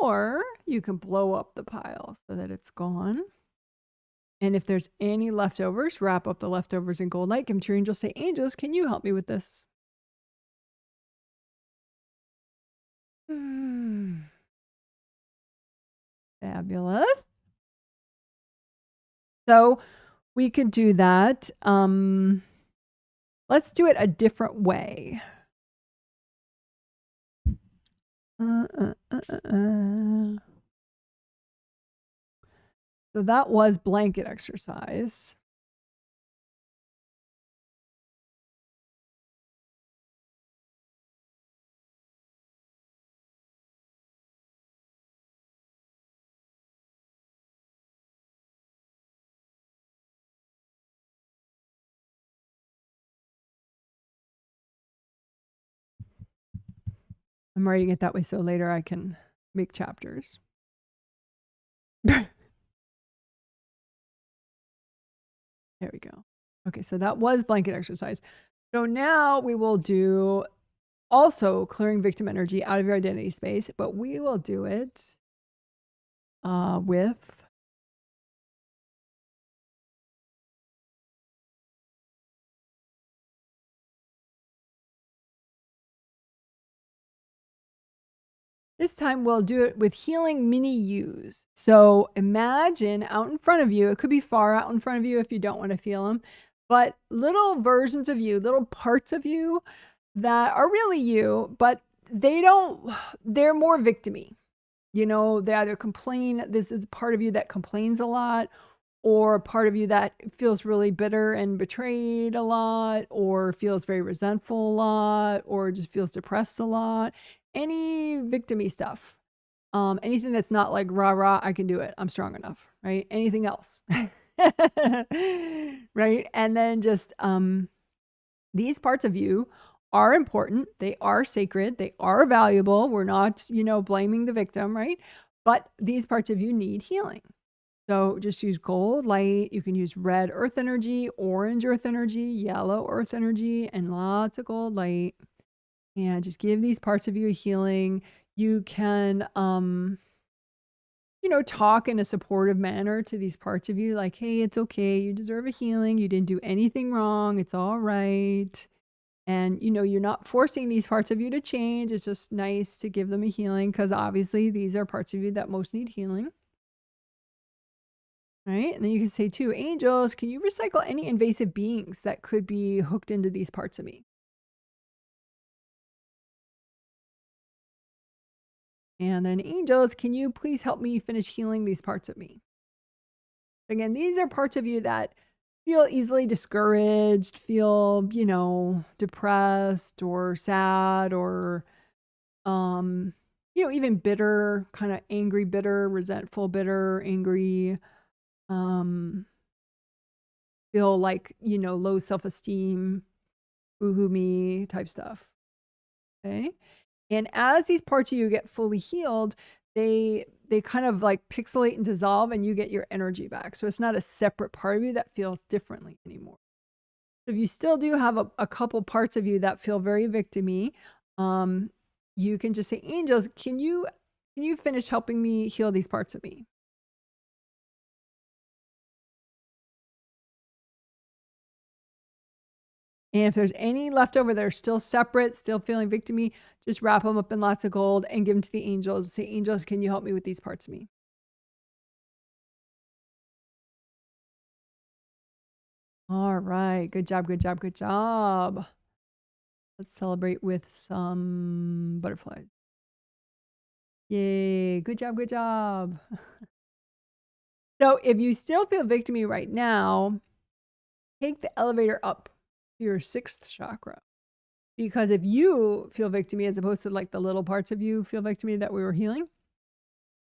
Or you can blow up the pile so that it's gone. And if there's any leftovers, wrap up the leftovers in gold light. Give them to your angels. Say, angels, can you help me with this? Fabulous. So we could do that. Let's do it a different way. So that was blanket exercise. I'm writing it that way so later I can make chapters. There we go. Okay, so that was blanket exercise. So now we will do also clearing victim energy out of your identity space, but we will do it with this time we'll do it with healing mini yous. So imagine out in front of you, it could be far out in front of you if you don't want to feel them, but little versions of you, little parts of you that are really you, but they're more victimy. You know, they either complain, this is part of you that complains a lot, or a part of you that feels really bitter and betrayed a lot, or feels very resentful a lot, or just feels depressed a lot. Any victimy stuff. Anything that's not like rah rah, I can do it, I'm strong enough, right? Anything else. Right? And then just these parts of you are important, they are sacred, they are valuable. We're not, you know, blaming the victim, right? But these parts of you need healing. So just use gold light. You can use red earth energy, orange earth energy, yellow earth energy, and lots of gold light. And just give these parts of you a healing. You can, you know, talk in a supportive manner to these parts of you, like, hey, it's okay. You deserve a healing. You didn't do anything wrong. It's all right. And, you know, you're not forcing these parts of you to change. It's just nice to give them a healing because obviously these are parts of you that most need healing. Right? And then you can say too, angels, can you recycle any invasive beings that could be hooked into these parts of me? And then angels, can you please help me finish healing these parts of me? Again, these are parts of you that feel easily discouraged, feel, you know, depressed or sad or, you know, even bitter, kind of angry, bitter, resentful, bitter, angry, feel like, you know, low self-esteem, boohoo me type stuff. Okay. And as these parts of you get fully healed, they kind of like pixelate and dissolve and you get your energy back. So it's not a separate part of you that feels differently anymore. So if you still do have a couple parts of you that feel very victimy, you can just say, angels, can you finish helping me heal these parts of me? And if there's any left over that are still separate, still feeling victimy, just wrap them up in lots of gold and give them to the angels. Say, angels, can you help me with these parts of me? All right. Good job, good job, good job. Let's celebrate with some butterflies. Yay. Good job, good job. So if you still feel victimy right now, take the elevator up to your 6th chakra. Because if you feel victimy, as opposed to like the little parts of you feel victimy that we were healing,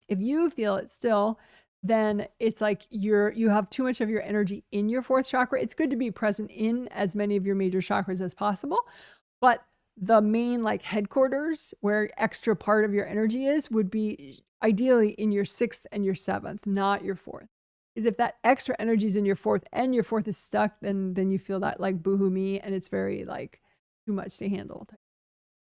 if you feel it still, then it's like you have too much of your energy in your 4th chakra. It's good to be present in as many of your major chakras as possible, but the main like headquarters where extra part of your energy is would be ideally in your 6th and your 7th, not your 4th. Because if that extra energy is in your 4th and your 4th is stuck, then you feel that like boohoo me, and it's very like too much to handle.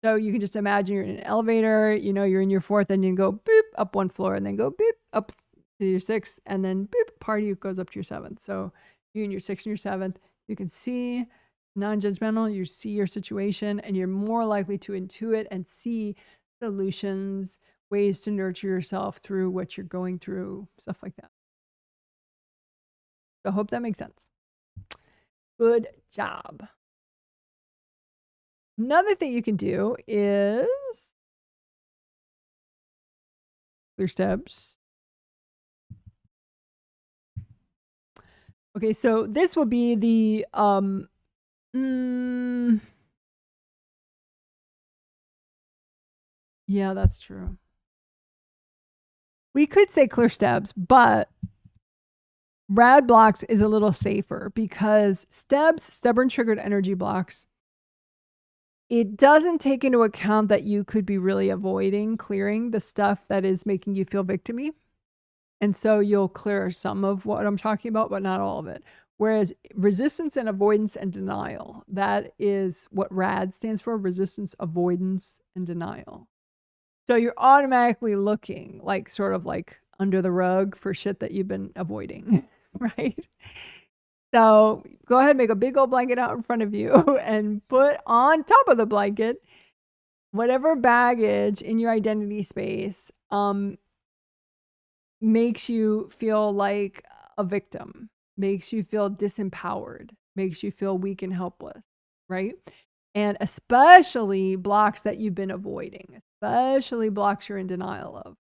So you can just imagine you're in an elevator, you know, you're in your 4th, and you go boop up 1 floor, and then go boop up to your 6th, and then boop, part of you goes up to your 7th. So you're in your 6th and your 7th, you can see non-judgmental, you see your situation, and you're more likely to intuit and see solutions, ways to nurture yourself through what you're going through, stuff like that. So I hope that makes sense. Good job. Another thing you can do is clear steps. Okay, so this will be the yeah, that's true. We could say clear steps, but rad blocks is a little safer because steps, stubborn triggered energy blocks, it doesn't take into account that you could be really avoiding clearing the stuff that is making you feel victimy. And so you'll clear some of what I'm talking about, but not all of it. Whereas resistance and avoidance and denial, that is what RAD stands for, resistance, avoidance, and denial. So you're automatically looking like sort of like under the rug for shit that you've been avoiding, right? So go ahead, make a big old blanket out in front of you and put on top of the blanket whatever baggage in your identity space makes you feel like a victim, makes you feel disempowered, makes you feel weak and helpless, right? And especially blocks that you've been avoiding, especially blocks you're in denial of,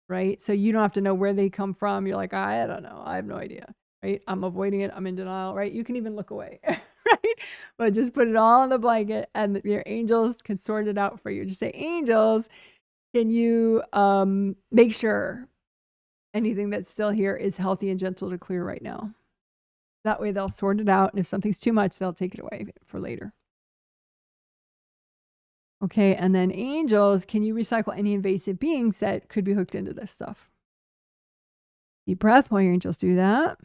right? So you don't have to know where they come from. You're like, I don't know. I have no idea, right? I'm avoiding it. I'm in denial, right? You can even look away, right? But just put it all on the blanket and your angels can sort it out for you. Just say, angels, can you make sure anything that's still here is healthy and gentle to clear right now? That way they'll sort it out. And if something's too much, they'll take it away for later. Okay, and then angels, can you recycle any invasive beings that could be hooked into this stuff? Deep breath while your angels do that.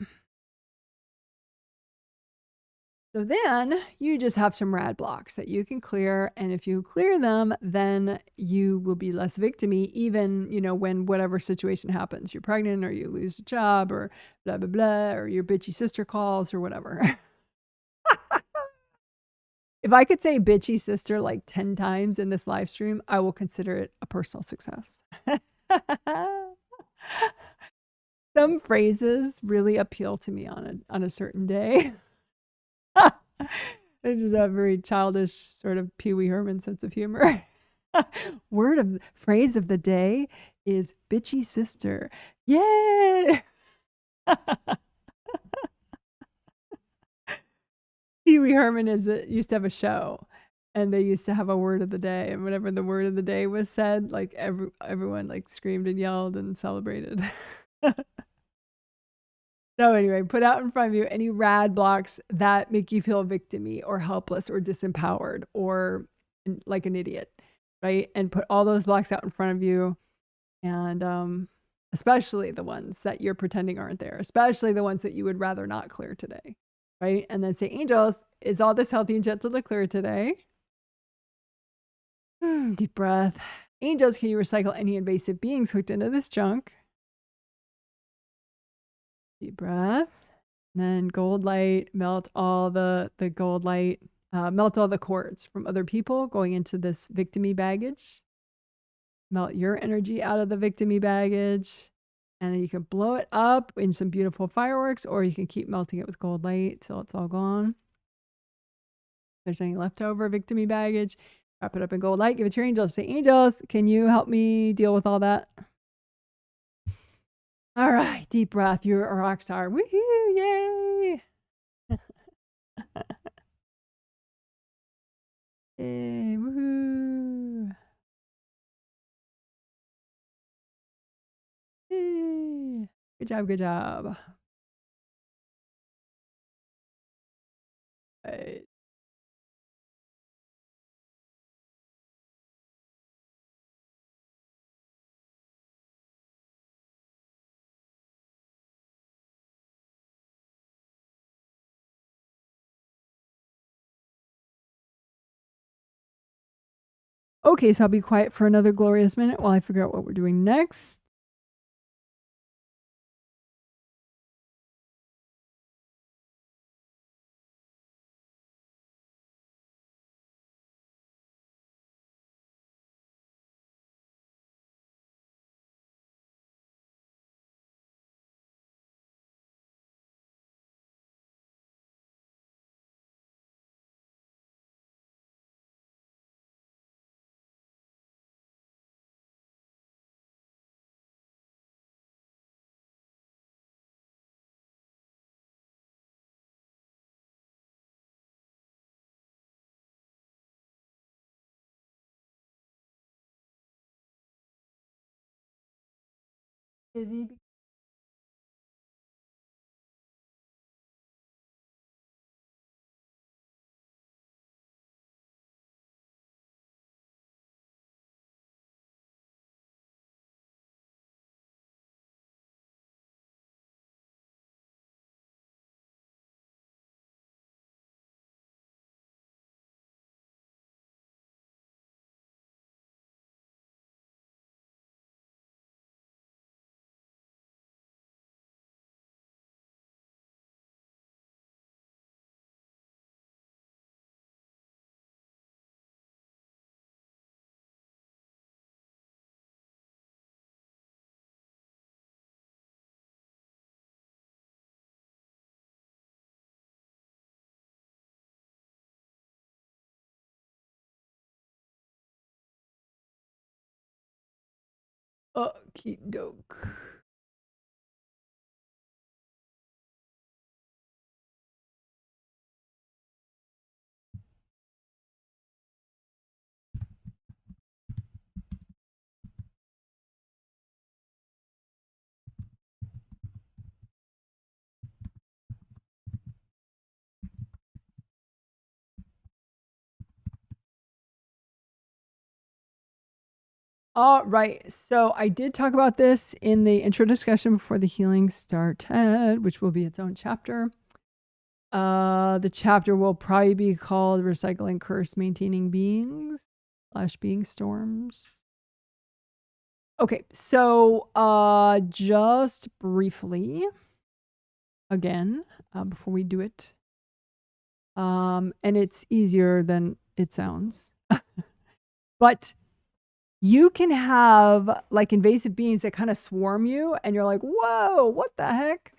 So then you just have some rad blocks that you can clear. And if you clear them, then you will be less victimy, even, you know, when whatever situation happens. You're pregnant or you lose a job or blah, blah, blah, or your bitchy sister calls or whatever. If I could say bitchy sister like 10 times in this live stream, I will consider it a personal success. Some phrases really appeal to me on a certain day. It's just a very childish sort of Pee Wee Herman sense of humor. Phrase of the day is bitchy sister. Yay! Pee Wee Herman used to have a show, and they used to have a word of the day, and whenever the word of the day was said, like everyone like screamed and yelled and celebrated. So anyway, put out in front of you any rad blocks that make you feel victimy or helpless or disempowered or like an idiot, right? And put all those blocks out in front of you, and especially the ones that you're pretending aren't there, especially the ones that you would rather not clear today, right? And then say, angels, is all this healthy and gentle to clear today? Deep breath. Angels, can you recycle any invasive beings hooked into this junk? Deep breath. And then gold light, melt all the gold light Melt all the cords from other people going into this victimy baggage. Melt your energy out of the victimy baggage. And then you can blow it up in some beautiful fireworks, or you can keep melting it with gold light till it's all gone. If there's any leftover victimy baggage, wrap it up in gold light, give it to your angels. Say, angels, can you help me deal with all that? All right, deep breath. You're a rock star. Woohoo! Yay! Yay! Woohoo! Yay! Good job. Good job. Right. Okay, so I'll be quiet for another glorious minute while I figure out what we're doing next. Izzy. Okie doke. All right. So I did talk about this in the intro discussion before the healing started, which will be its own chapter. The chapter will probably be called Recycling Cursed Maintaining Beings / Being Storms. Okay, so just briefly, again, before we do it, and it's easier than it sounds, but you can have like invasive beings that kind of swarm you and you're like, whoa, what the heck?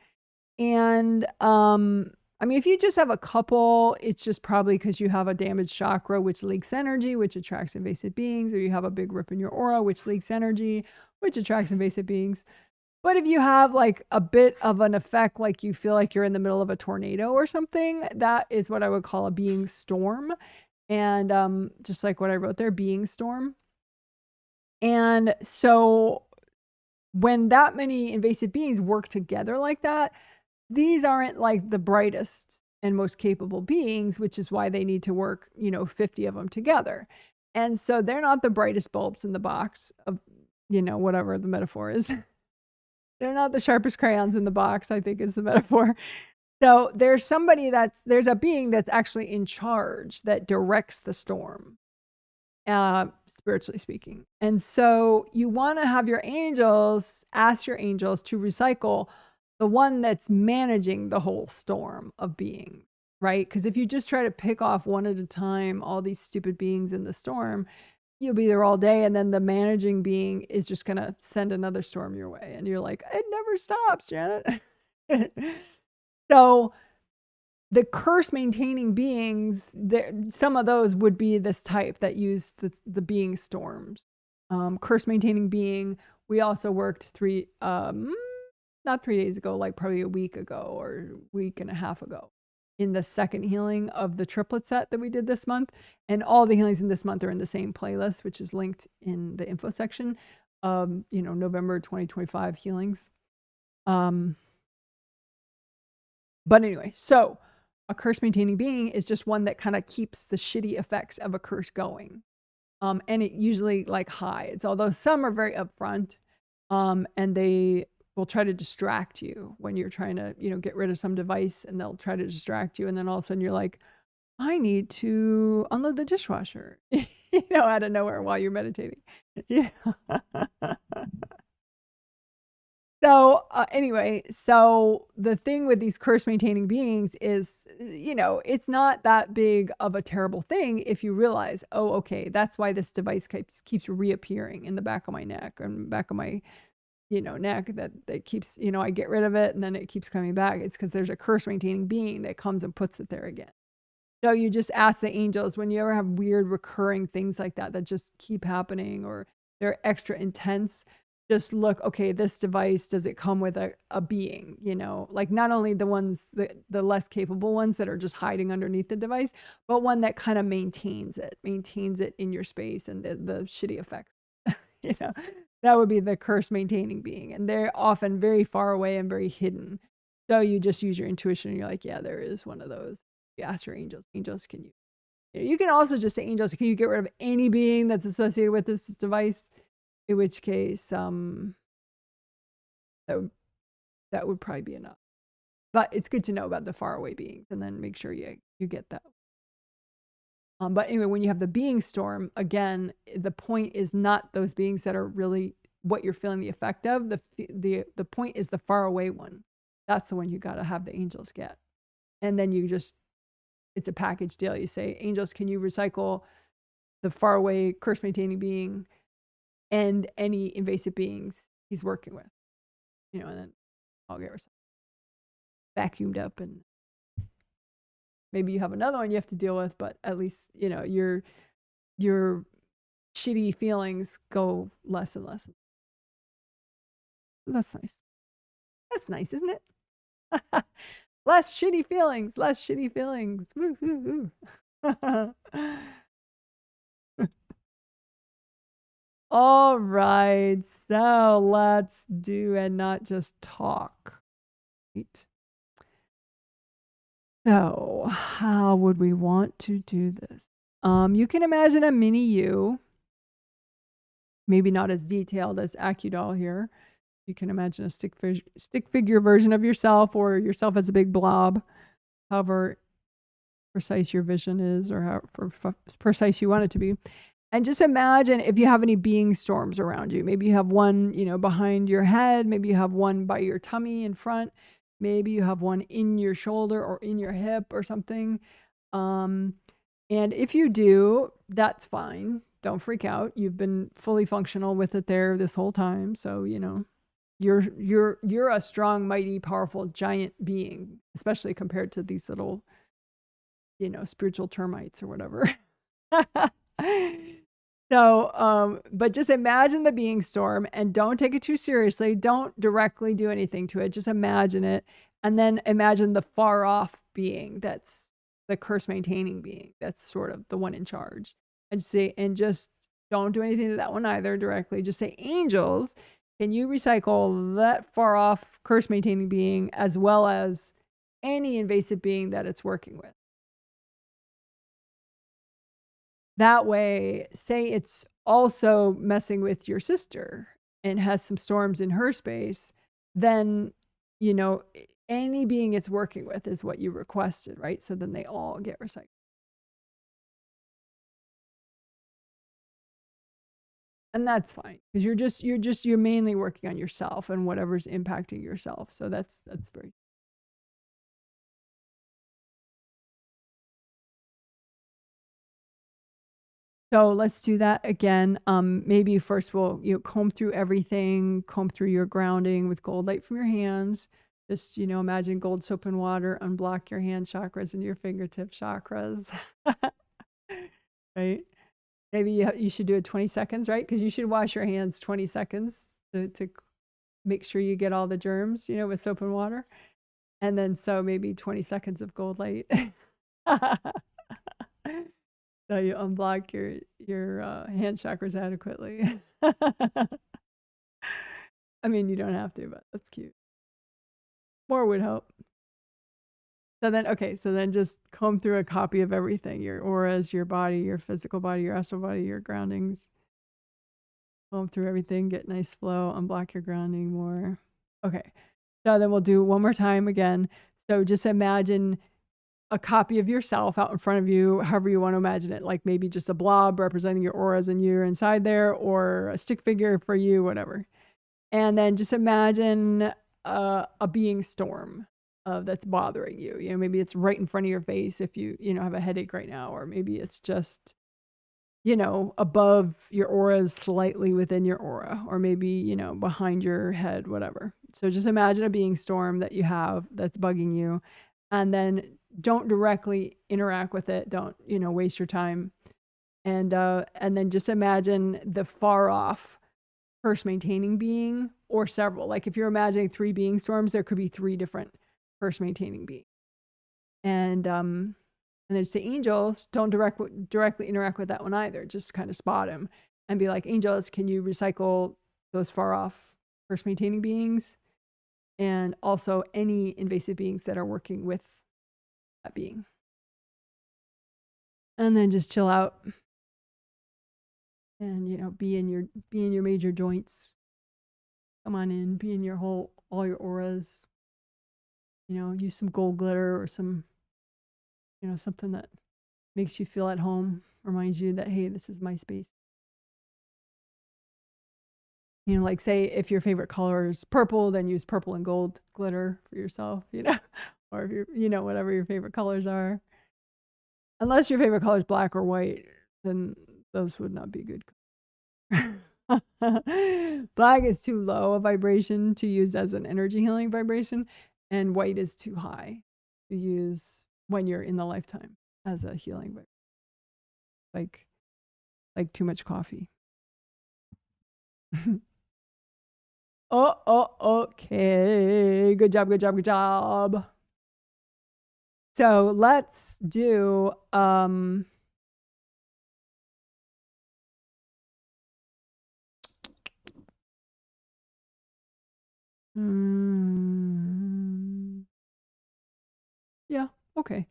And I mean, if you just have a couple, it's just probably because you have a damaged chakra, which leaks energy, which attracts invasive beings, or you have a big rip in your aura, which leaks energy, which attracts invasive beings. But if you have like a bit of an effect, like you feel like you're in the middle of a tornado or something, that is what I would call a being storm. And just like what I wrote there, being storm. And so when that many invasive beings work together like that, these aren't like the brightest and most capable beings, which is why they need to work, 50 of them together. And so they're not the brightest bulbs in the box of, whatever the metaphor is. They're not the sharpest crayons in the box, I think is the metaphor. So there's a being that's actually in charge that directs the storm. Spiritually speaking. And so you want to have your angels, ask your angels to recycle the one that's managing the whole storm of being, right? Because if you just try to pick off one at a time all these stupid beings in the storm, you'll be there all day, and then the managing being is just going to send another storm your way, and you're like, it never stops, Janet. So the curse maintaining beings, some of those would be this type that use the being storms. Curse maintaining being, we also worked not 3 days ago, like probably a week ago or week and a half ago, in the second healing of the triplet set that we did this month. And all the healings in this month are in the same playlist, which is linked in the info section. November 2025 healings. But anyway, so a curse maintaining being is just one that kind of keeps the shitty effects of a curse going. And it usually like hides, although some are very upfront, and they will try to distract you when you're trying to, get rid of some device, and they'll try to distract you. And then all of a sudden you're like, I need to unload the dishwasher, out of nowhere while you're meditating. So anyway, so the thing with these curse maintaining beings is, it's not that big of a terrible thing if you realize, oh, okay, that's why this device keeps reappearing in the back of my neck and back of my, neck, that keeps, I get rid of it and then it keeps coming back. It's because there's a curse maintaining being that comes and puts it there again. So you just ask the angels, when you ever have weird recurring things like that just keep happening, or they're extra intense, just look, okay, this device, does it come with a being, like not only the ones, the less capable ones that are just hiding underneath the device, but one that kind of maintains it in your space and the shitty effects, that would be the curse maintaining being. And they're often very far away and very hidden. So you just use your intuition and you're like, yeah, there is one of those. You ask your angels, can you can also just say, angels, can you get rid of any being that's associated with this device? In which case, that would probably be enough. But it's good to know about the faraway beings, and then make sure you get that. But anyway, when you have the being storm, again, the point is not those beings that are really what you're feeling the effect of. The point is the faraway one. That's the one you got to have the angels get. And then it's a package deal. You say, angels, can you recycle the faraway curse maintaining being and any invasive beings he's working with, and then I'll get vacuumed up, and maybe you have another one you have to deal with, but at least, your shitty feelings go less and less. That's nice. That's nice, isn't it? Less shitty feelings. Woo-hoo-hoo. All right, so let's do and not just talk. Right. So how would we want to do this? You can imagine a mini you, maybe not as detailed as AccuDoll here. You can imagine a stick figure version of yourself, or yourself as a big blob, however precise your vision is, or how precise you want it to be. And just imagine if you have any being storms around you. Maybe you have one, behind your head. Maybe you have one by your tummy in front. Maybe you have one in your shoulder or in your hip or something. And if you do, that's fine. Don't freak out. You've been fully functional with it there this whole time. So, you're a strong, mighty, powerful, giant being, especially compared to these little, spiritual termites or whatever. So, but just imagine the being storm and don't take it too seriously. Don't directly do anything to it. Just imagine it. And then imagine the far off being that's the curse maintaining being. That's sort of the one in charge. And just don't do anything to that one either directly. Just say, angels, can you recycle that far off curse maintaining being as well as any invasive being that it's working with? That way, say it's also messing with your sister and has some storms in her space, then, any being it's working with is what you requested, right? So then they all get recycled. And that's fine, because you're mainly working on yourself and whatever's impacting yourself. So that's very So let's do that again. Maybe first we'll comb through everything, comb through your grounding with gold light from your hands. Just imagine gold soap and water, unblock your hand chakras and your fingertip chakras. Right? Maybe you should do it 20 seconds, right? Because you should wash your hands 20 seconds to make sure you get all the germs, with soap and water. And then so maybe 20 seconds of gold light. So you unblock your hand chakras adequately. I mean, you don't have to, but that's cute. More would help. So then just comb through a copy of everything, your auras, your body, your physical body, your astral body, your groundings. Comb through everything, get nice flow, unblock your grounding more. Okay, so then we'll do one more time again. So just imagine a copy of yourself out in front of you, however you want to imagine it, like maybe just a blob representing your auras and you're inside there, or a stick figure for you, whatever. And then just imagine a being storm that's bothering you. Maybe it's right in front of your face if you have a headache right now, or maybe it's just above your auras, slightly within your aura, or maybe behind your head, whatever. So just imagine a being storm that you have that's bugging you, and then don't directly interact with it. Don't waste your time, and then just imagine the far off curse maintaining being, or several. Like if you're imagining 3 being storms, there could be 3 different curse maintaining beings. And then say angels, don't directly interact with that one either. Just kind of spot him and be like, angels, can you recycle those far off curse maintaining beings, and also any invasive beings that are working with that being. And then just chill out and be in your major joints. Come on in, be in your all your auras. Use some gold glitter or some something that makes you feel at home, reminds you that, hey, this is my space. Like say if your favorite color is purple, then use purple and gold glitter for yourself, or if you're, whatever your favorite colors are. Unless your favorite color is black or white, then those would not be good. Black is too low a vibration to use as an energy healing vibration, and white is too high to use when you're in the lifetime as a healing vibration. Like too much coffee. Okay. Good job. So let's do yeah, okay.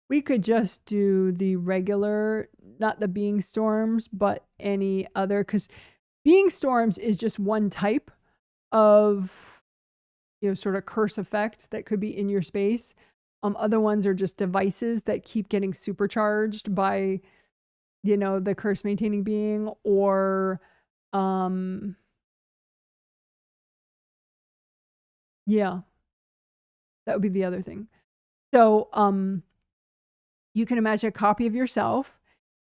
We could just do the regular, not the being storms, but any other, because being storms is just one type of sort of curse effect that could be in your space. Other ones are just devices that keep getting supercharged by the curse maintaining being, or yeah, that would be the other thing. So you can imagine a copy of yourself,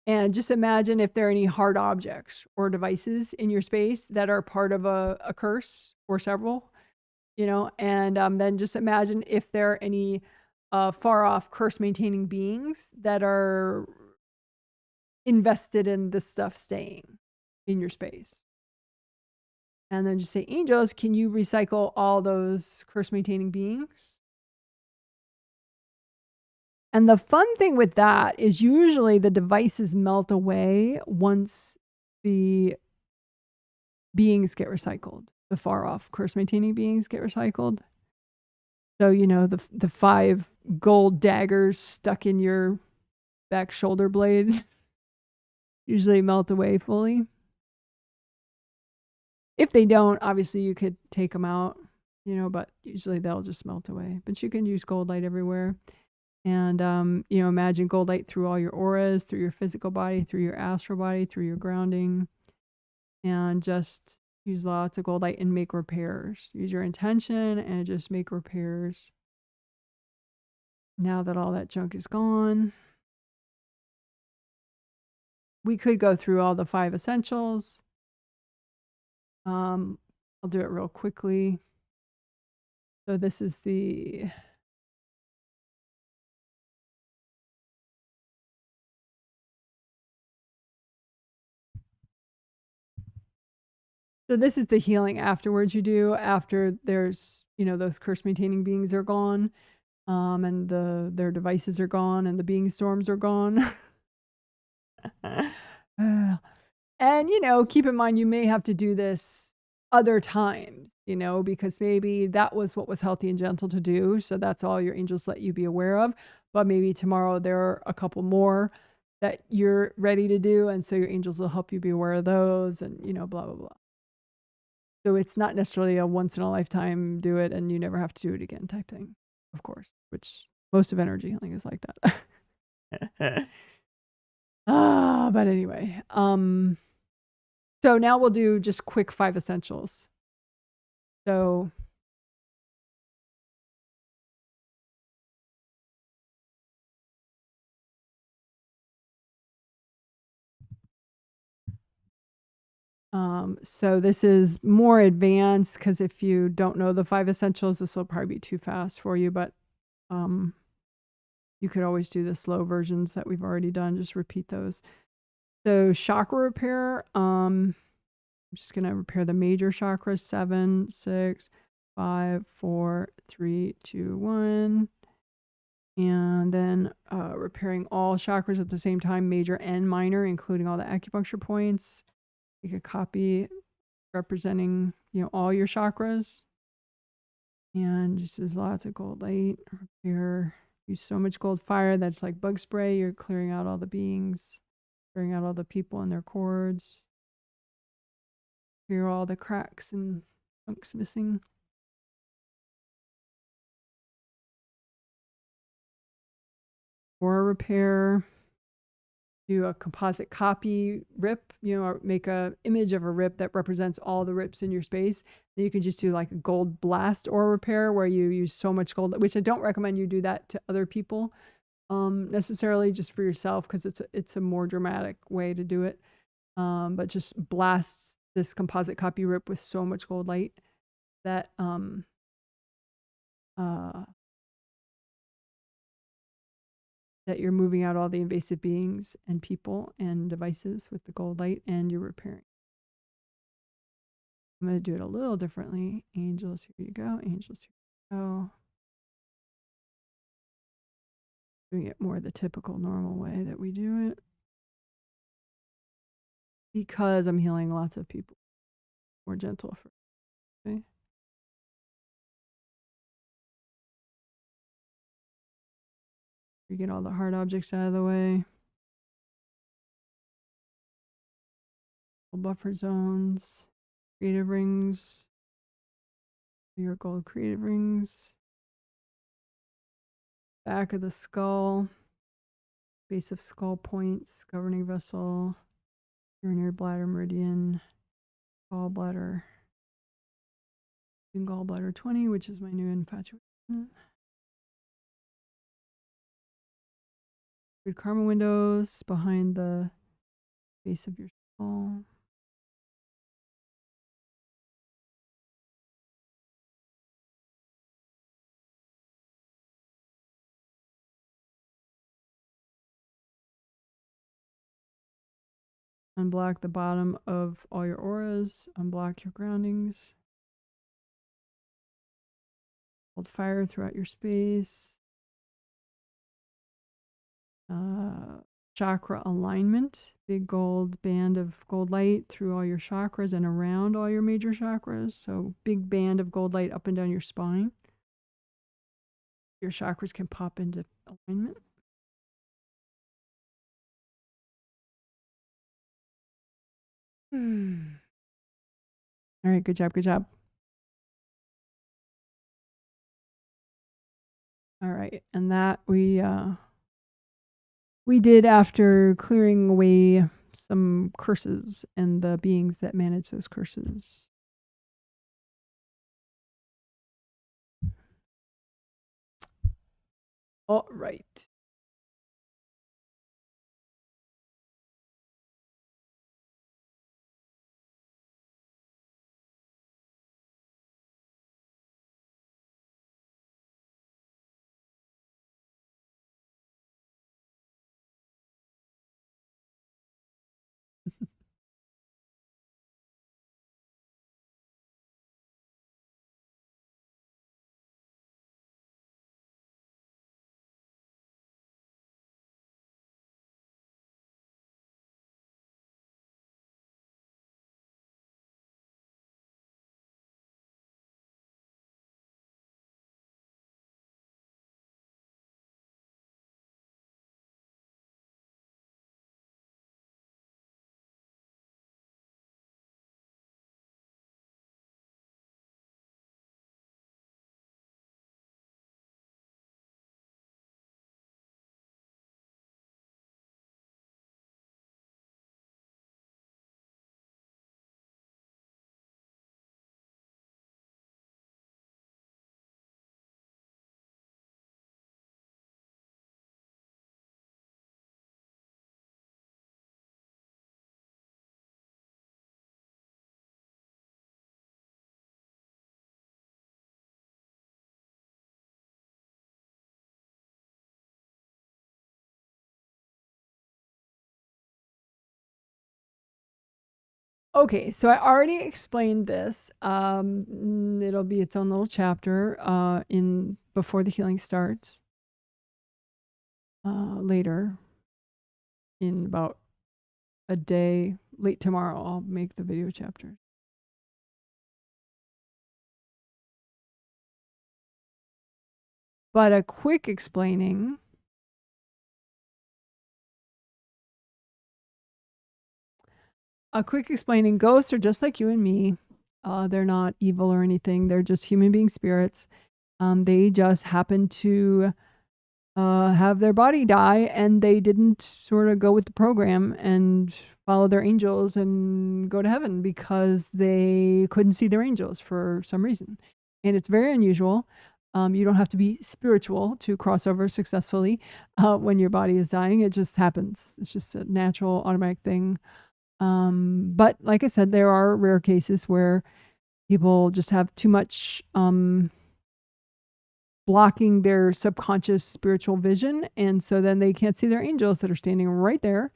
and just imagine if there are any hard objects or devices in your space that are part of a curse, or several, and then just imagine if there are any far off curse maintaining beings that are invested in this stuff staying in your space. And then just say, angels, can you recycle all those curse maintaining beings? And the fun thing with that is usually the devices melt away once the beings get recycled. The far off curse maintaining beings get recycled. So, the 5 gold daggers stuck in your back shoulder blade usually melt away fully. If they don't, obviously you could take them out, but usually they'll just melt away. But you can use gold light everywhere. And, imagine gold light through all your auras, through your physical body, through your astral body, through your grounding. And just use lots of gold light and make repairs. Use your intention and just make repairs. Now that all that junk is gone, we could go through all the 5 essentials. I'll do it real quickly. So this is the healing afterwards you do after there's, you know, those curse maintaining beings are gone, and their devices are gone and the being storms are gone. And, you know, keep in mind you may have to do this other times, you know, because maybe that was what was healthy and gentle to do. So that's all your angels let you be aware of. But maybe tomorrow there are a couple more that you're ready to do. And so your angels will help you be aware of those and, you know, blah, blah, blah. So it's not necessarily a once in a lifetime do it and you never have to do it again type thing, of course, which most of energy healing is like that. But anyway, so now we'll do just quick 5 essentials. So so this is more advanced because if you don't know the 5 essentials, this will probably be too fast for you, but you could always do the slow versions that we've already done, just repeat those. So chakra repair, I'm just going to repair the major chakras, 7, 6, 5, 4, 3, 2, 1. And then repairing all chakras at the same time, major and minor, including all the acupuncture points. Take a copy representing, you know, all your chakras. And just use lots of gold light. Repair. Use so much gold fire that's like bug spray. You're clearing out all the beings, clearing out all the people and their cords. Clear all the cracks and chunks missing. Aura repair. Do a composite copy rip, you know, or make a image of a rip that represents all the rips in your space. Then you can just do like a gold blast aura repair where you use so much gold, which I don't recommend you do that to other people necessarily, just for yourself, because it's a more dramatic way to do it. But just blast this composite copy rip with so much gold light that that you're moving out all the invasive beings and people and devices with the gold light, and you're repairing. I'm going to do it a little differently. Angels, here you go. Angels, here you go. Doing it more the typical normal way that we do it. Because I'm healing lots of people. More gentle for, okay? You get all the hard objects out of the way. Buffer zones. Creative rings. Your gold creative rings. Back of the skull. Base of skull points. Governing vessel. Urinary bladder meridian. Gallbladder. Gallbladder 20, which is my new infatuation. Good karma windows behind the base of your skull. Unblock the bottom of all your auras. Unblock your groundings. Hold fire throughout your space. Chakra alignment. Big gold band of gold light through all your chakras and around all your major chakras. So big band of gold light up and down your spine. Your chakras can pop into alignment. All right, good job, good job. All right, and that we did after clearing away some curses and the beings that manage those curses. All right. Okay, so I already explained this. It'll be its own little chapter in before the healing starts. Later, in about a day, late tomorrow, I'll make the video chapter. But a quick explaining. Ghosts are just like you and me. They're not evil or anything. They're just human being spirits. They just happen to have their body die, and they didn't sort of go with the program and follow their angels and go to heaven because they couldn't see their angels for some reason. And it's very unusual. You don't have to be spiritual to cross over successfully when your body is dying. It just happens. It's just a natural, automatic thing. But like I said, there are rare cases where people just have too much blocking their subconscious spiritual vision, and so then they can't see their angels that are standing right there,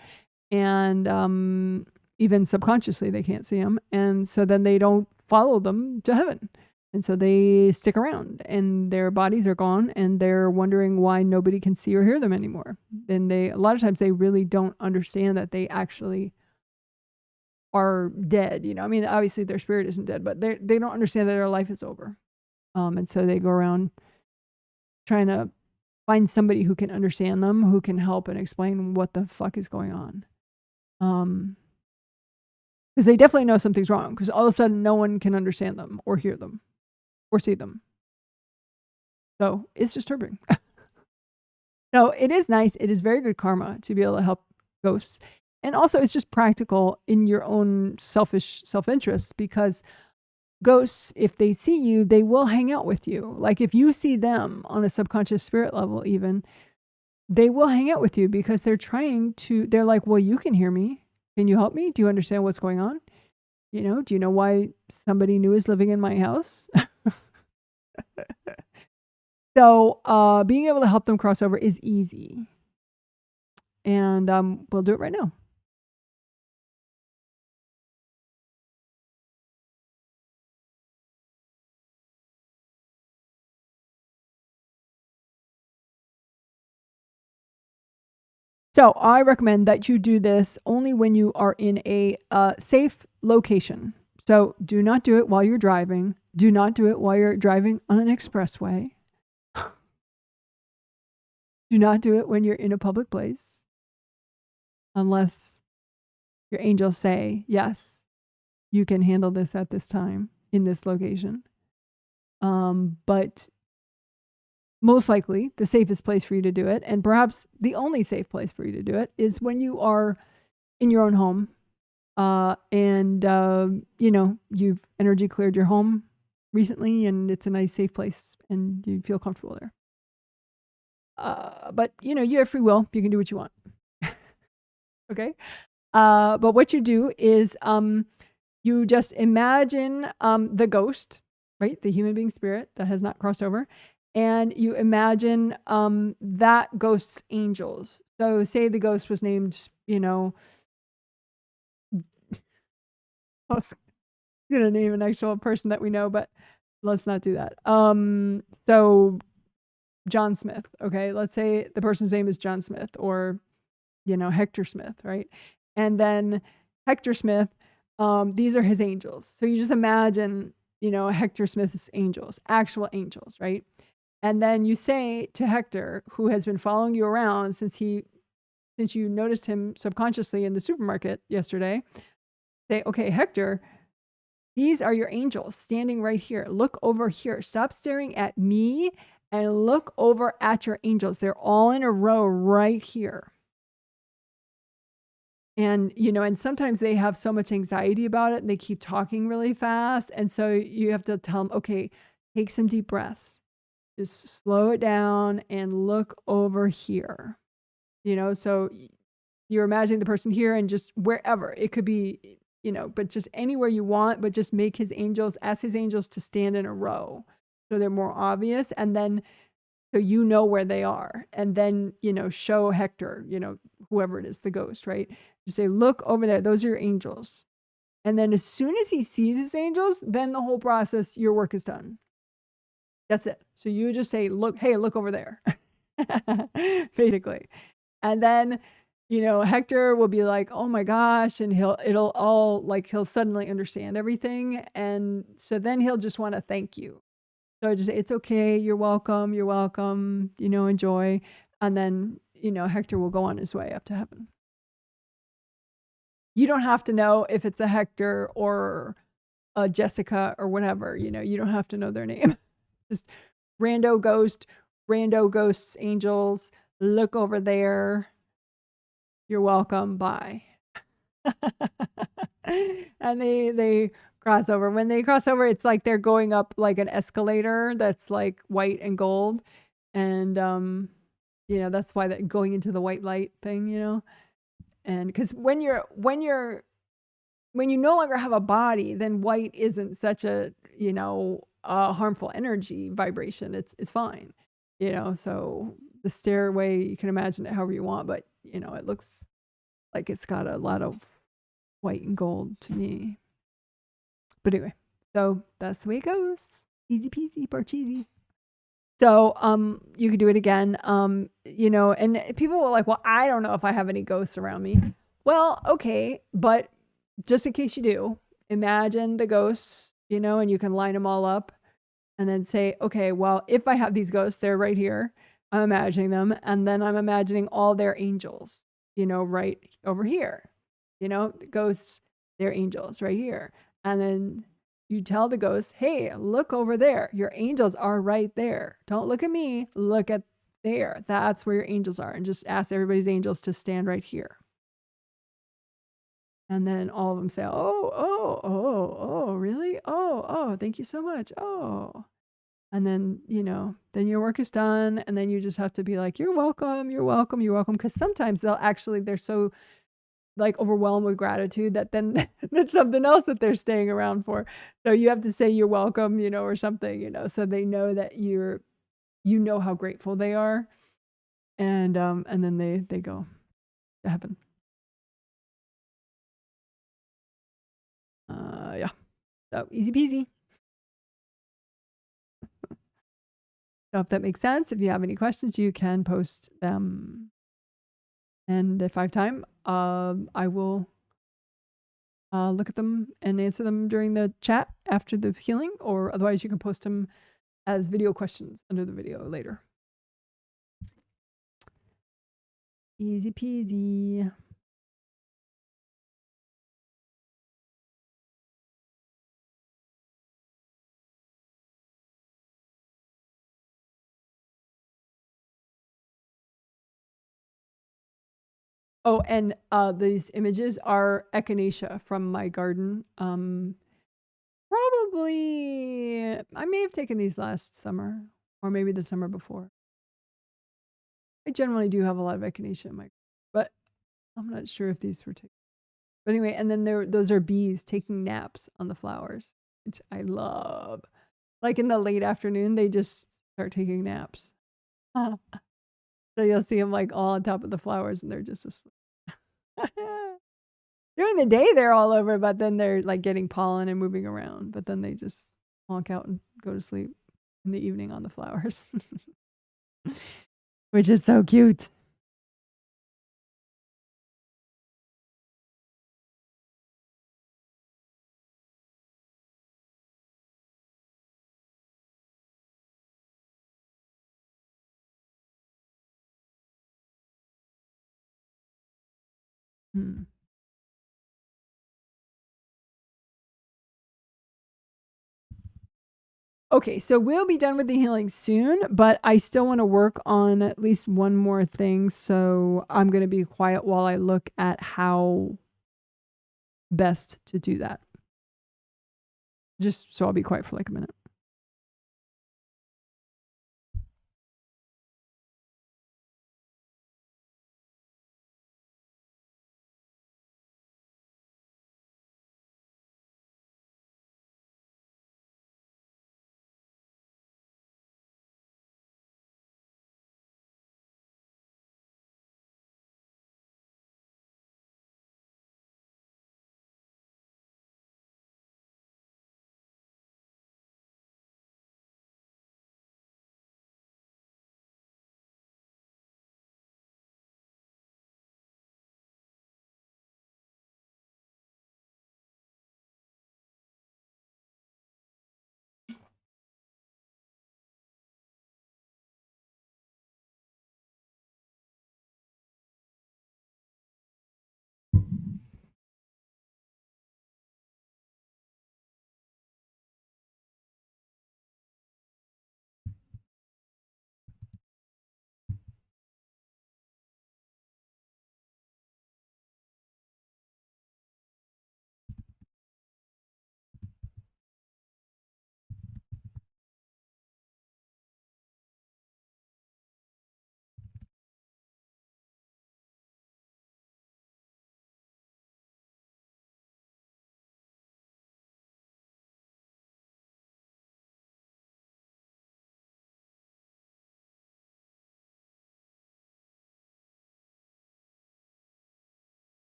and even subconsciously they can't see them, and so then they don't follow them to heaven, and so they stick around and their bodies are gone and they're wondering why nobody can see or hear them anymore. And a lot of times they really don't understand that they actually are dead. I mean, obviously their spirit isn't dead, but they don't understand that their life is over. And so they go around trying to find somebody who can understand them, who can help and explain what the fuck is going on. Because they definitely know something's wrong, because all of a sudden no one can understand them or hear them or see them. So it's disturbing. So it is nice. It is very good karma to be able to help ghosts. And also it's just practical in your own selfish self-interest, because ghosts, if they see you, they will hang out with you. Like if you see them on a subconscious spirit level, even, they will hang out with you because they're like, well, you can hear me. Can you help me? Do you understand what's going on? Do you know why somebody new is living in my house? So being able to help them cross over is easy. And we'll do it right now. So I recommend that you do this only when you are in a safe location. So do not do it while you're driving. Do not do it while you're driving on an expressway. Do not do it when you're in a public place, unless your angels say, yes, you can handle this at this time in this location. But most likely the safest place for you to do it, and perhaps the only safe place for you to do it, is when you are in your own home, and you've energy cleared your home recently and it's a nice safe place and you feel comfortable there. But you have free will. You can do what you want. Okay. But what you do is you just imagine the ghost, right? The human being spirit that has not crossed over. And you imagine that ghost's angels. So say the ghost was named, I was gonna name an actual person that we know, but let's not do that. So John Smith, okay? Let's say the person's name is John Smith, or Hector Smith, right? And then Hector Smith, these are his angels. So you just imagine, Hector Smith's angels, actual angels, right? And then you say to Hector, who has been following you around since you noticed him subconsciously in the supermarket yesterday, say, okay, Hector, these are your angels standing right here. Look over here. Stop staring at me and look over at your angels. They're all in a row right here. And, and sometimes they have so much anxiety about it and they keep talking really fast. And so you have to tell them, okay, take some deep breaths. Just slow it down and look over here. So you're imagining the person here and just wherever. It could be, but just anywhere you want, but just ask his angels to stand in a row so they're more obvious. And then, so where they are. And then, show Hector, whoever it is, the ghost, right? Just say, look over there. Those are your angels. And then as soon as he sees his angels, then the whole process, your work is done. That's it. So you just say, look, hey, look over there. Basically. And then, Hector will be like, oh my gosh, and he'll suddenly understand everything. And so then he'll just want to thank you. So I just say, it's okay, you're welcome, enjoy. And then, Hector will go on his way up to heaven. You don't have to know if it's a Hector or a Jessica or whatever, you don't have to know their name. Just rando ghosts, angels, look over there. You're welcome, bye. And they cross over. When they cross over, it's like they're going up like an escalator that's like white and gold. And that's why that going into the white light thing, and because when you no longer have a body, then white isn't such a harmful energy vibration. It's fine, so the stairway, you can imagine it however you want, but it looks like it's got a lot of white and gold to me. But anyway, so that's the way it goes. Easy peasy parcheesi. So you could do it again. And people were like, well, I don't know if I have any ghosts around me. Well, okay, but just in case you do, imagine the ghosts, and you can line them all up and then say, okay, well, if I have these ghosts, they're right here. I'm imagining them. And then I'm imagining all their angels, right over here. The ghosts, they're angels right here. And then you tell the ghost, hey, look over there. Your angels are right there. Don't look at me. Look at there. That's where your angels are. And just ask everybody's angels to stand right here. And then all of them say, oh, really? Oh, thank you so much. Oh. And then, then your work is done. And then you just have to be like, you're welcome, you're welcome, you're welcome. Because sometimes they're so like overwhelmed with gratitude that then that's something else that they're staying around for. So you have to say you're welcome, or something, so they know that how grateful they are. And then they go to heaven. Yeah. So easy peasy. So if that makes sense, if you have any questions, you can post them. And if I have time, I will look at them and answer them during the chat after the healing, or otherwise you can post them as video questions under the video later. Easy peasy. Oh, and these images are echinacea from my garden. Probably, I may have taken these last summer, or maybe the summer before. I generally do have a lot of echinacea in my, but I'm not sure if these were taken. But anyway, and then those are bees taking naps on the flowers, which I love. Like in the late afternoon, they just start taking naps. So you'll see them like all on top of the flowers, and they're just asleep. During the day, they're all over, but then they're like getting pollen and moving around. But then they just honk out and go to sleep in the evening on the flowers, which is so cute. Hmm. Okay, so we'll be done with the healing soon, but I still want to work on at least one more thing. So I'm going to be quiet while I look at how best to do that. Just so I'll be quiet for like a minute.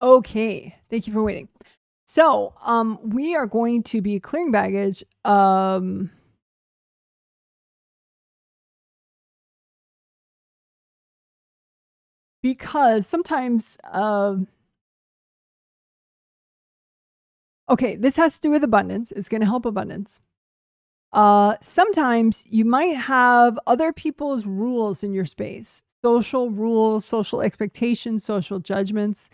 Okay, thank you for waiting. So, we are going to be clearing baggage. Because sometimes, okay, this has to do with abundance. It's going to help abundance. Sometimes you might have other people's rules in your space, social rules, social expectations, social judgments,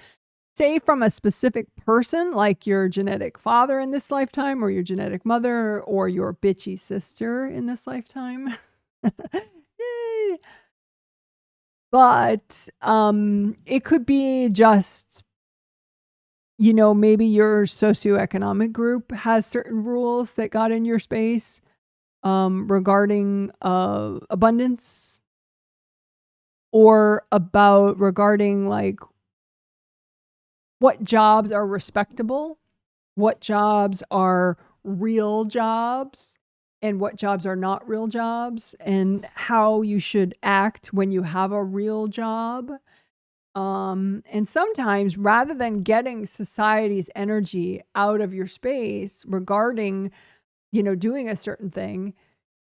say from a specific person, like your genetic father in this lifetime, or your genetic mother, or your bitchy sister in this lifetime. Yay. But it could be just, you know, maybe your socioeconomic group has certain rules that got in your space regarding abundance, or regarding like what jobs are respectable, what jobs are real jobs, and what jobs are not real jobs, and how you should act when you have a real job. And sometimes, rather than getting society's energy out of your space regarding, you know, doing a certain thing,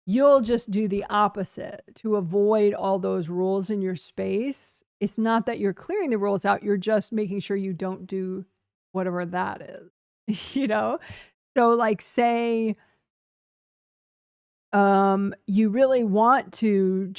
you'll just do the opposite to avoid all those rules in your space. It's not that you're clearing the rules out, you're just making sure you don't do whatever that is, you know? So, like, say, you really want to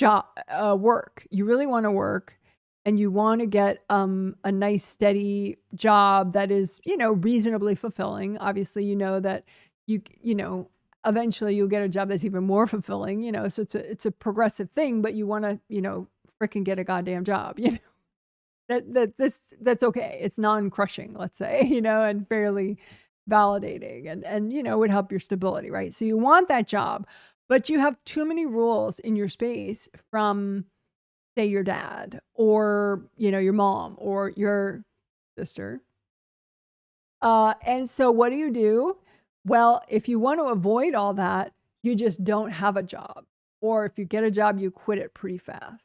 work. You really want to work, and you want to get a nice steady job that is, you know, reasonably fulfilling. Obviously, you know that you know, eventually you'll get a job that's even more fulfilling, you know. So it's a progressive thing, but you want to, you know, freaking get a goddamn job, you know. That's okay. It's non-crushing, let's say, you know, and fairly validating, and you know, would help your stability, right? So you want that job, but you have too many rules in your space from, say, your dad, or, you know, your mom, or your sister. And so what do? Well, if you want to avoid all that, you just don't have a job. Or if you get a job, you quit it pretty fast,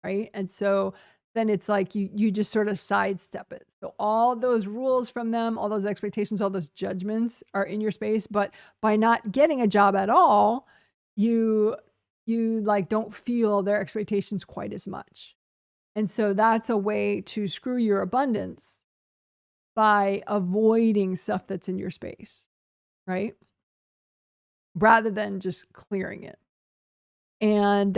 right? And so then it's like you just sort of sidestep it. So all those rules from them, all those expectations, all those judgments are in your space, but by not getting a job at all, you like don't feel their expectations quite as much. And so that's a way to screw your abundance, by avoiding stuff that's in your space, right? Rather than just clearing it. And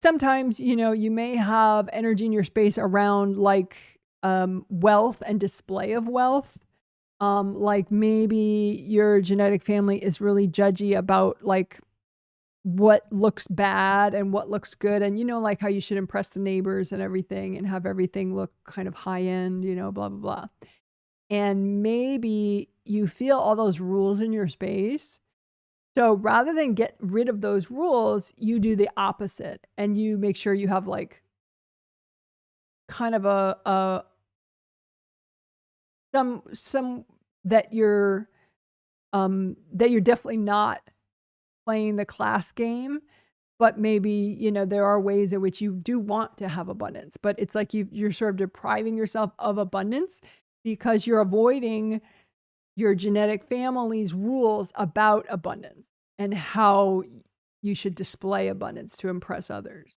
sometimes, you know, you may have energy in your space around like wealth and display of wealth. Like maybe your genetic family is really judgy about like what looks bad and what looks good, and you know, like how you should impress the neighbors and everything and have everything look kind of high end, you know, blah blah blah. And maybe you feel all those rules in your space. So rather than get rid of those rules, you do the opposite, and you make sure you have like kind of a some that you're definitely not playing the class game, but maybe, you know, there are ways in which you do want to have abundance, but it's like you're sort of depriving yourself of abundance because you're avoiding your genetic family's rules about abundance and how you should display abundance to impress others,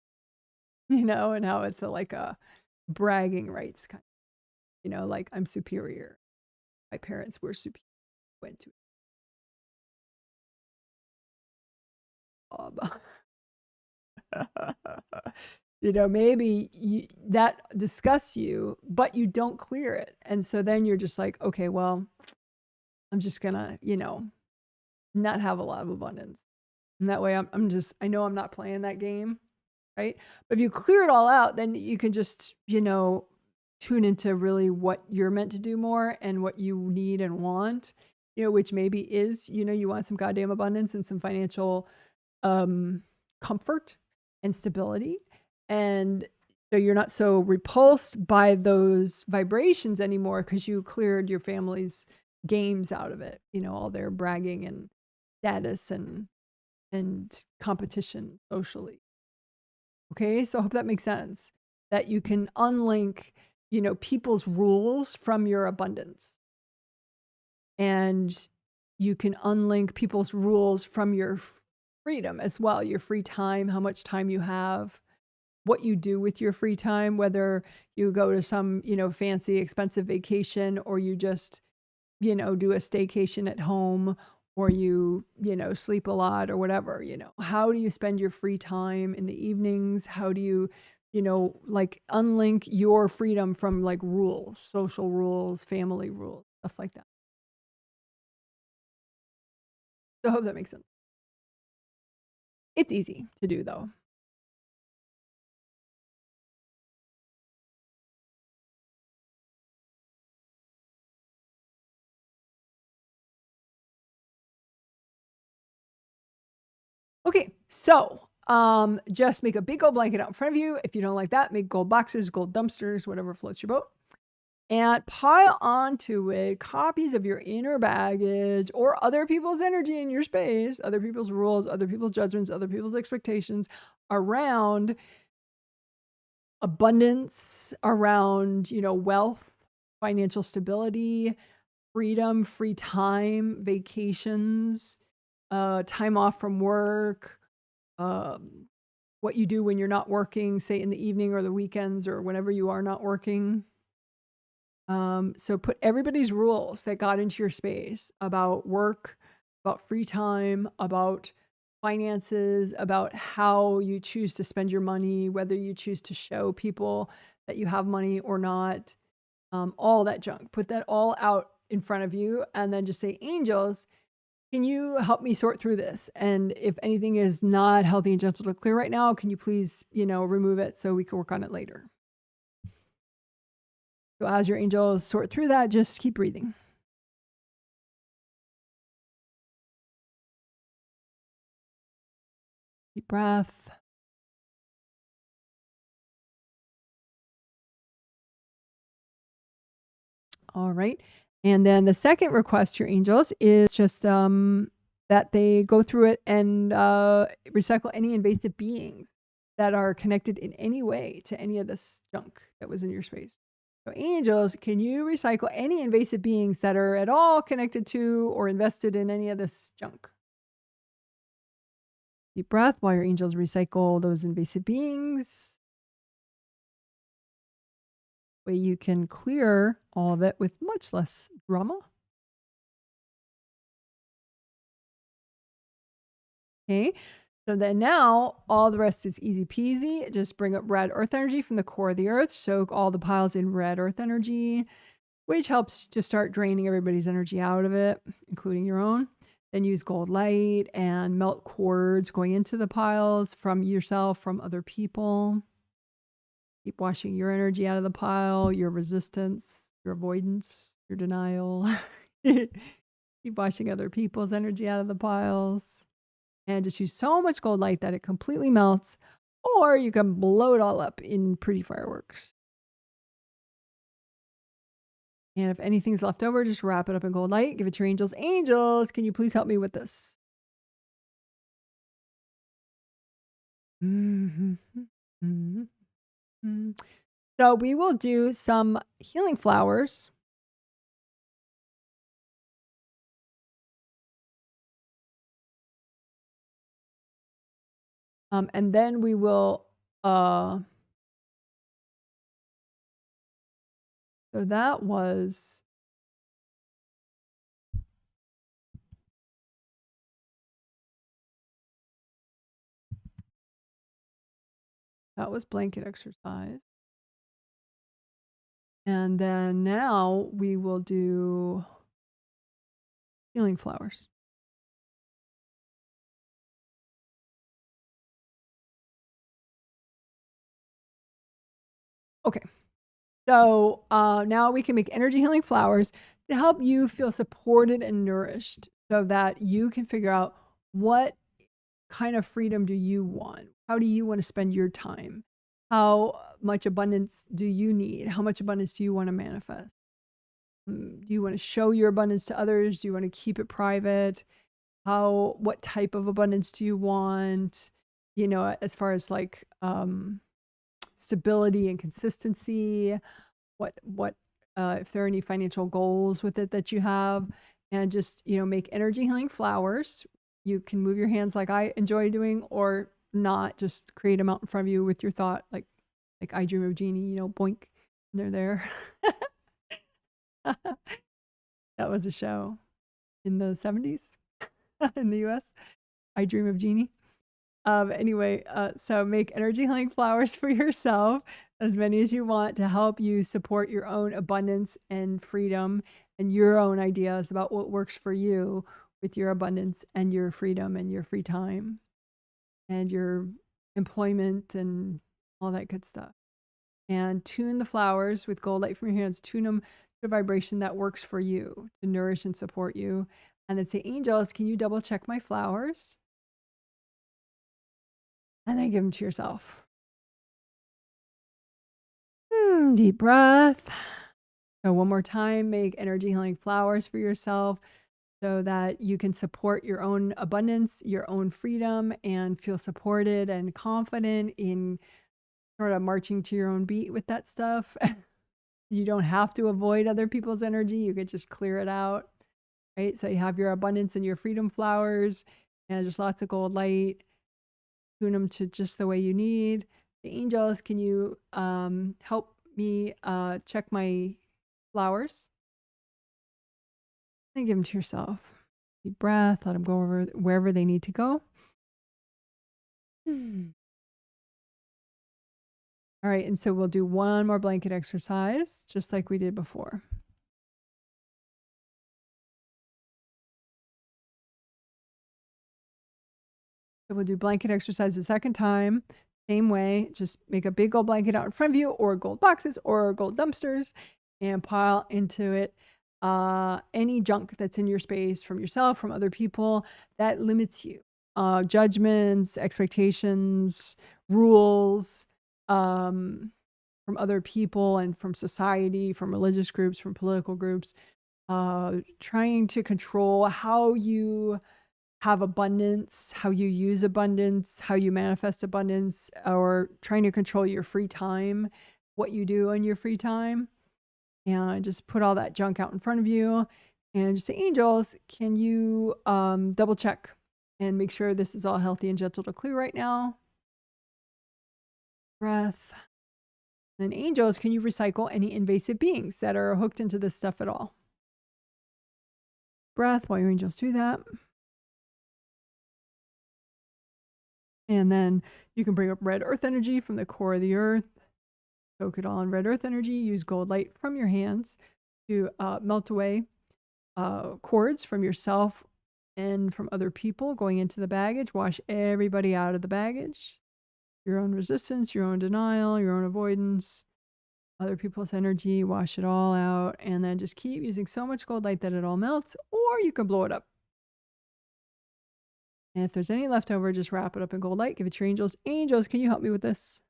you know, and how it's like a bragging rights kind of, you know, like I'm superior. My parents were superior. Went to a job. You know, maybe that disgusts you, but you don't clear it. And so then you're just like, okay, well, I'm just gonna, you know, not have a lot of abundance. And that way I know I'm not playing that game, right? But if you clear it all out, then you can just, you know, tune into really what you're meant to do more and what you need and want, you know, which maybe is, you know, you want some goddamn abundance and some financial comfort and stability. And so you're not so repulsed by those vibrations anymore because you cleared your family's games out of it, you know, all their bragging and status and and competition socially. Okay, so I hope that makes sense. That you can unlink, you know, people's rules from your abundance. And you can unlink people's rules from your freedom as well, your free time, how much time you have, what you do with your free time, whether you go to some, you know, fancy, expensive vacation, or you just, you know, do a staycation at home, or you know, sleep a lot or whatever, you know. How do you spend your free time in the evenings? How do you, you know, like unlink your freedom from like rules, social rules, family rules, stuff like that. So I hope that makes sense. It's easy to do though. Okay, so just make a big gold blanket out in front of you. If you don't like that, make gold boxes, gold dumpsters, whatever floats your boat. And pile onto it copies of your inner baggage or other people's energy in your space, other people's rules, other people's judgments, other people's expectations around abundance, around, you know, wealth, financial stability, freedom, free time, vacations, time off from work, what you do when you're not working, say in the evening or the weekends or whenever you are not working. So put everybody's rules that got into your space about work, about free time, about finances, about how you choose to spend your money, whether you choose to show people that you have money or not, all that junk. Put that all out in front of you and then just say, angels, can you help me sort through this? And if anything is not healthy and gentle to clear right now, can you please, you know, remove it so we can work on it later? So as your angels sort through that, just keep breathing. Deep breath. All right. And then the second request to your angels is just that they go through it and recycle any invasive beings that are connected in any way to any of this junk that was in your space. So angels, can you recycle any invasive beings that are at all connected to or invested in any of this junk? Deep breath while your angels recycle those invasive beings. Way you can clear all of it with much less drama. Okay. So then now all the rest is easy peasy. Just bring up red earth energy from the core of the earth. Soak all the piles in red earth energy, which helps to start draining everybody's energy out of it, including your own. Then use gold light and melt cords going into the piles from yourself, from other people. Keep washing your energy out of the pile, your resistance, your avoidance, your denial. Keep washing other people's energy out of the piles. And just use so much gold light that it completely melts, or you can blow it all up in pretty fireworks. And if anything's left over, just wrap it up in gold light. Give it to your angels. Angels, can you please help me with this? So we will do some healing flowers. And then we will, so that was blanket exercise. And then now we will do healing flowers. Okay. So now we can make energy healing flowers to help you feel supported and nourished so that you can figure out what kind of freedom do you want? How do you want to spend your time? How much abundance do you need? How much abundance do you want to manifest? Do you want to show your abundance to others? Do you want to keep it private? what type of abundance do you want, you know, as far as like stability and consistency, what if there are any financial goals with it that you have, and just, you know, make energy healing flowers. You can move your hands like I enjoy doing, or not, just create them out in front of you with your thought, like I dream of Jeannie, you know, boink, and they're there. That was a show in the 70s in the US. I dream of Jeannie. Anyway, so make energy healing flowers for yourself, as many as you want, to help you support your own abundance and freedom and your own ideas about what works for you with your abundance and your freedom and your free time and your employment and all that good stuff. And tune the flowers with gold light from your hands, tune them to a vibration that works for you to nourish and support you. And then say, angels, can you double check my flowers? And then give them to yourself. Deep breath. So one more time, make energy healing flowers for yourself so that you can support your own abundance, your own freedom, and feel supported and confident in sort of marching to your own beat with that stuff. You don't have to avoid other people's energy. You could just clear it out, right? So you have your abundance and your freedom flowers, and just lots of gold light. Tune them to just the way you need. The angels, can you help me check my flowers? And give them to yourself. Deep breath. Let them go over wherever they need to go. All right, and so we'll do one more blanket exercise, just like we did before. So we'll do blanket exercise the second time. Same way, just make a big gold blanket out in front of you, or gold boxes, or gold dumpsters, and pile into it any junk that's in your space from yourself, from other people, that limits you. Judgments, expectations, rules from other people and from society, from religious groups, from political groups, trying to control how you have abundance, how you use abundance, how you manifest abundance, or trying to control your free time, what you do in your free time. And just put all that junk out in front of you and just say, angels, can you double check and make sure this is all healthy and gentle to clear right now? Breath. And angels, can you recycle any invasive beings that are hooked into this stuff at all? Breath while your angels do that. And then you can bring up red earth energy from the core of the earth. Soak it all in red earth energy. Use gold light from your hands to melt away cords from yourself and from other people going into the baggage. Wash everybody out of the baggage. Your own resistance, your own denial, your own avoidance, other people's energy. Wash it all out. And then just keep using so much gold light that it all melts, or you can blow it up. And if there's any left over, just wrap it up in gold light. Give it to your angels. Angels, can you help me with this?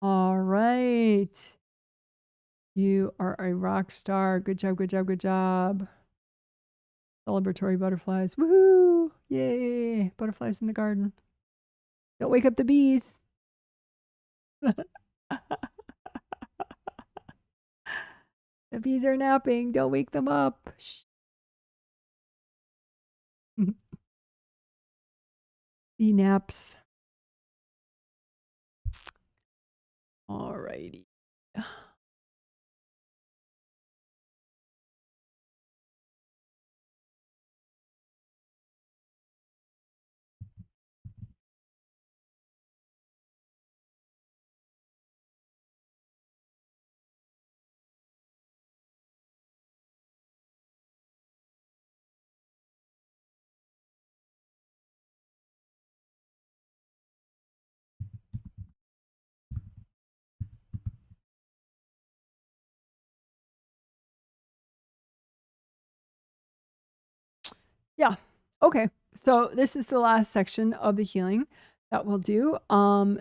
All right. You are a rock star. Good job, good job, good job. Celebratory butterflies. Woohoo! Yay! Butterflies in the garden. Don't wake up the bees. The bees are napping. Don't wake them up. Shh. Bee naps. Alrighty. Yeah. Okay. So this is the last section of the healing. That will do.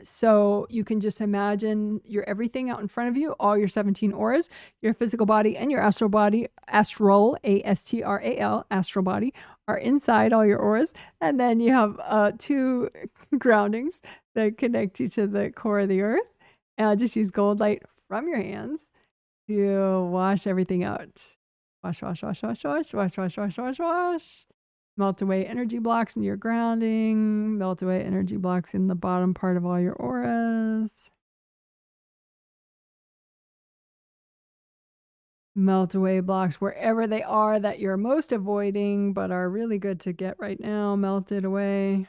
So you can just imagine your everything out in front of you, all your 17 auras, your physical body and your astral body, astral, A-S-T-R-A-L, astral body, are inside all your auras. And then you have 2 groundings that connect you to the core of the earth. And just use gold light from your hands to wash everything out. Wash, wash, wash, wash, wash, wash, wash, wash, wash, wash. Melt away energy blocks in your grounding. Melt away energy blocks in the bottom part of all your auras. Melt away blocks wherever they are that you're most avoiding but are really good to get right now. Melt it away.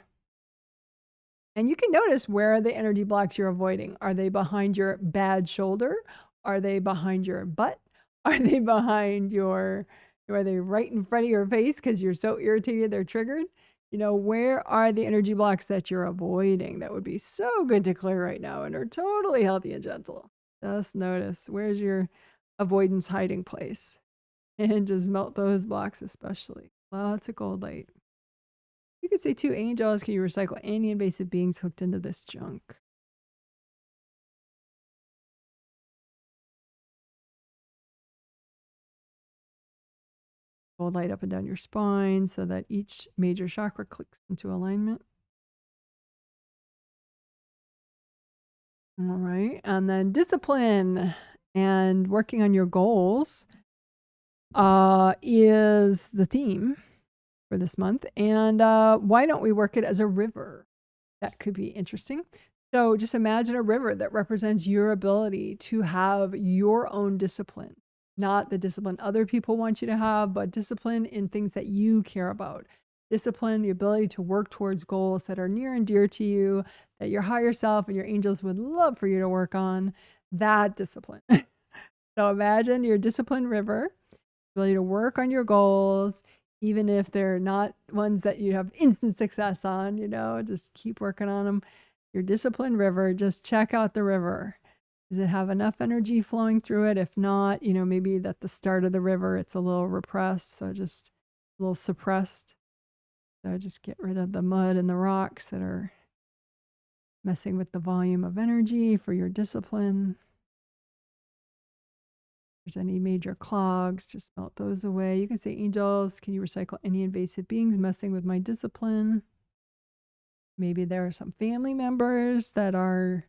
And you can notice where are the energy blocks you're avoiding. Are they behind your bad shoulder? Are they behind your butt? Are they behind your, are they right in front of your face because you're so irritated they're triggered? You know, where are the energy blocks that you're avoiding that would be so good to clear right now and are totally healthy and gentle? Just notice, where's your avoidance hiding place? And just melt those blocks especially. Lots of gold light. You could say too, angels, can you recycle any invasive beings hooked into this junk? Gold light up and down your spine so that each major chakra clicks into alignment. All right. And then discipline and working on your goals is the theme for this month. And why don't we work it as a river? That could be interesting. So just imagine a river that represents your ability to have your own discipline, not the discipline other people want you to have, but discipline in things that you care about. Discipline, the ability to work towards goals that are near and dear to you, that your higher self and your angels would love for you to work on. That discipline. So imagine your discipline river, ability to work on your goals, even if they're not ones that you have instant success on, you know, just keep working on them. Your discipline river, just check out the river. Does it have enough energy flowing through it? If not, you know, maybe at the start of the river, it's a little repressed, so just a little suppressed. So just get rid of the mud and the rocks that are messing with the volume of energy for your discipline. If there's any major clogs, just melt those away. You can say, angels, can you recycle any invasive beings messing with my discipline? Maybe there are some family members that are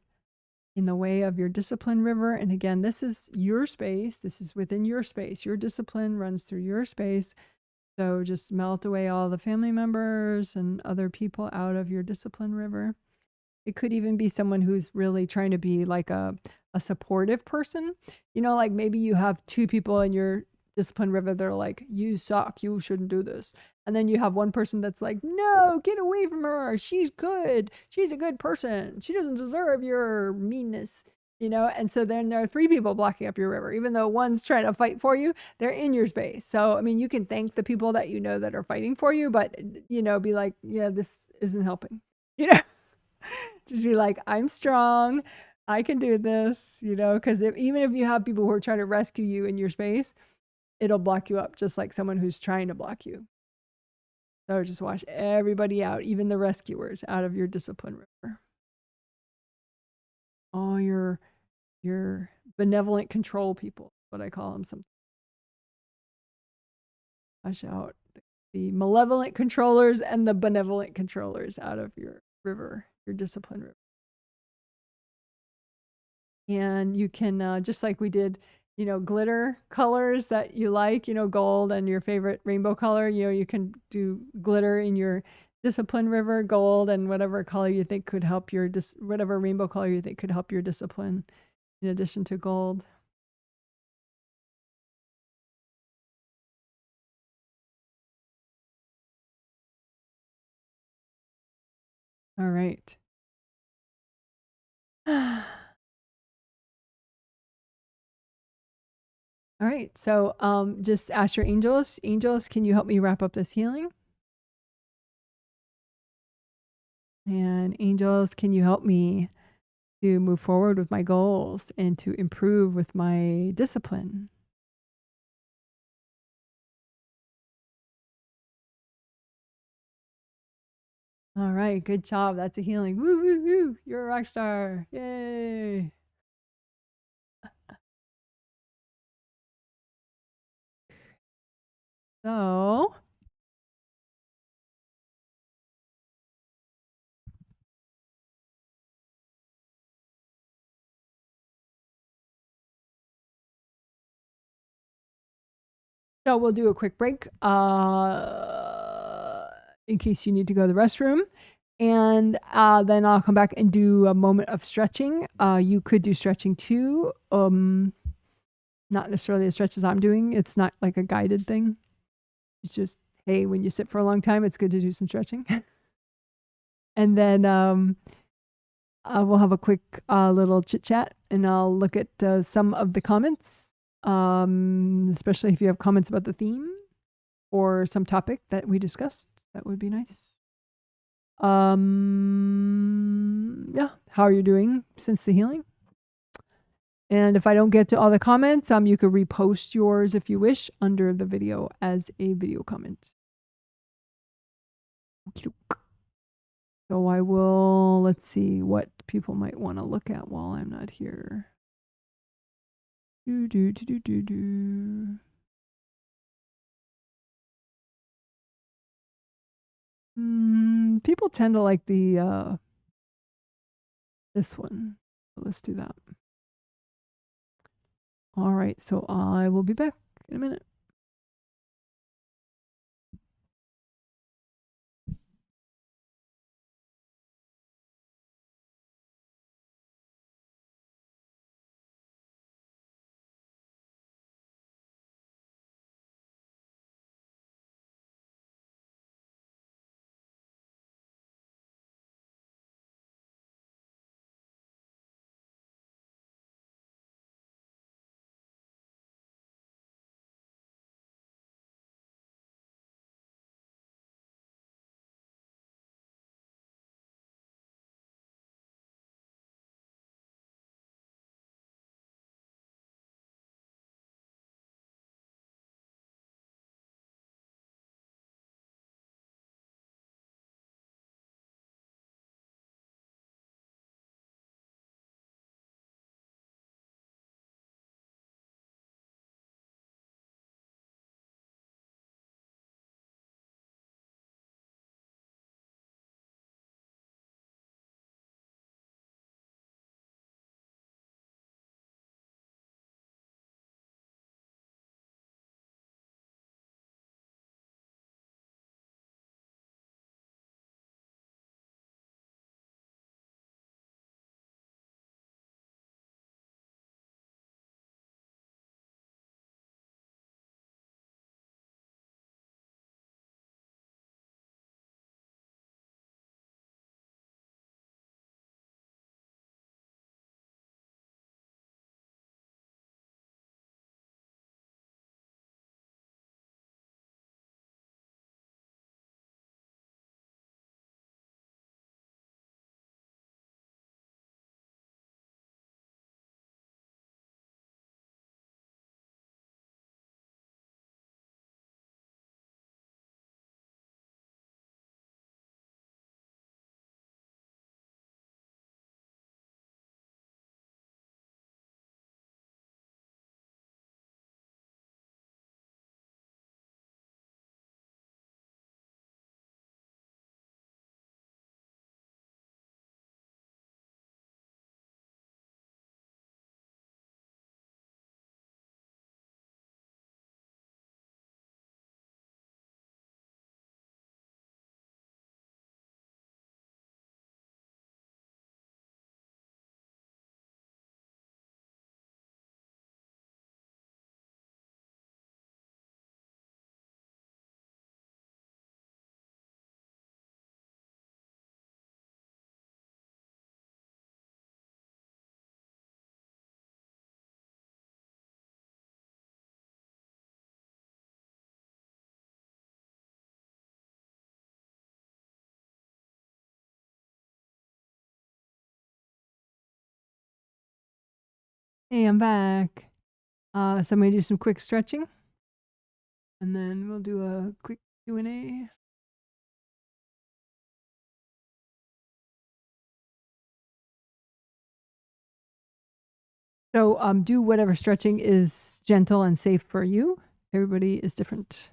in the way of your discipline river. And again, this is your space. This is within your space. Your discipline runs through your space. So just melt away all the family members and other people out of your discipline river. It could even be someone who's really trying to be like a supportive person. You know, like maybe you have 2 people in your discipline river that are like, you suck, you shouldn't do this. And then you have one person that's like, no, get away from her. She's good. She's a good person. She doesn't deserve your meanness. You know, and so then there are 3 people blocking up your river. Even though one's trying to fight for you, they're in your space. So, I mean, you can thank the people that you know that are fighting for you, but, you know, be like, yeah, this isn't helping. You know? Just be like, I'm strong. I can do this, you know, because even if you have people who are trying to rescue you in your space, it'll block you up just like someone who's trying to block you. So just wash everybody out, even the rescuers, out of your discipline river. All your benevolent control people, what I call them sometimes. Wash out the malevolent controllers and the benevolent controllers out of your river, your discipline river. And you can, just like we did, you know, glitter colors that you like, you know, gold and your favorite rainbow color, you know, you can do glitter in your discipline river, gold, and whatever color you think could help your, whatever rainbow color you think could help your discipline in addition to gold. All right. All right. So just ask your angels. Angels, can you help me wrap up this healing? And angels, can you help me to move forward with my goals and to improve with my discipline? All right, good job. That's a healing. Woo, woo, woo. You're a rock star. Yay. So, we'll do a quick break in case you need to go to the restroom. And then I'll come back and do a moment of stretching. You could do stretching too. Not necessarily as stretch as I'm doing. It's not like a guided thing. It's just, hey, when you sit for a long time, it's good to do some stretching. And then we'll have a quick little chit chat, and I'll look at some of the comments, especially if you have comments about the theme or some topic that we discussed. That would be nice. Yeah, how are you doing since the healing? And if I don't get to all the comments, you could repost yours if you wish under the video as a video comment. So I will, let's see what people might want to look at while I'm not here. People tend to like the this one. So let's do that. All right, so I will be back in a minute. Hey, I'm back. So I'm gonna do some quick stretching, and then we'll do a quick Q&A. So do whatever stretching is gentle and safe for you. Everybody is different.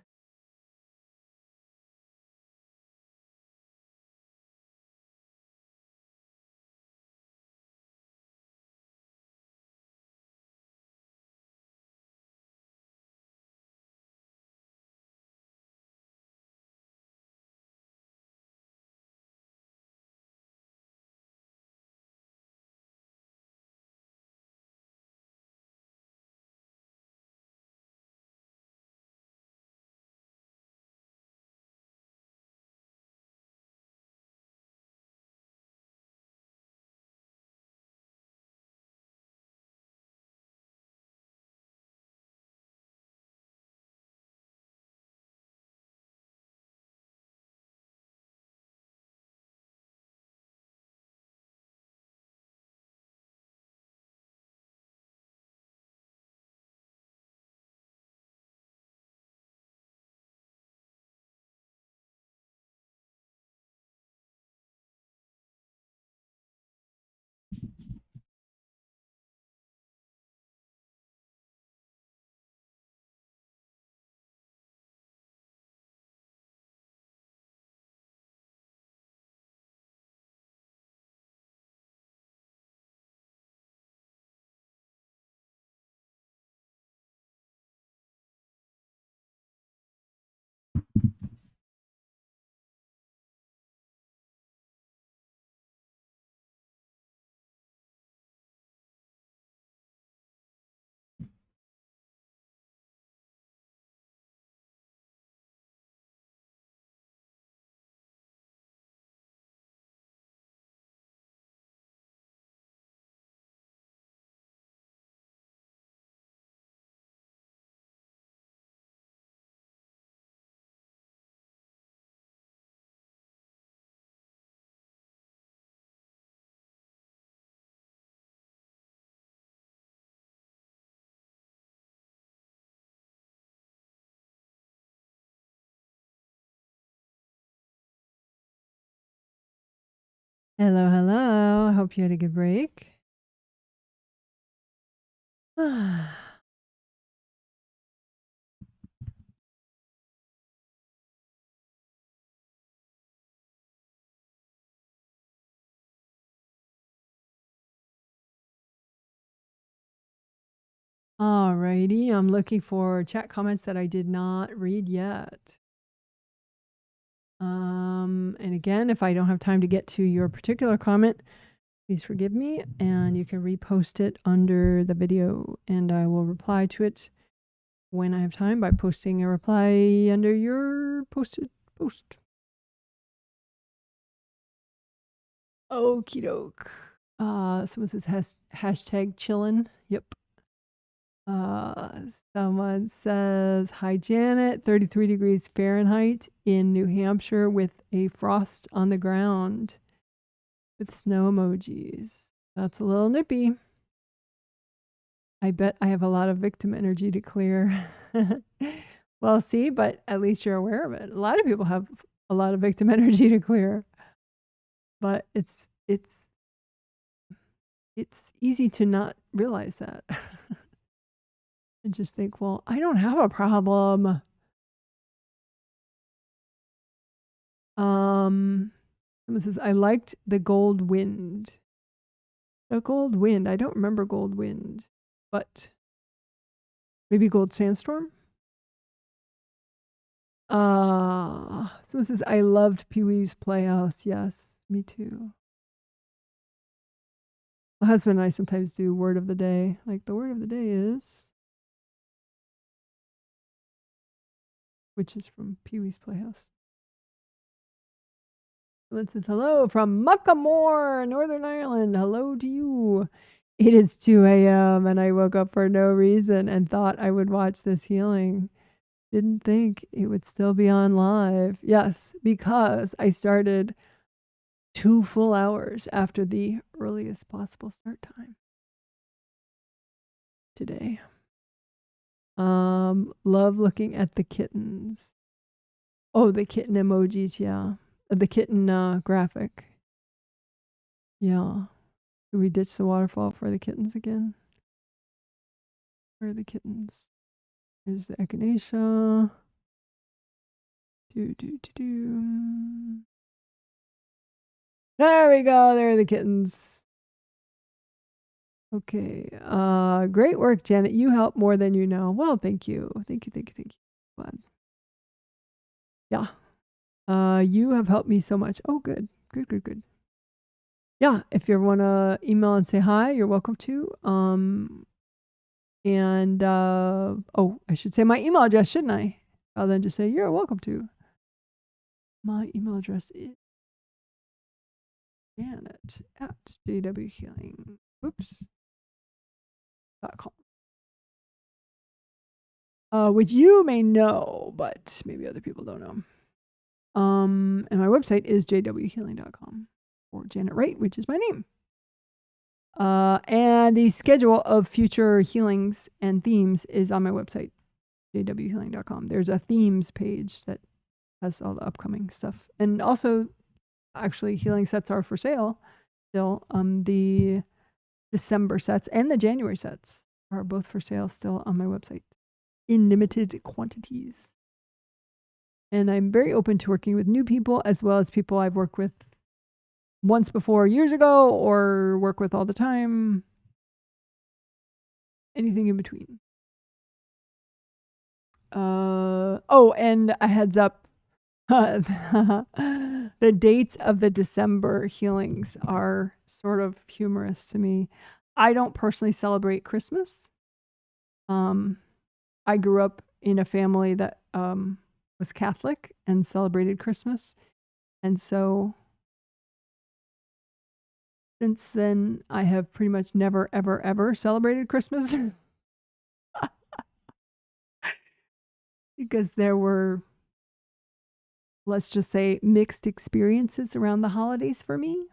Hello, hello. I hope you had a good break. Alrighty, I'm looking for chat comments that I did not read yet. And again, if I don't have time to get to your particular comment, please forgive me, and you can repost it under the video, and I will reply to it when I have time by posting a reply under your posted post. Okie doke. Someone says hashtag chillin'. Yep. Someone says, hi Janet, 33 degrees Fahrenheit in New Hampshire with a frost on the ground with snow emojis. That's a little nippy. I bet I have a lot of victim energy to clear. Well, see, but at least you're aware of it. A lot of people have a lot of victim energy to clear. But it's easy to not realize that. And just think, well, I don't have a problem. Someone says, I liked the gold wind. The gold wind. I don't remember gold wind, but maybe gold sandstorm. Someone says, I loved Pee-wee's Playhouse. Yes, me too. My husband and I sometimes do word of the day. Like the word of the day is, which is from Pee-wee's Playhouse. Someone says, hello from Muckamore, Northern Ireland. Hello to you. It is 2 a.m. and I woke up for no reason and thought I would watch this healing. Didn't think it would still be on live. Yes, because I started 2 full hours after the earliest possible start time today. Love looking at the kittens. Oh, the kitten emojis, yeah. The kitten graphic. Yeah. Should we ditch the waterfall for the kittens again? Where are the kittens? Here's the echinacea. There we go. There are the kittens. Okay. Great work, Janet. You help more than you know. Well, thank you. Thank you. Glad. Yeah. You have helped me so much. Oh, good. Good. Yeah. If you ever want to email and say hi, you're welcome to. And I should say my email address, shouldn't I? Rather than just say you're welcome to. My email address is Janet at jwhealing. .com. Which you may know, but maybe other people don't know. And my website is jwhealing.com, or Janet Wright, which is my name. And the schedule of future healings and themes is on my website, jwhealing.com. There's a themes page that has all the upcoming stuff. And also, actually, healing sets are for sale still. The December sets and the January sets are both for sale still on my website in limited quantities. And I'm very open to working with new people as well as people I've worked with once before years ago or work with all the time. Anything in between. And a heads up. The dates of the December healings are sort of humorous to me. I don't personally celebrate Christmas. I grew up in a family that was Catholic and celebrated Christmas. And so since then, I have pretty much never, ever celebrated Christmas. Because there were, let's just say, mixed experiences around the holidays for me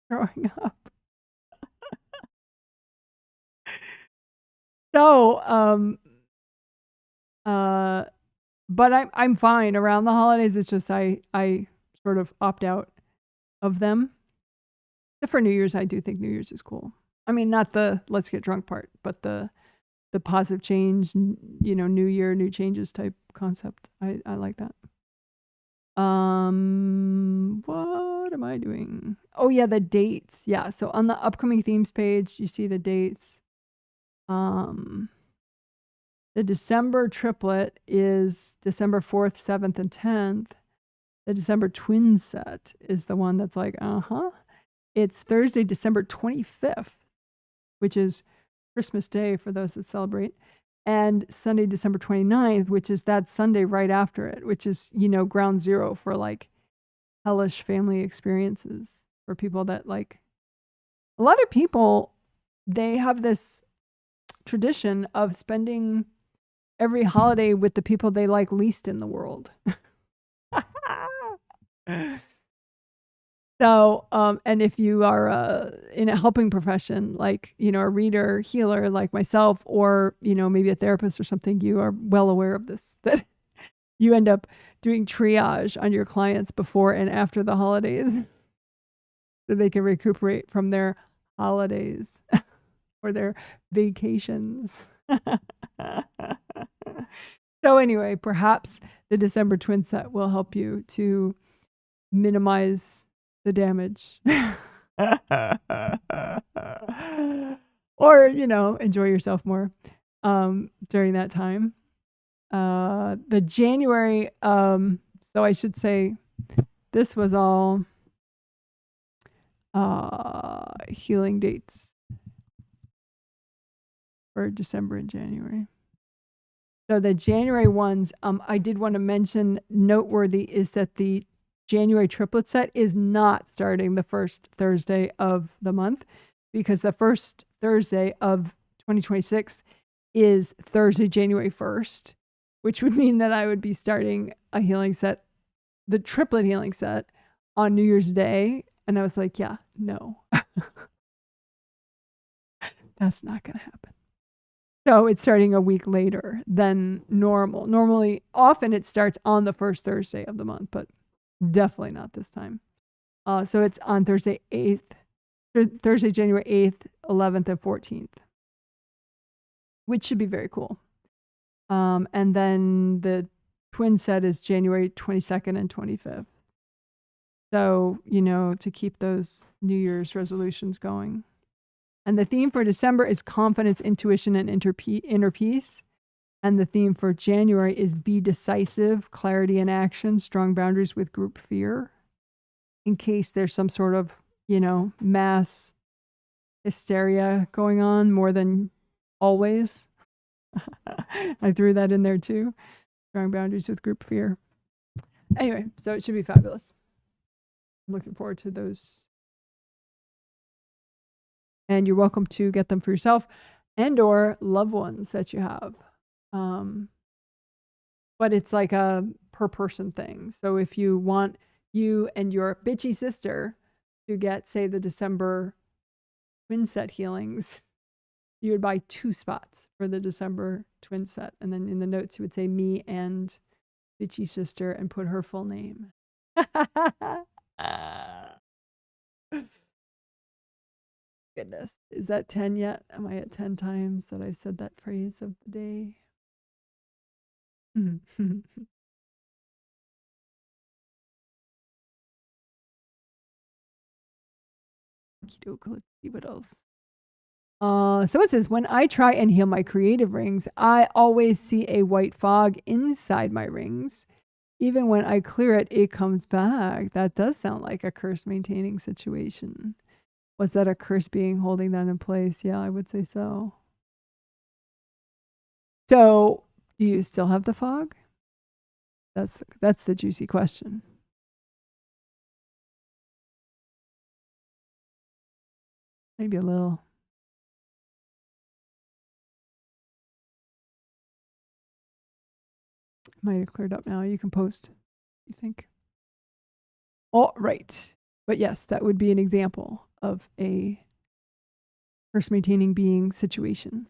growing up. So, but I'm fine around the holidays. It's just I sort of opt out of them. Except for New Year's, I do think New Year's is cool. I mean, not the let's get drunk part, but the positive change, new year, new changes type concept. I like that. What am I doing? Oh yeah, the dates. Yeah, so on the upcoming themes page, you see the dates. The December triplet is December 4th, 7th, and 10th. The December twin set is the one that's like, It's Thursday, December 25th, which is Christmas Day for those that celebrate, and Sunday, December 29th, which is that Sunday right after it, which is, ground zero for like hellish family experiences for people that like, a lot of people, they have this tradition of spending every holiday with the people they like least in the world. So, and if you are in a helping profession, like, a reader, healer like myself, or, maybe a therapist or something, you are well aware of this, that you end up doing triage on your clients before and after the holidays so they can recuperate from their holidays or their vacations. So anyway, perhaps the December twin set will help you to minimize the damage. Or, enjoy yourself more during that time. The January, so I should say this was all healing dates for December and January. So the January ones, I did want to mention, noteworthy is that the January triplet set is not starting the first Thursday of the month, because the first Thursday of 2026 is Thursday, January 1st, which would mean that I would be starting a healing set, the triplet healing set, on New Year's Day. And I was like, yeah, no, that's not going to happen. So it's starting a week later than normal. Normally, often it starts on the first Thursday of the month, but definitely not this time. So it's on Thursday, January 8th, 11th, and 14th. which should be very cool. And then the twin set is January 22nd and 25th. So, to keep those New Year's resolutions going. And the theme for December is confidence, intuition, and inner peace. And the theme for January is be decisive, clarity in action, strong boundaries with group fear. In case there's some sort of, mass hysteria going on more than always. I threw that in there too. Strong boundaries with group fear. Anyway, so it should be fabulous. I'm looking forward to those. And you're welcome to get them for yourself and or loved ones that you have. But it's like a per person thing. So if you want you and your bitchy sister to get, say, the December twin set healings, you would buy 2 spots for the December twin set. And then in the notes, you would say me and bitchy sister and put her full name. Goodness. Is that 10 yet? Am I at 10 times that I've said that phrase of the day? Let's see what else. So it says, when I try and heal my creative rings, I always see a white fog inside my rings. Even when I clear it, it comes back. That does sound like a curse maintaining situation. Was that a curse being holding that in place? Yeah, I would say so. So, do you still have the fog? That's the juicy question. Maybe a little. Might have cleared up now. You can post, you think? All right. But yes, that would be an example of a curse maintaining being situation.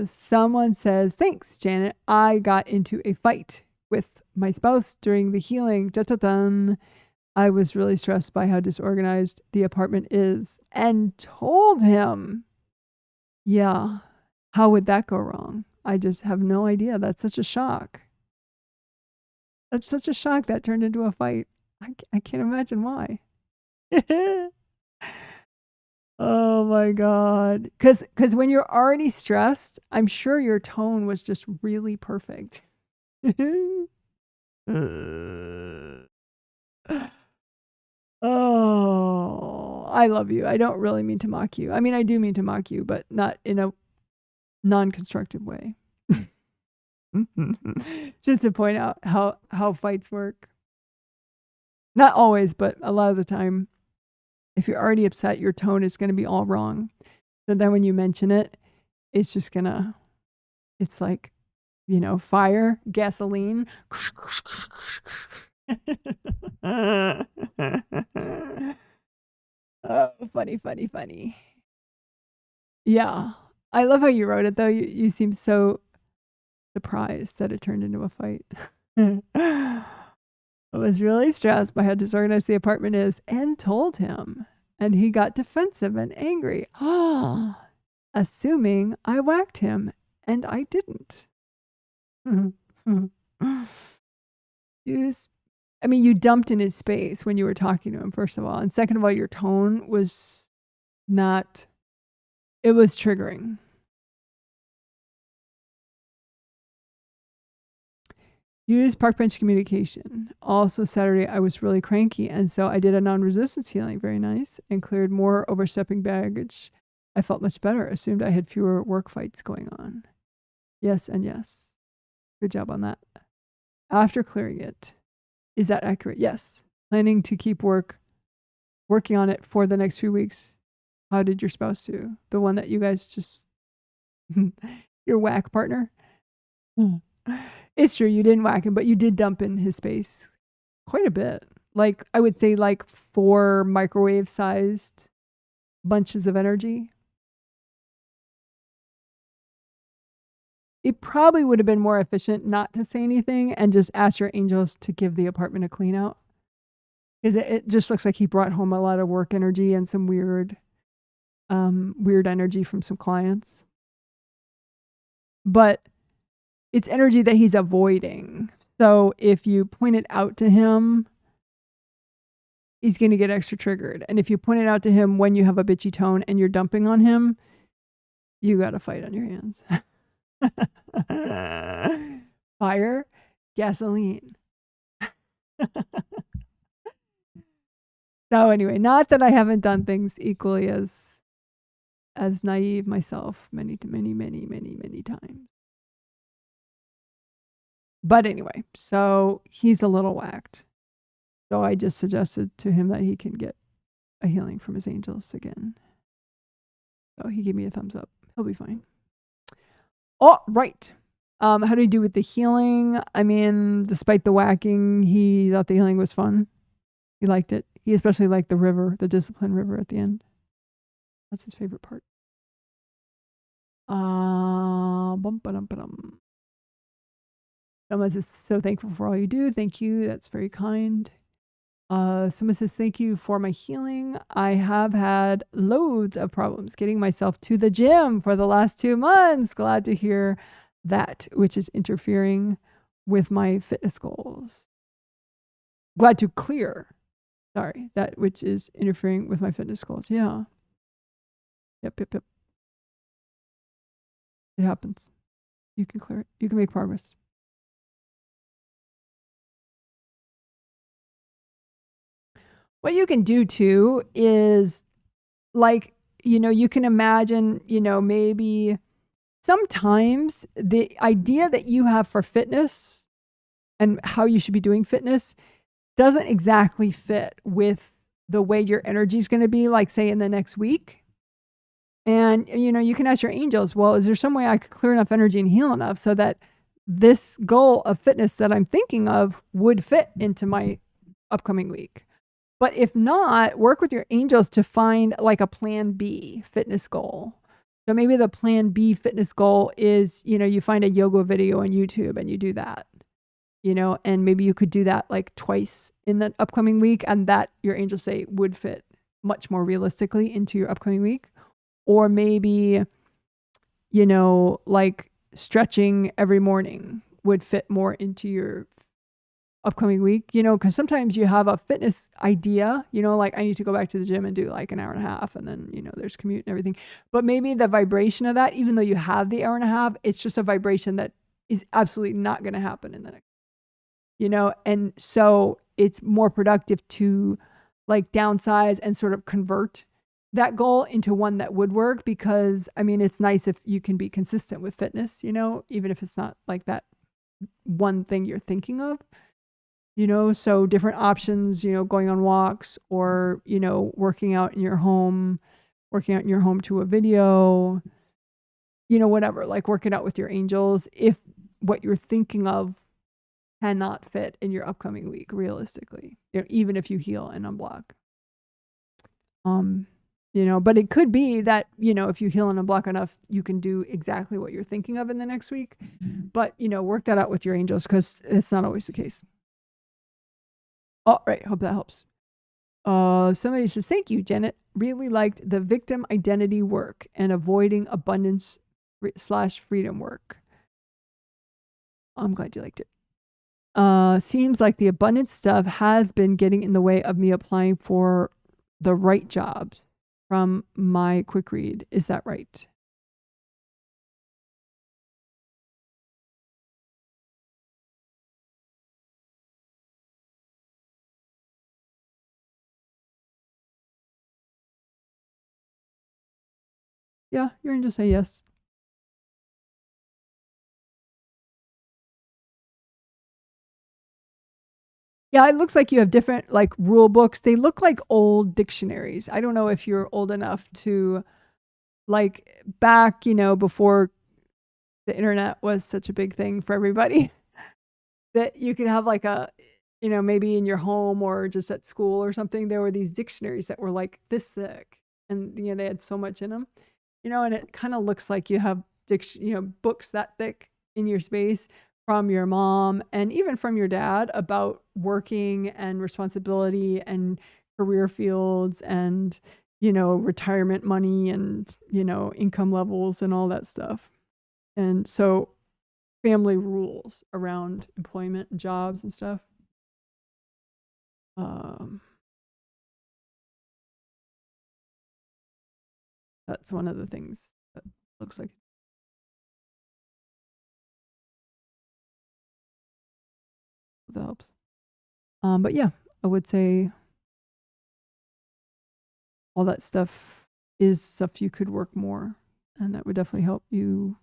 Someone says, thanks, Janet. I got into a fight with my spouse during the healing. Dun-dun-dun. I was really stressed by how disorganized the apartment is and told him. Yeah. How would that go wrong? I just have no idea. That's such a shock. That's such a shock that turned into a fight. I can't imagine why. Oh my God. Because when you're already stressed, I'm sure your tone was just really perfect. Oh, I love you. I don't really mean to mock you. I mean, I do mean to mock you, but not in a non-constructive way. Just to point out how fights work. Not always, but a lot of the time. If you're already upset, your tone is going to be all wrong. So then when you mention it, it's just going to, it's like, fire, gasoline. Oh, funny. Yeah. I love how you wrote it, though. You seem so surprised that it turned into a fight. I was really stressed by how disorganized the apartment is and told him. And he got defensive and angry. Assuming I whacked him, and I didn't. You dumped in his space when you were talking to him, first of all. And second of all, your tone was not, it was triggering. Use park bench communication. Also Saturday, I was really cranky, and so I did a non-resistance healing, very nice, and cleared more overstepping baggage. I felt much better, assumed I had fewer work fights going on. Yes and yes. Good job on that. After clearing it, is that accurate? Yes. Planning to keep working on it for the next few weeks. How did your spouse do? The one that you guys just, your whack partner? It's true, you didn't whack him, but you did dump in his space quite a bit. Like, I would say 4 microwave-sized bunches of energy. It probably would have been more efficient not to say anything and just ask your angels to give the apartment a clean out. Because it just looks like he brought home a lot of work energy and some weird energy from some clients. but it's energy that he's avoiding. So if you point it out to him, he's going to get extra triggered. And if you point it out to him when you have a bitchy tone and you're dumping on him, you got a fight on your hands. Fire, gasoline. So anyway, not that I haven't done things equally as naive myself many times. But anyway, so he's a little whacked. So I just suggested to him that he can get a healing from his angels again. So he gave me a thumbs up. He'll be fine. Oh, right. How did he do with the healing? I mean, despite the whacking, he thought the healing was fun. He liked it. He especially liked the river, the discipline river at the end. That's his favorite part. Someone says, so thankful for all you do. Thank you. That's very kind. Someone says, thank you for my healing. I have had loads of problems getting myself to the gym for the last 2 months. Glad to hear that, which is interfering with my fitness goals. Glad to clear, that which is interfering with my fitness goals. Yeah. Yep. It happens. You can clear it. You can make progress. What you can do too is, like, you can imagine, maybe sometimes the idea that you have for fitness and how you should be doing fitness doesn't exactly fit with the way your energy is going to be, like, say, in the next week. And, you can ask your angels, well, is there some way I could clear enough energy and heal enough so that this goal of fitness that I'm thinking of would fit into my upcoming week? But if not, work with your angels to find like a plan B fitness goal. So maybe the plan B fitness goal is, you find a yoga video on YouTube and you do that, and maybe you could do that like twice in the upcoming week, and that your angels say would fit much more realistically into your upcoming week. Or maybe, like stretching every morning would fit more into your upcoming week, because sometimes you have a fitness idea, like I need to go back to the gym and do like an hour and a half, and then, there's commute and everything. But maybe the vibration of that, even though you have the hour and a half, it's just a vibration that is absolutely not going to happen in the next, and so it's more productive to like downsize and sort of convert that goal into one that would work, because I mean, it's nice if you can be consistent with fitness, even if it's not like that one thing you're thinking of. So different options, going on walks, or, working out in your home to a video, whatever, like working out with your angels, if what you're thinking of cannot fit in your upcoming week realistically, even if you heal and unblock. But it could be that, if you heal and unblock enough, you can do exactly what you're thinking of in the next week. But, work that out with your angels, because it's not always the case. Oh, right. Hope that helps. Somebody says, thank you, Janet. Really liked the victim identity work and avoiding abundance / freedom work. I'm glad you liked it. Seems like the abundance stuff has been getting in the way of me applying for the right jobs from my quick read. Is that right? Yeah, you're going to say yes. Yeah, it looks like you have different like rule books. They look like old dictionaries. I don't know if you're old enough to, like, back, before the internet was such a big thing for everybody, that you could have like a, maybe in your home or just at school or something, there were these dictionaries that were like this thick, and they had so much in them, and it kind of looks like you have books that thick in your space from your mom and even from your dad about working and responsibility and career fields and, retirement money and, income levels and all that stuff. And so family rules around employment and jobs and stuff. That's one of the things that looks like that helps. But yeah, I would say all that stuff is stuff you could work more, and that would definitely help you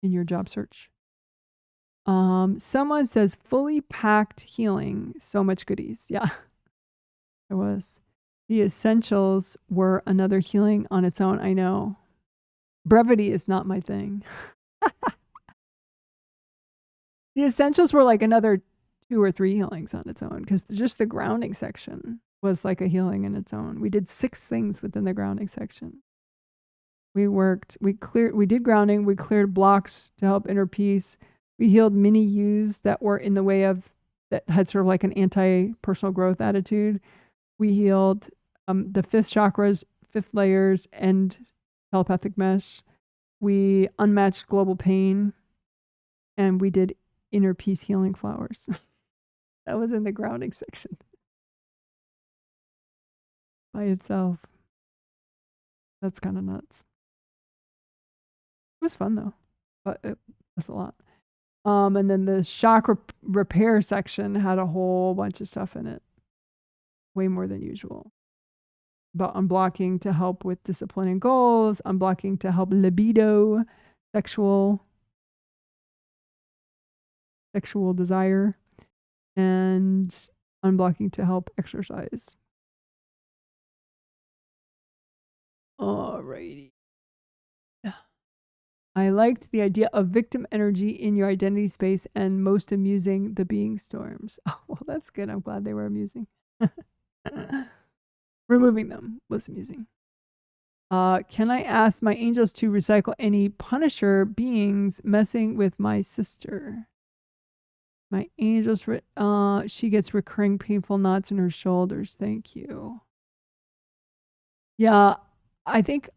in your job search. Someone says fully packed healing, so much goodies. Yeah, it was. The essentials were another healing on its own. I know. Brevity is not my thing. The essentials were like another 2 or 3 healings on its own, because just the grounding section was like a healing in its own. We did 6 things within the grounding section. We did grounding, we cleared blocks to help inner peace. We healed mini yous that were in the way of, that had sort of like an anti-personal growth attitude. We healed the 5th chakras, 5th layers, and telepathic mesh. We unmatched global pain, and we did inner peace healing flowers. That was in the grounding section by itself. That's kind of nuts. It was fun though, but it was a lot. And then the chakra repair section had a whole bunch of stuff in it, way more than usual. About unblocking to help with discipline and goals, unblocking to help libido, sexual desire, and unblocking to help exercise. Alrighty. I liked the idea of victim energy in your identity space, and most amusing, the being storms. Oh, well, that's good. I'm glad they were amusing. Removing them was amusing. Can I ask my angels to recycle any punisher beings messing with my sister? My angels, she gets recurring painful knots in her shoulders. Thank you. Yeah, I think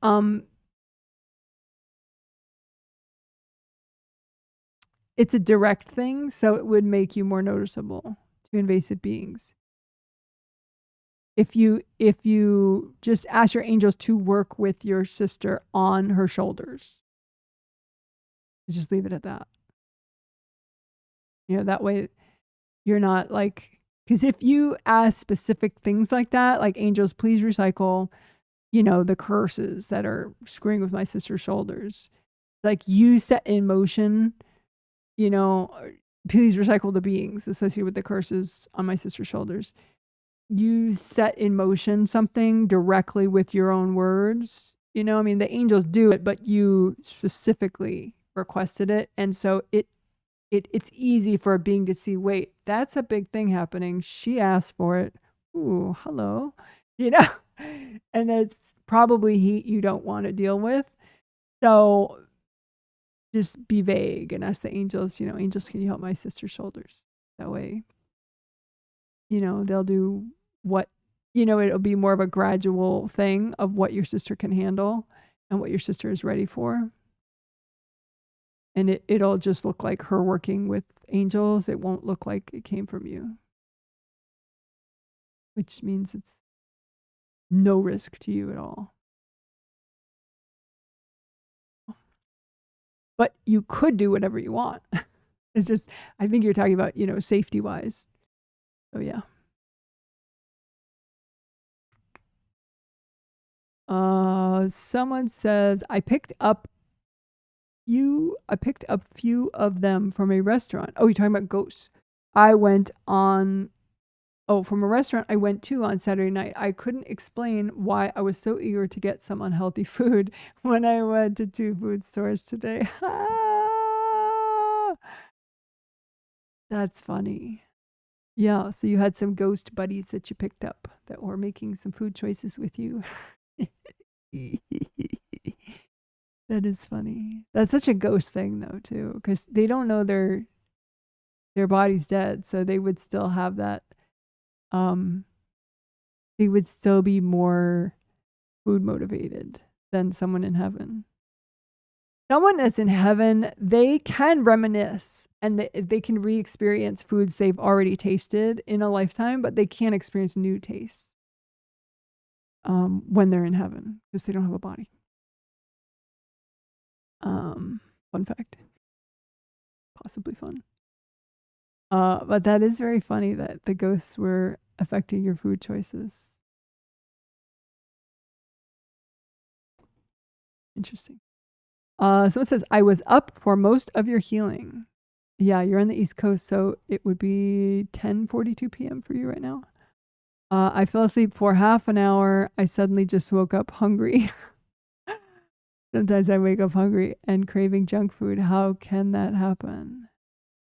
it's a direct thing, so it would make you more noticeable to invasive beings. If you just ask your angels to work with your sister on her shoulders, just leave it at that. You know, that way you're not like, because if you ask specific things like that, like angels, please recycle, you know, the curses that are screwing with my sister's shoulders, like you set in motion, you know, please recycle the beings associated with the curses on my sister's shoulders. You set in motion something directly with your own words. You know, I mean, the angels do it, but you specifically requested it. And so it's easy for a being to see, wait, that's a big thing happening. She asked for it. Ooh, hello. You know, and that's probably heat you don't want to deal with. So just be vague and ask the angels, you know, angels, can you help my sister's shoulders? That way, you know, they'll do what, you know, it'll be more of a gradual thing of what your sister can handle and what your sister is ready for. And it'll just look like her working with angels. It won't look like it came from you, which means it's no risk to you at all. But you could do whatever you want. It's just, I think you're talking about, you know, safety wise. So yeah. Someone says, I picked up few of them from a restaurant. Oh, you're talking about ghosts. From a restaurant I went to on Saturday night. I couldn't explain why I was so eager to get some unhealthy food when I went to 2 food stores today. That's funny. Yeah, so you had some ghost buddies that you picked up that were making some food choices with you. That is funny. That's such a ghost thing though too, because they don't know their body's dead, so they would still have that. They would still be more food motivated than someone in heaven. someone that's in heaven, they can reminisce and they can re-experience foods they've already tasted in a lifetime, but they can't experience new tastes when they're in heaven because they don't have a body. Fun fact. Possibly fun. But that is very funny that the ghosts were affecting your food choices. Interesting. Someone says, I was up for most of your healing. Yeah, you're on the East Coast, so it would be 10:42 p.m. for you right now. I fell asleep for half an hour. I suddenly just woke up hungry. Sometimes I wake up hungry and craving junk food. How can that happen?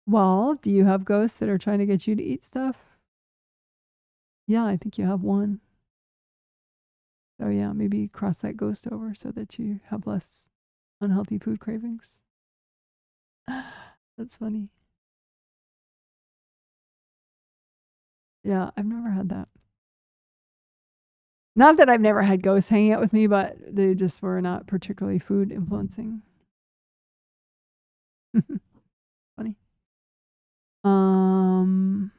Well, do you have ghosts that are trying to get you to eat stuff? Yeah, I think you have one. So yeah, maybe cross that ghost over so that you have less unhealthy food cravings. That's funny. Yeah, I've never had that. Not that I've never had ghosts hanging out with me, but they just were not particularly food influencing. Funny. Someone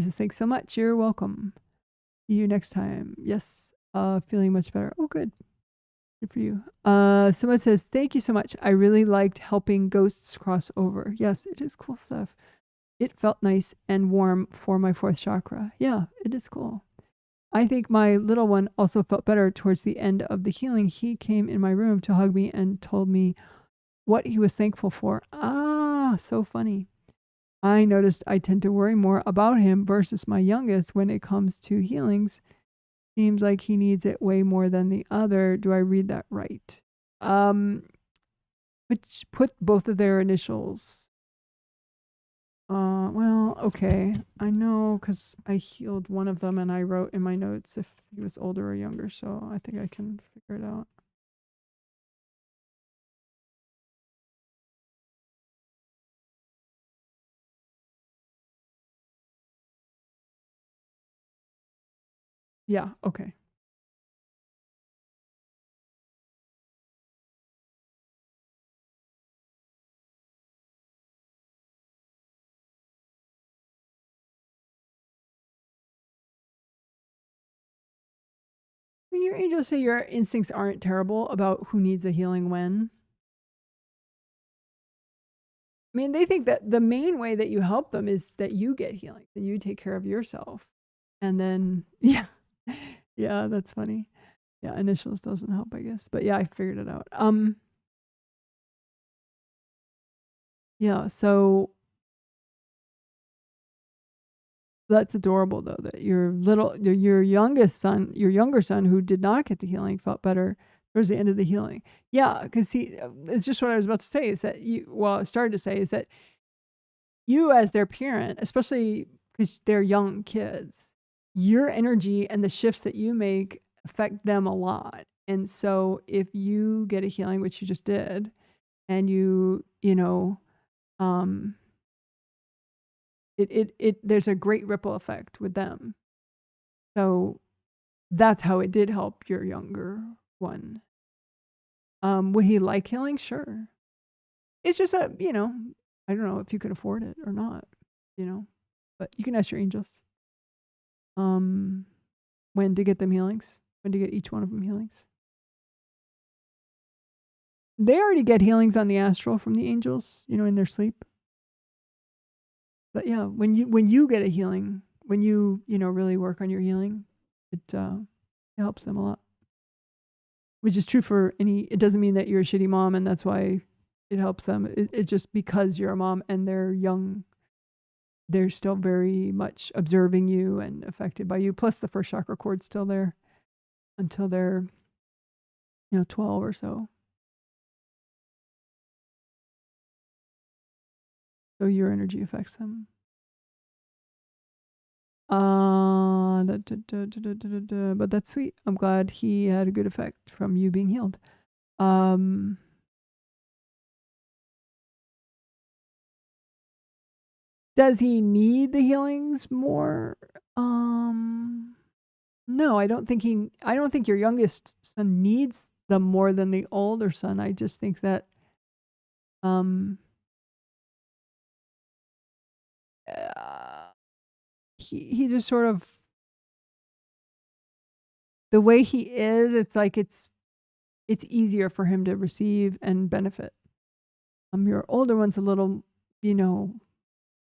says, thanks so much. You're welcome. See you next time. Yes. Feeling much better. Oh, good. Good for you. Someone says, thank you so much. I really liked helping ghosts cross over. Yes, it is cool stuff. It felt nice and warm for my fourth chakra. Yeah, it is cool. I think my little one also felt better towards the end of the healing. He came in my room to hug me and told me what he was thankful for. Ah, so funny. I noticed I tend to worry more about him versus my youngest when it comes to healings. Seems like he needs it way more than the other. Do I read that right? Which put both of their initials. Well, okay. I know because I healed one of them and I wrote in my notes if he was older or younger, so I think I can figure it out. Yeah, okay. Your angels say your instincts aren't terrible about who needs a healing when. I mean, they think that the main way that you help them is that you get healing, that you take care of yourself. And then, yeah. Yeah, that's funny. Yeah, initials doesn't help, I guess. But yeah, I figured it out. Yeah, so that's adorable though that your youngest son, your younger son who did not get the healing felt better towards the end of the healing. Yeah, because he it's just what I was about to say is that I started to say is that you as their parent, especially because they're young kids, your energy and the shifts that you make affect them a lot. And so if you get a healing, which you just did, and um, there's a great ripple effect with them. So that's how it did help your younger one. Would he like healing? Sure. It's just I don't know if you could afford it or not, but you can ask your angels. When to get them healings, when to get each one of them healings. They already get healings on the astral from the angels, in their sleep. But yeah, when you get a healing, when you really work on your healing, it helps them a lot. Which is true for any. It doesn't mean that you're a shitty mom and that's why it helps them. It's just because you're a mom and they're young, they're still very much observing you and affected by you. Plus, the first chakra chord's still there until they're 12 or so. So your energy affects them. But that's sweet. I'm glad he had a good effect from you being healed. Does he need the healings more? No, I don't think your youngest son needs them more than the older son. I just think that um uh, he just sort of, the way he is, it's like it's easier for him to receive and benefit. Your older one's a little,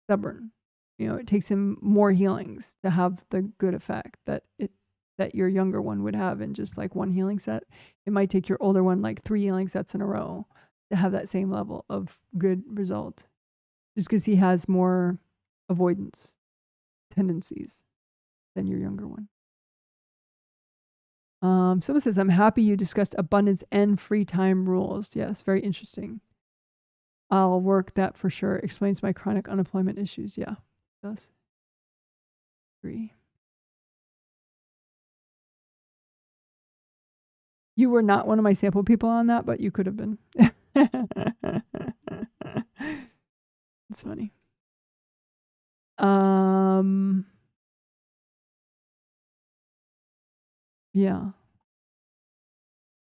stubborn. It takes him more healings to have the good effect that your younger one would have in just like one healing set. It might take your older one like 3 healing sets in a row to have that same level of good result, just because he has more avoidance tendencies than your younger one. Someone says, I'm happy you discussed abundance and free time rules. Yes, very interesting. I'll work that for sure. Explains my chronic unemployment issues. Yeah, it does. Agree. You were not one of my sample people on that, but you could have been. It's funny. Yeah.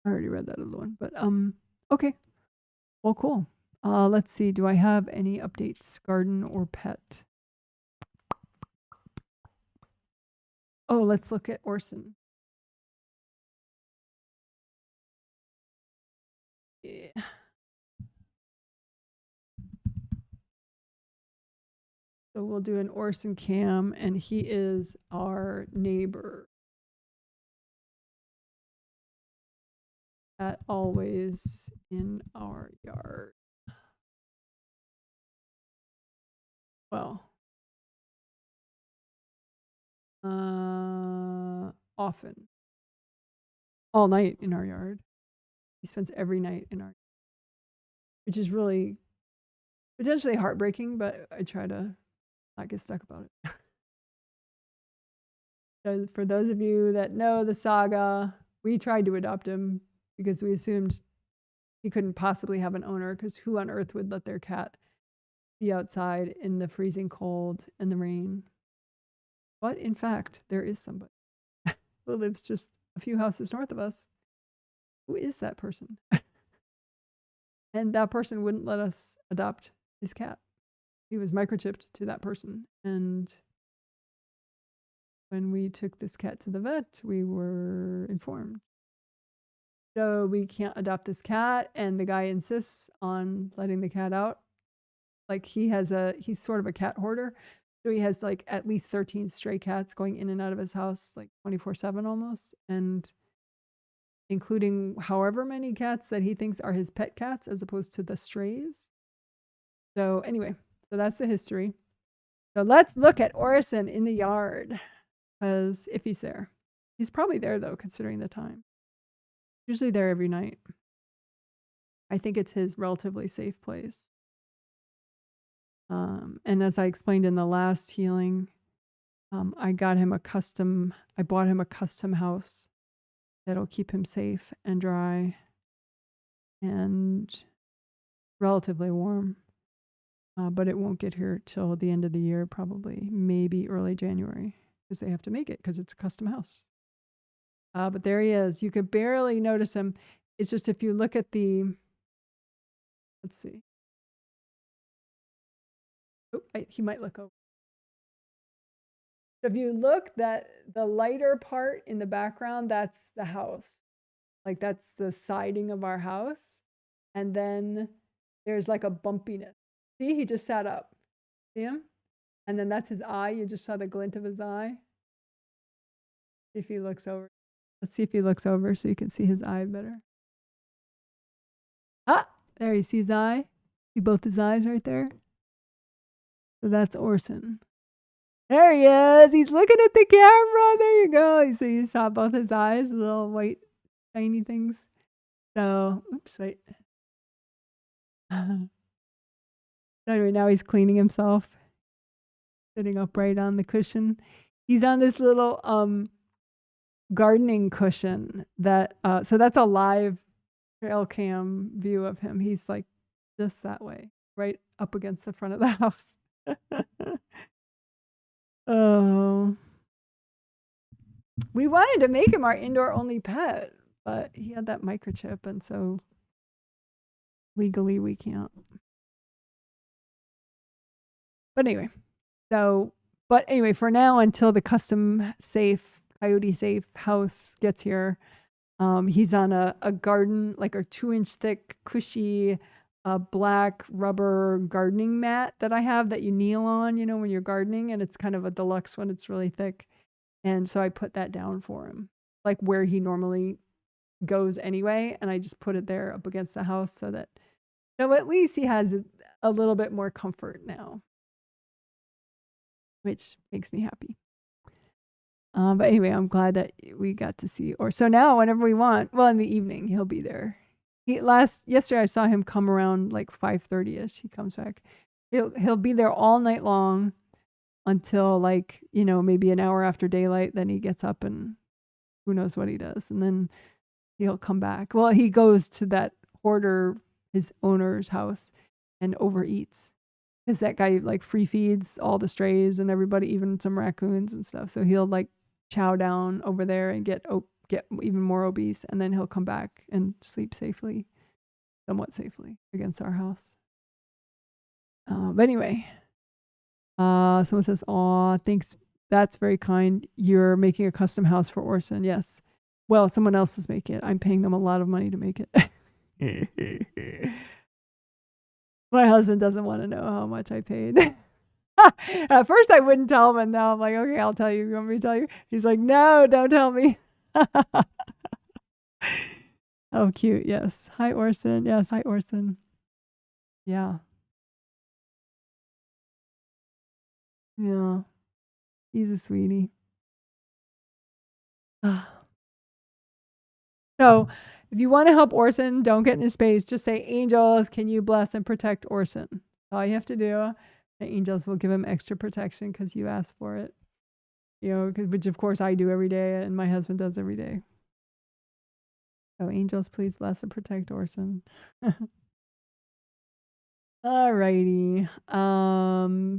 I already read that other one, but okay. Well, cool. Let's see. Do I have any updates, garden or pet? Oh, let's look at Orson. Yeah. So we'll do an Orson cam, and he is our neighbor. At always in our yard. Well, often. All night in our yard. He spends every night in our, which is really potentially heartbreaking, but I try to not get stuck about it. So for those of you that know the saga, we tried to adopt him because we assumed he couldn't possibly have an owner, because who on earth would let their cat be outside in the freezing cold and the rain? But in fact, there is somebody who lives just a few houses north of us. Who is that person? And that person wouldn't let us adopt his cat. He was microchipped to that person. And when we took this cat to the vet, we were informed. So we can't adopt this cat, and the guy insists on letting the cat out. Like he's sort of a cat hoarder. So he has like at least 13 stray cats going in and out of his house like 24/7 almost, and including however many cats that he thinks are his pet cats as opposed to the strays. So anyway, so that's the history. So let's look at Orson in the yard, because if he's there. He's probably there though, considering the time. Usually there every night. I think it's his relatively safe place. And as I explained in the last healing, I bought him a custom house that'll keep him safe and dry and relatively warm. But it won't get here till the end of the year, probably, maybe early January, because they have to make it because it's a custom house. But there he is. You could barely notice him. It's just if you look at let's see. Oh, he might look over. If you look, that the lighter part in the background, that's the house. Like that's the siding of our house. And then there's like a bumpiness. See, he just sat up. See him? And then that's his eye. You just saw the glint of his eye. See if he looks over. Let's see if he looks over so you can see his eye better. Ah, there you see his eye. See both his eyes right there? So that's Orson. There he is. He's looking at the camera. There you go. So you saw both his eyes, little white, tiny things. So, oops, wait. Anyway, now he's cleaning himself, sitting upright on the cushion. He's on this little gardening cushion that, so that's a live trail cam view of him. He's like just that way, right up against the front of the house. Oh, We wanted to make him our indoor only pet, but he had that microchip, and so legally we can't. But anyway, for now, until the custom safe, coyote safe house gets here, he's on a garden, like a 2-inch thick, cushy, black rubber gardening mat that I have that you kneel on, when you're gardening, and it's kind of a deluxe one. It's really thick. And so I put that down for him, like where he normally goes anyway. And I just put it there up against the house so at least he has a little bit more comfort now, which makes me happy. But anyway, I'm glad that we got to see. Or so now, whenever we want, well, in the evening, he'll be there. Yesterday I saw him come around like 5:30ish. He comes back. He'll be there all night long until like, maybe an hour after daylight. Then he gets up and who knows what he does. And then he'll come back. Well, he goes to that hoarder, his owner's house, and overeats. Because that guy like free feeds all the strays and everybody, even some raccoons and stuff. So he'll like chow down over there and get even more obese, and then he'll come back and sleep somewhat safely against our house. But anyway, someone says, "Aw, thanks. That's very kind. You're making a custom house for Orson." Yes. Well, someone else is making it. I'm paying them a lot of money to make it. My husband doesn't want to know how much I paid. At first I wouldn't tell him, and now I'm like, okay, I'll tell you. You want me to tell you? He's like, no, don't tell me. Oh, cute. Yes. Hi, Orson. Yes. Hi, Orson. Yeah. Yeah. He's a sweetie. So if you want to help Orson, don't get into space. Just say, angels, can you bless and protect Orson? That's all you have to do. The angels will give him extra protection because you asked for it. Which of course I do every day and my husband does every day. So angels, please bless and protect Orson. Alrighty.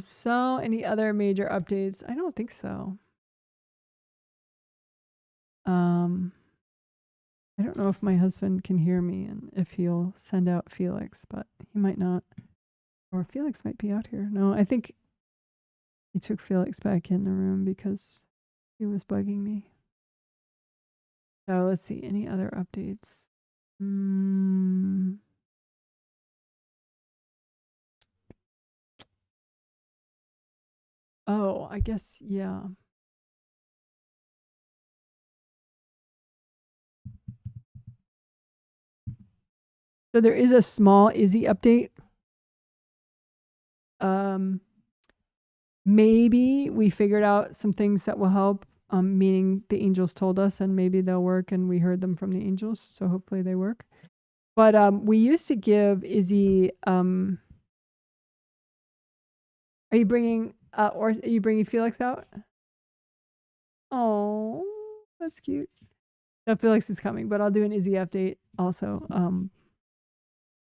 So any other major updates? I don't think so. I don't know if my husband can hear me and if he'll send out Felix, but he might not. Or Felix might be out here. No, I think he took Felix back in the room because he was bugging me. So let's see. Any other updates? Oh, I guess, yeah. So there is a small Izzy update. Maybe we figured out some things that will help, meaning the angels told us, and maybe they'll work, and we heard them from the angels, so hopefully they work. But we used to give Izzy. Are you bringing or are you bringing Felix out? Oh, that's cute. No, Felix is coming, but I'll do an Izzy update also.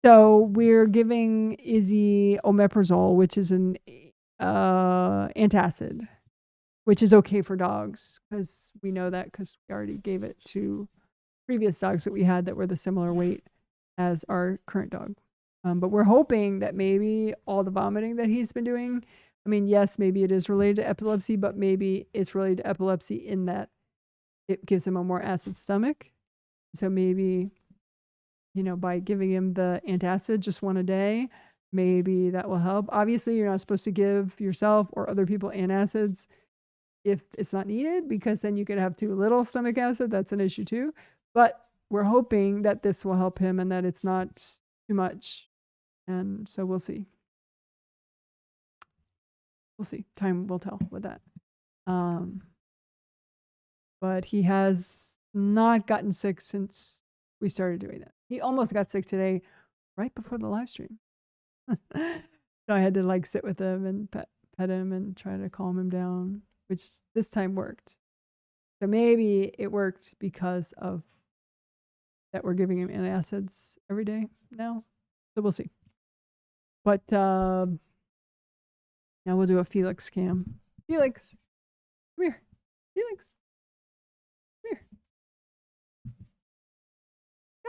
So we're giving Izzy omeprazole, which is an antacid, which is okay for dogs because we know that because we already gave it to previous dogs that we had that were the similar weight as our current dog. But we're hoping that maybe all the vomiting that he's been doing, I mean, yes, maybe it is related to epilepsy, but maybe it's related to epilepsy in that it gives him a more acid stomach. So maybe, by giving him the antacid just one a day, maybe that will help. Obviously, you're not supposed to give yourself or other people antacids if it's not needed, because then you could have too little stomach acid. That's an issue too. But we're hoping that this will help him and that it's not too much. And so we'll see. We'll see. Time will tell with that. But he has not gotten sick since we started doing that. He almost got sick today, right before the live stream. So I had to like sit with him and pet him and try to calm him down, which this time worked. So maybe it worked because of that we're giving him antacids every day now. So we'll see. But now we'll do a Felix cam. Felix, come here. Felix.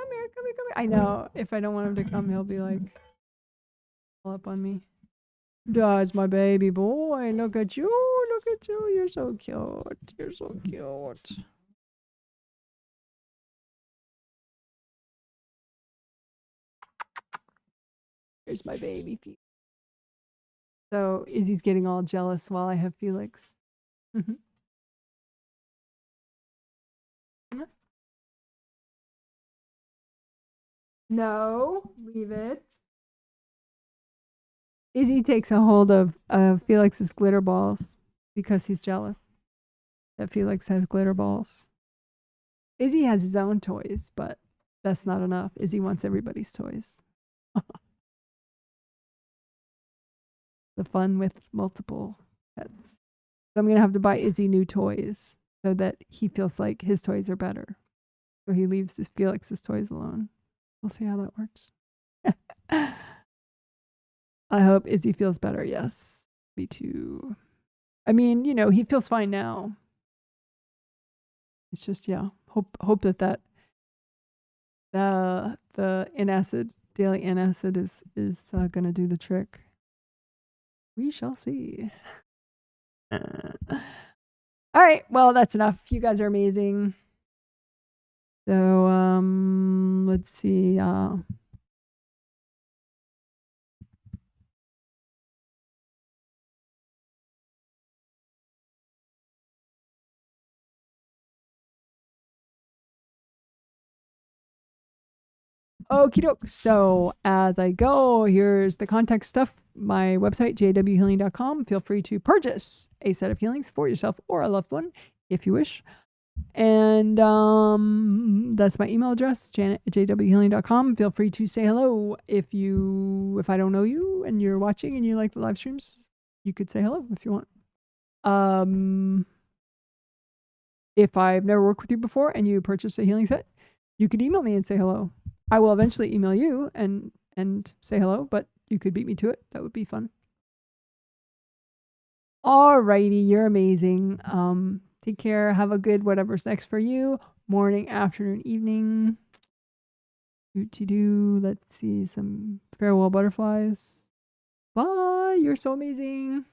come here, come here, come here. I know. If I don't want him to come, he'll be like all up on me. That's my baby boy. Look at you. Look at you. You're so cute. You're so cute. Here's my baby Felix. So Izzy's getting all jealous while I have Felix. No, leave it. Izzy takes a hold of Felix's glitter balls because he's jealous that Felix has glitter balls. Izzy has his own toys, but that's not enough. Izzy wants everybody's toys. The fun with multiple pets. So I'm going to have to buy Izzy new toys so that he feels like his toys are better. So he leaves Felix's toys alone. We'll see how that works. I hope Izzy feels better. Yes, me too. I mean, you know, he feels fine now. It's just, yeah, hope that the antacid, daily antacid is going to do the trick. We shall see. All right, well, that's enough. You guys are amazing. So, let's see. Okie doke. So as I go, here's the contact stuff. My website, jwhealing.com. Feel free to purchase a set of healings for yourself or a loved one if you wish. And that's my email address, janet@jwhealing.com. Feel free to say hello if I don't know you and you're watching and you like the live streams. You could say hello if you want. If I've never worked with you before and you purchase a healing set, you could email me and say hello. I will eventually email you and say hello, but you could beat me to it. That would be fun. Alrighty, you're amazing. Take care. Have a good whatever's next for you. Morning, afternoon, evening. Let's see some farewell butterflies. Bye. You're so amazing.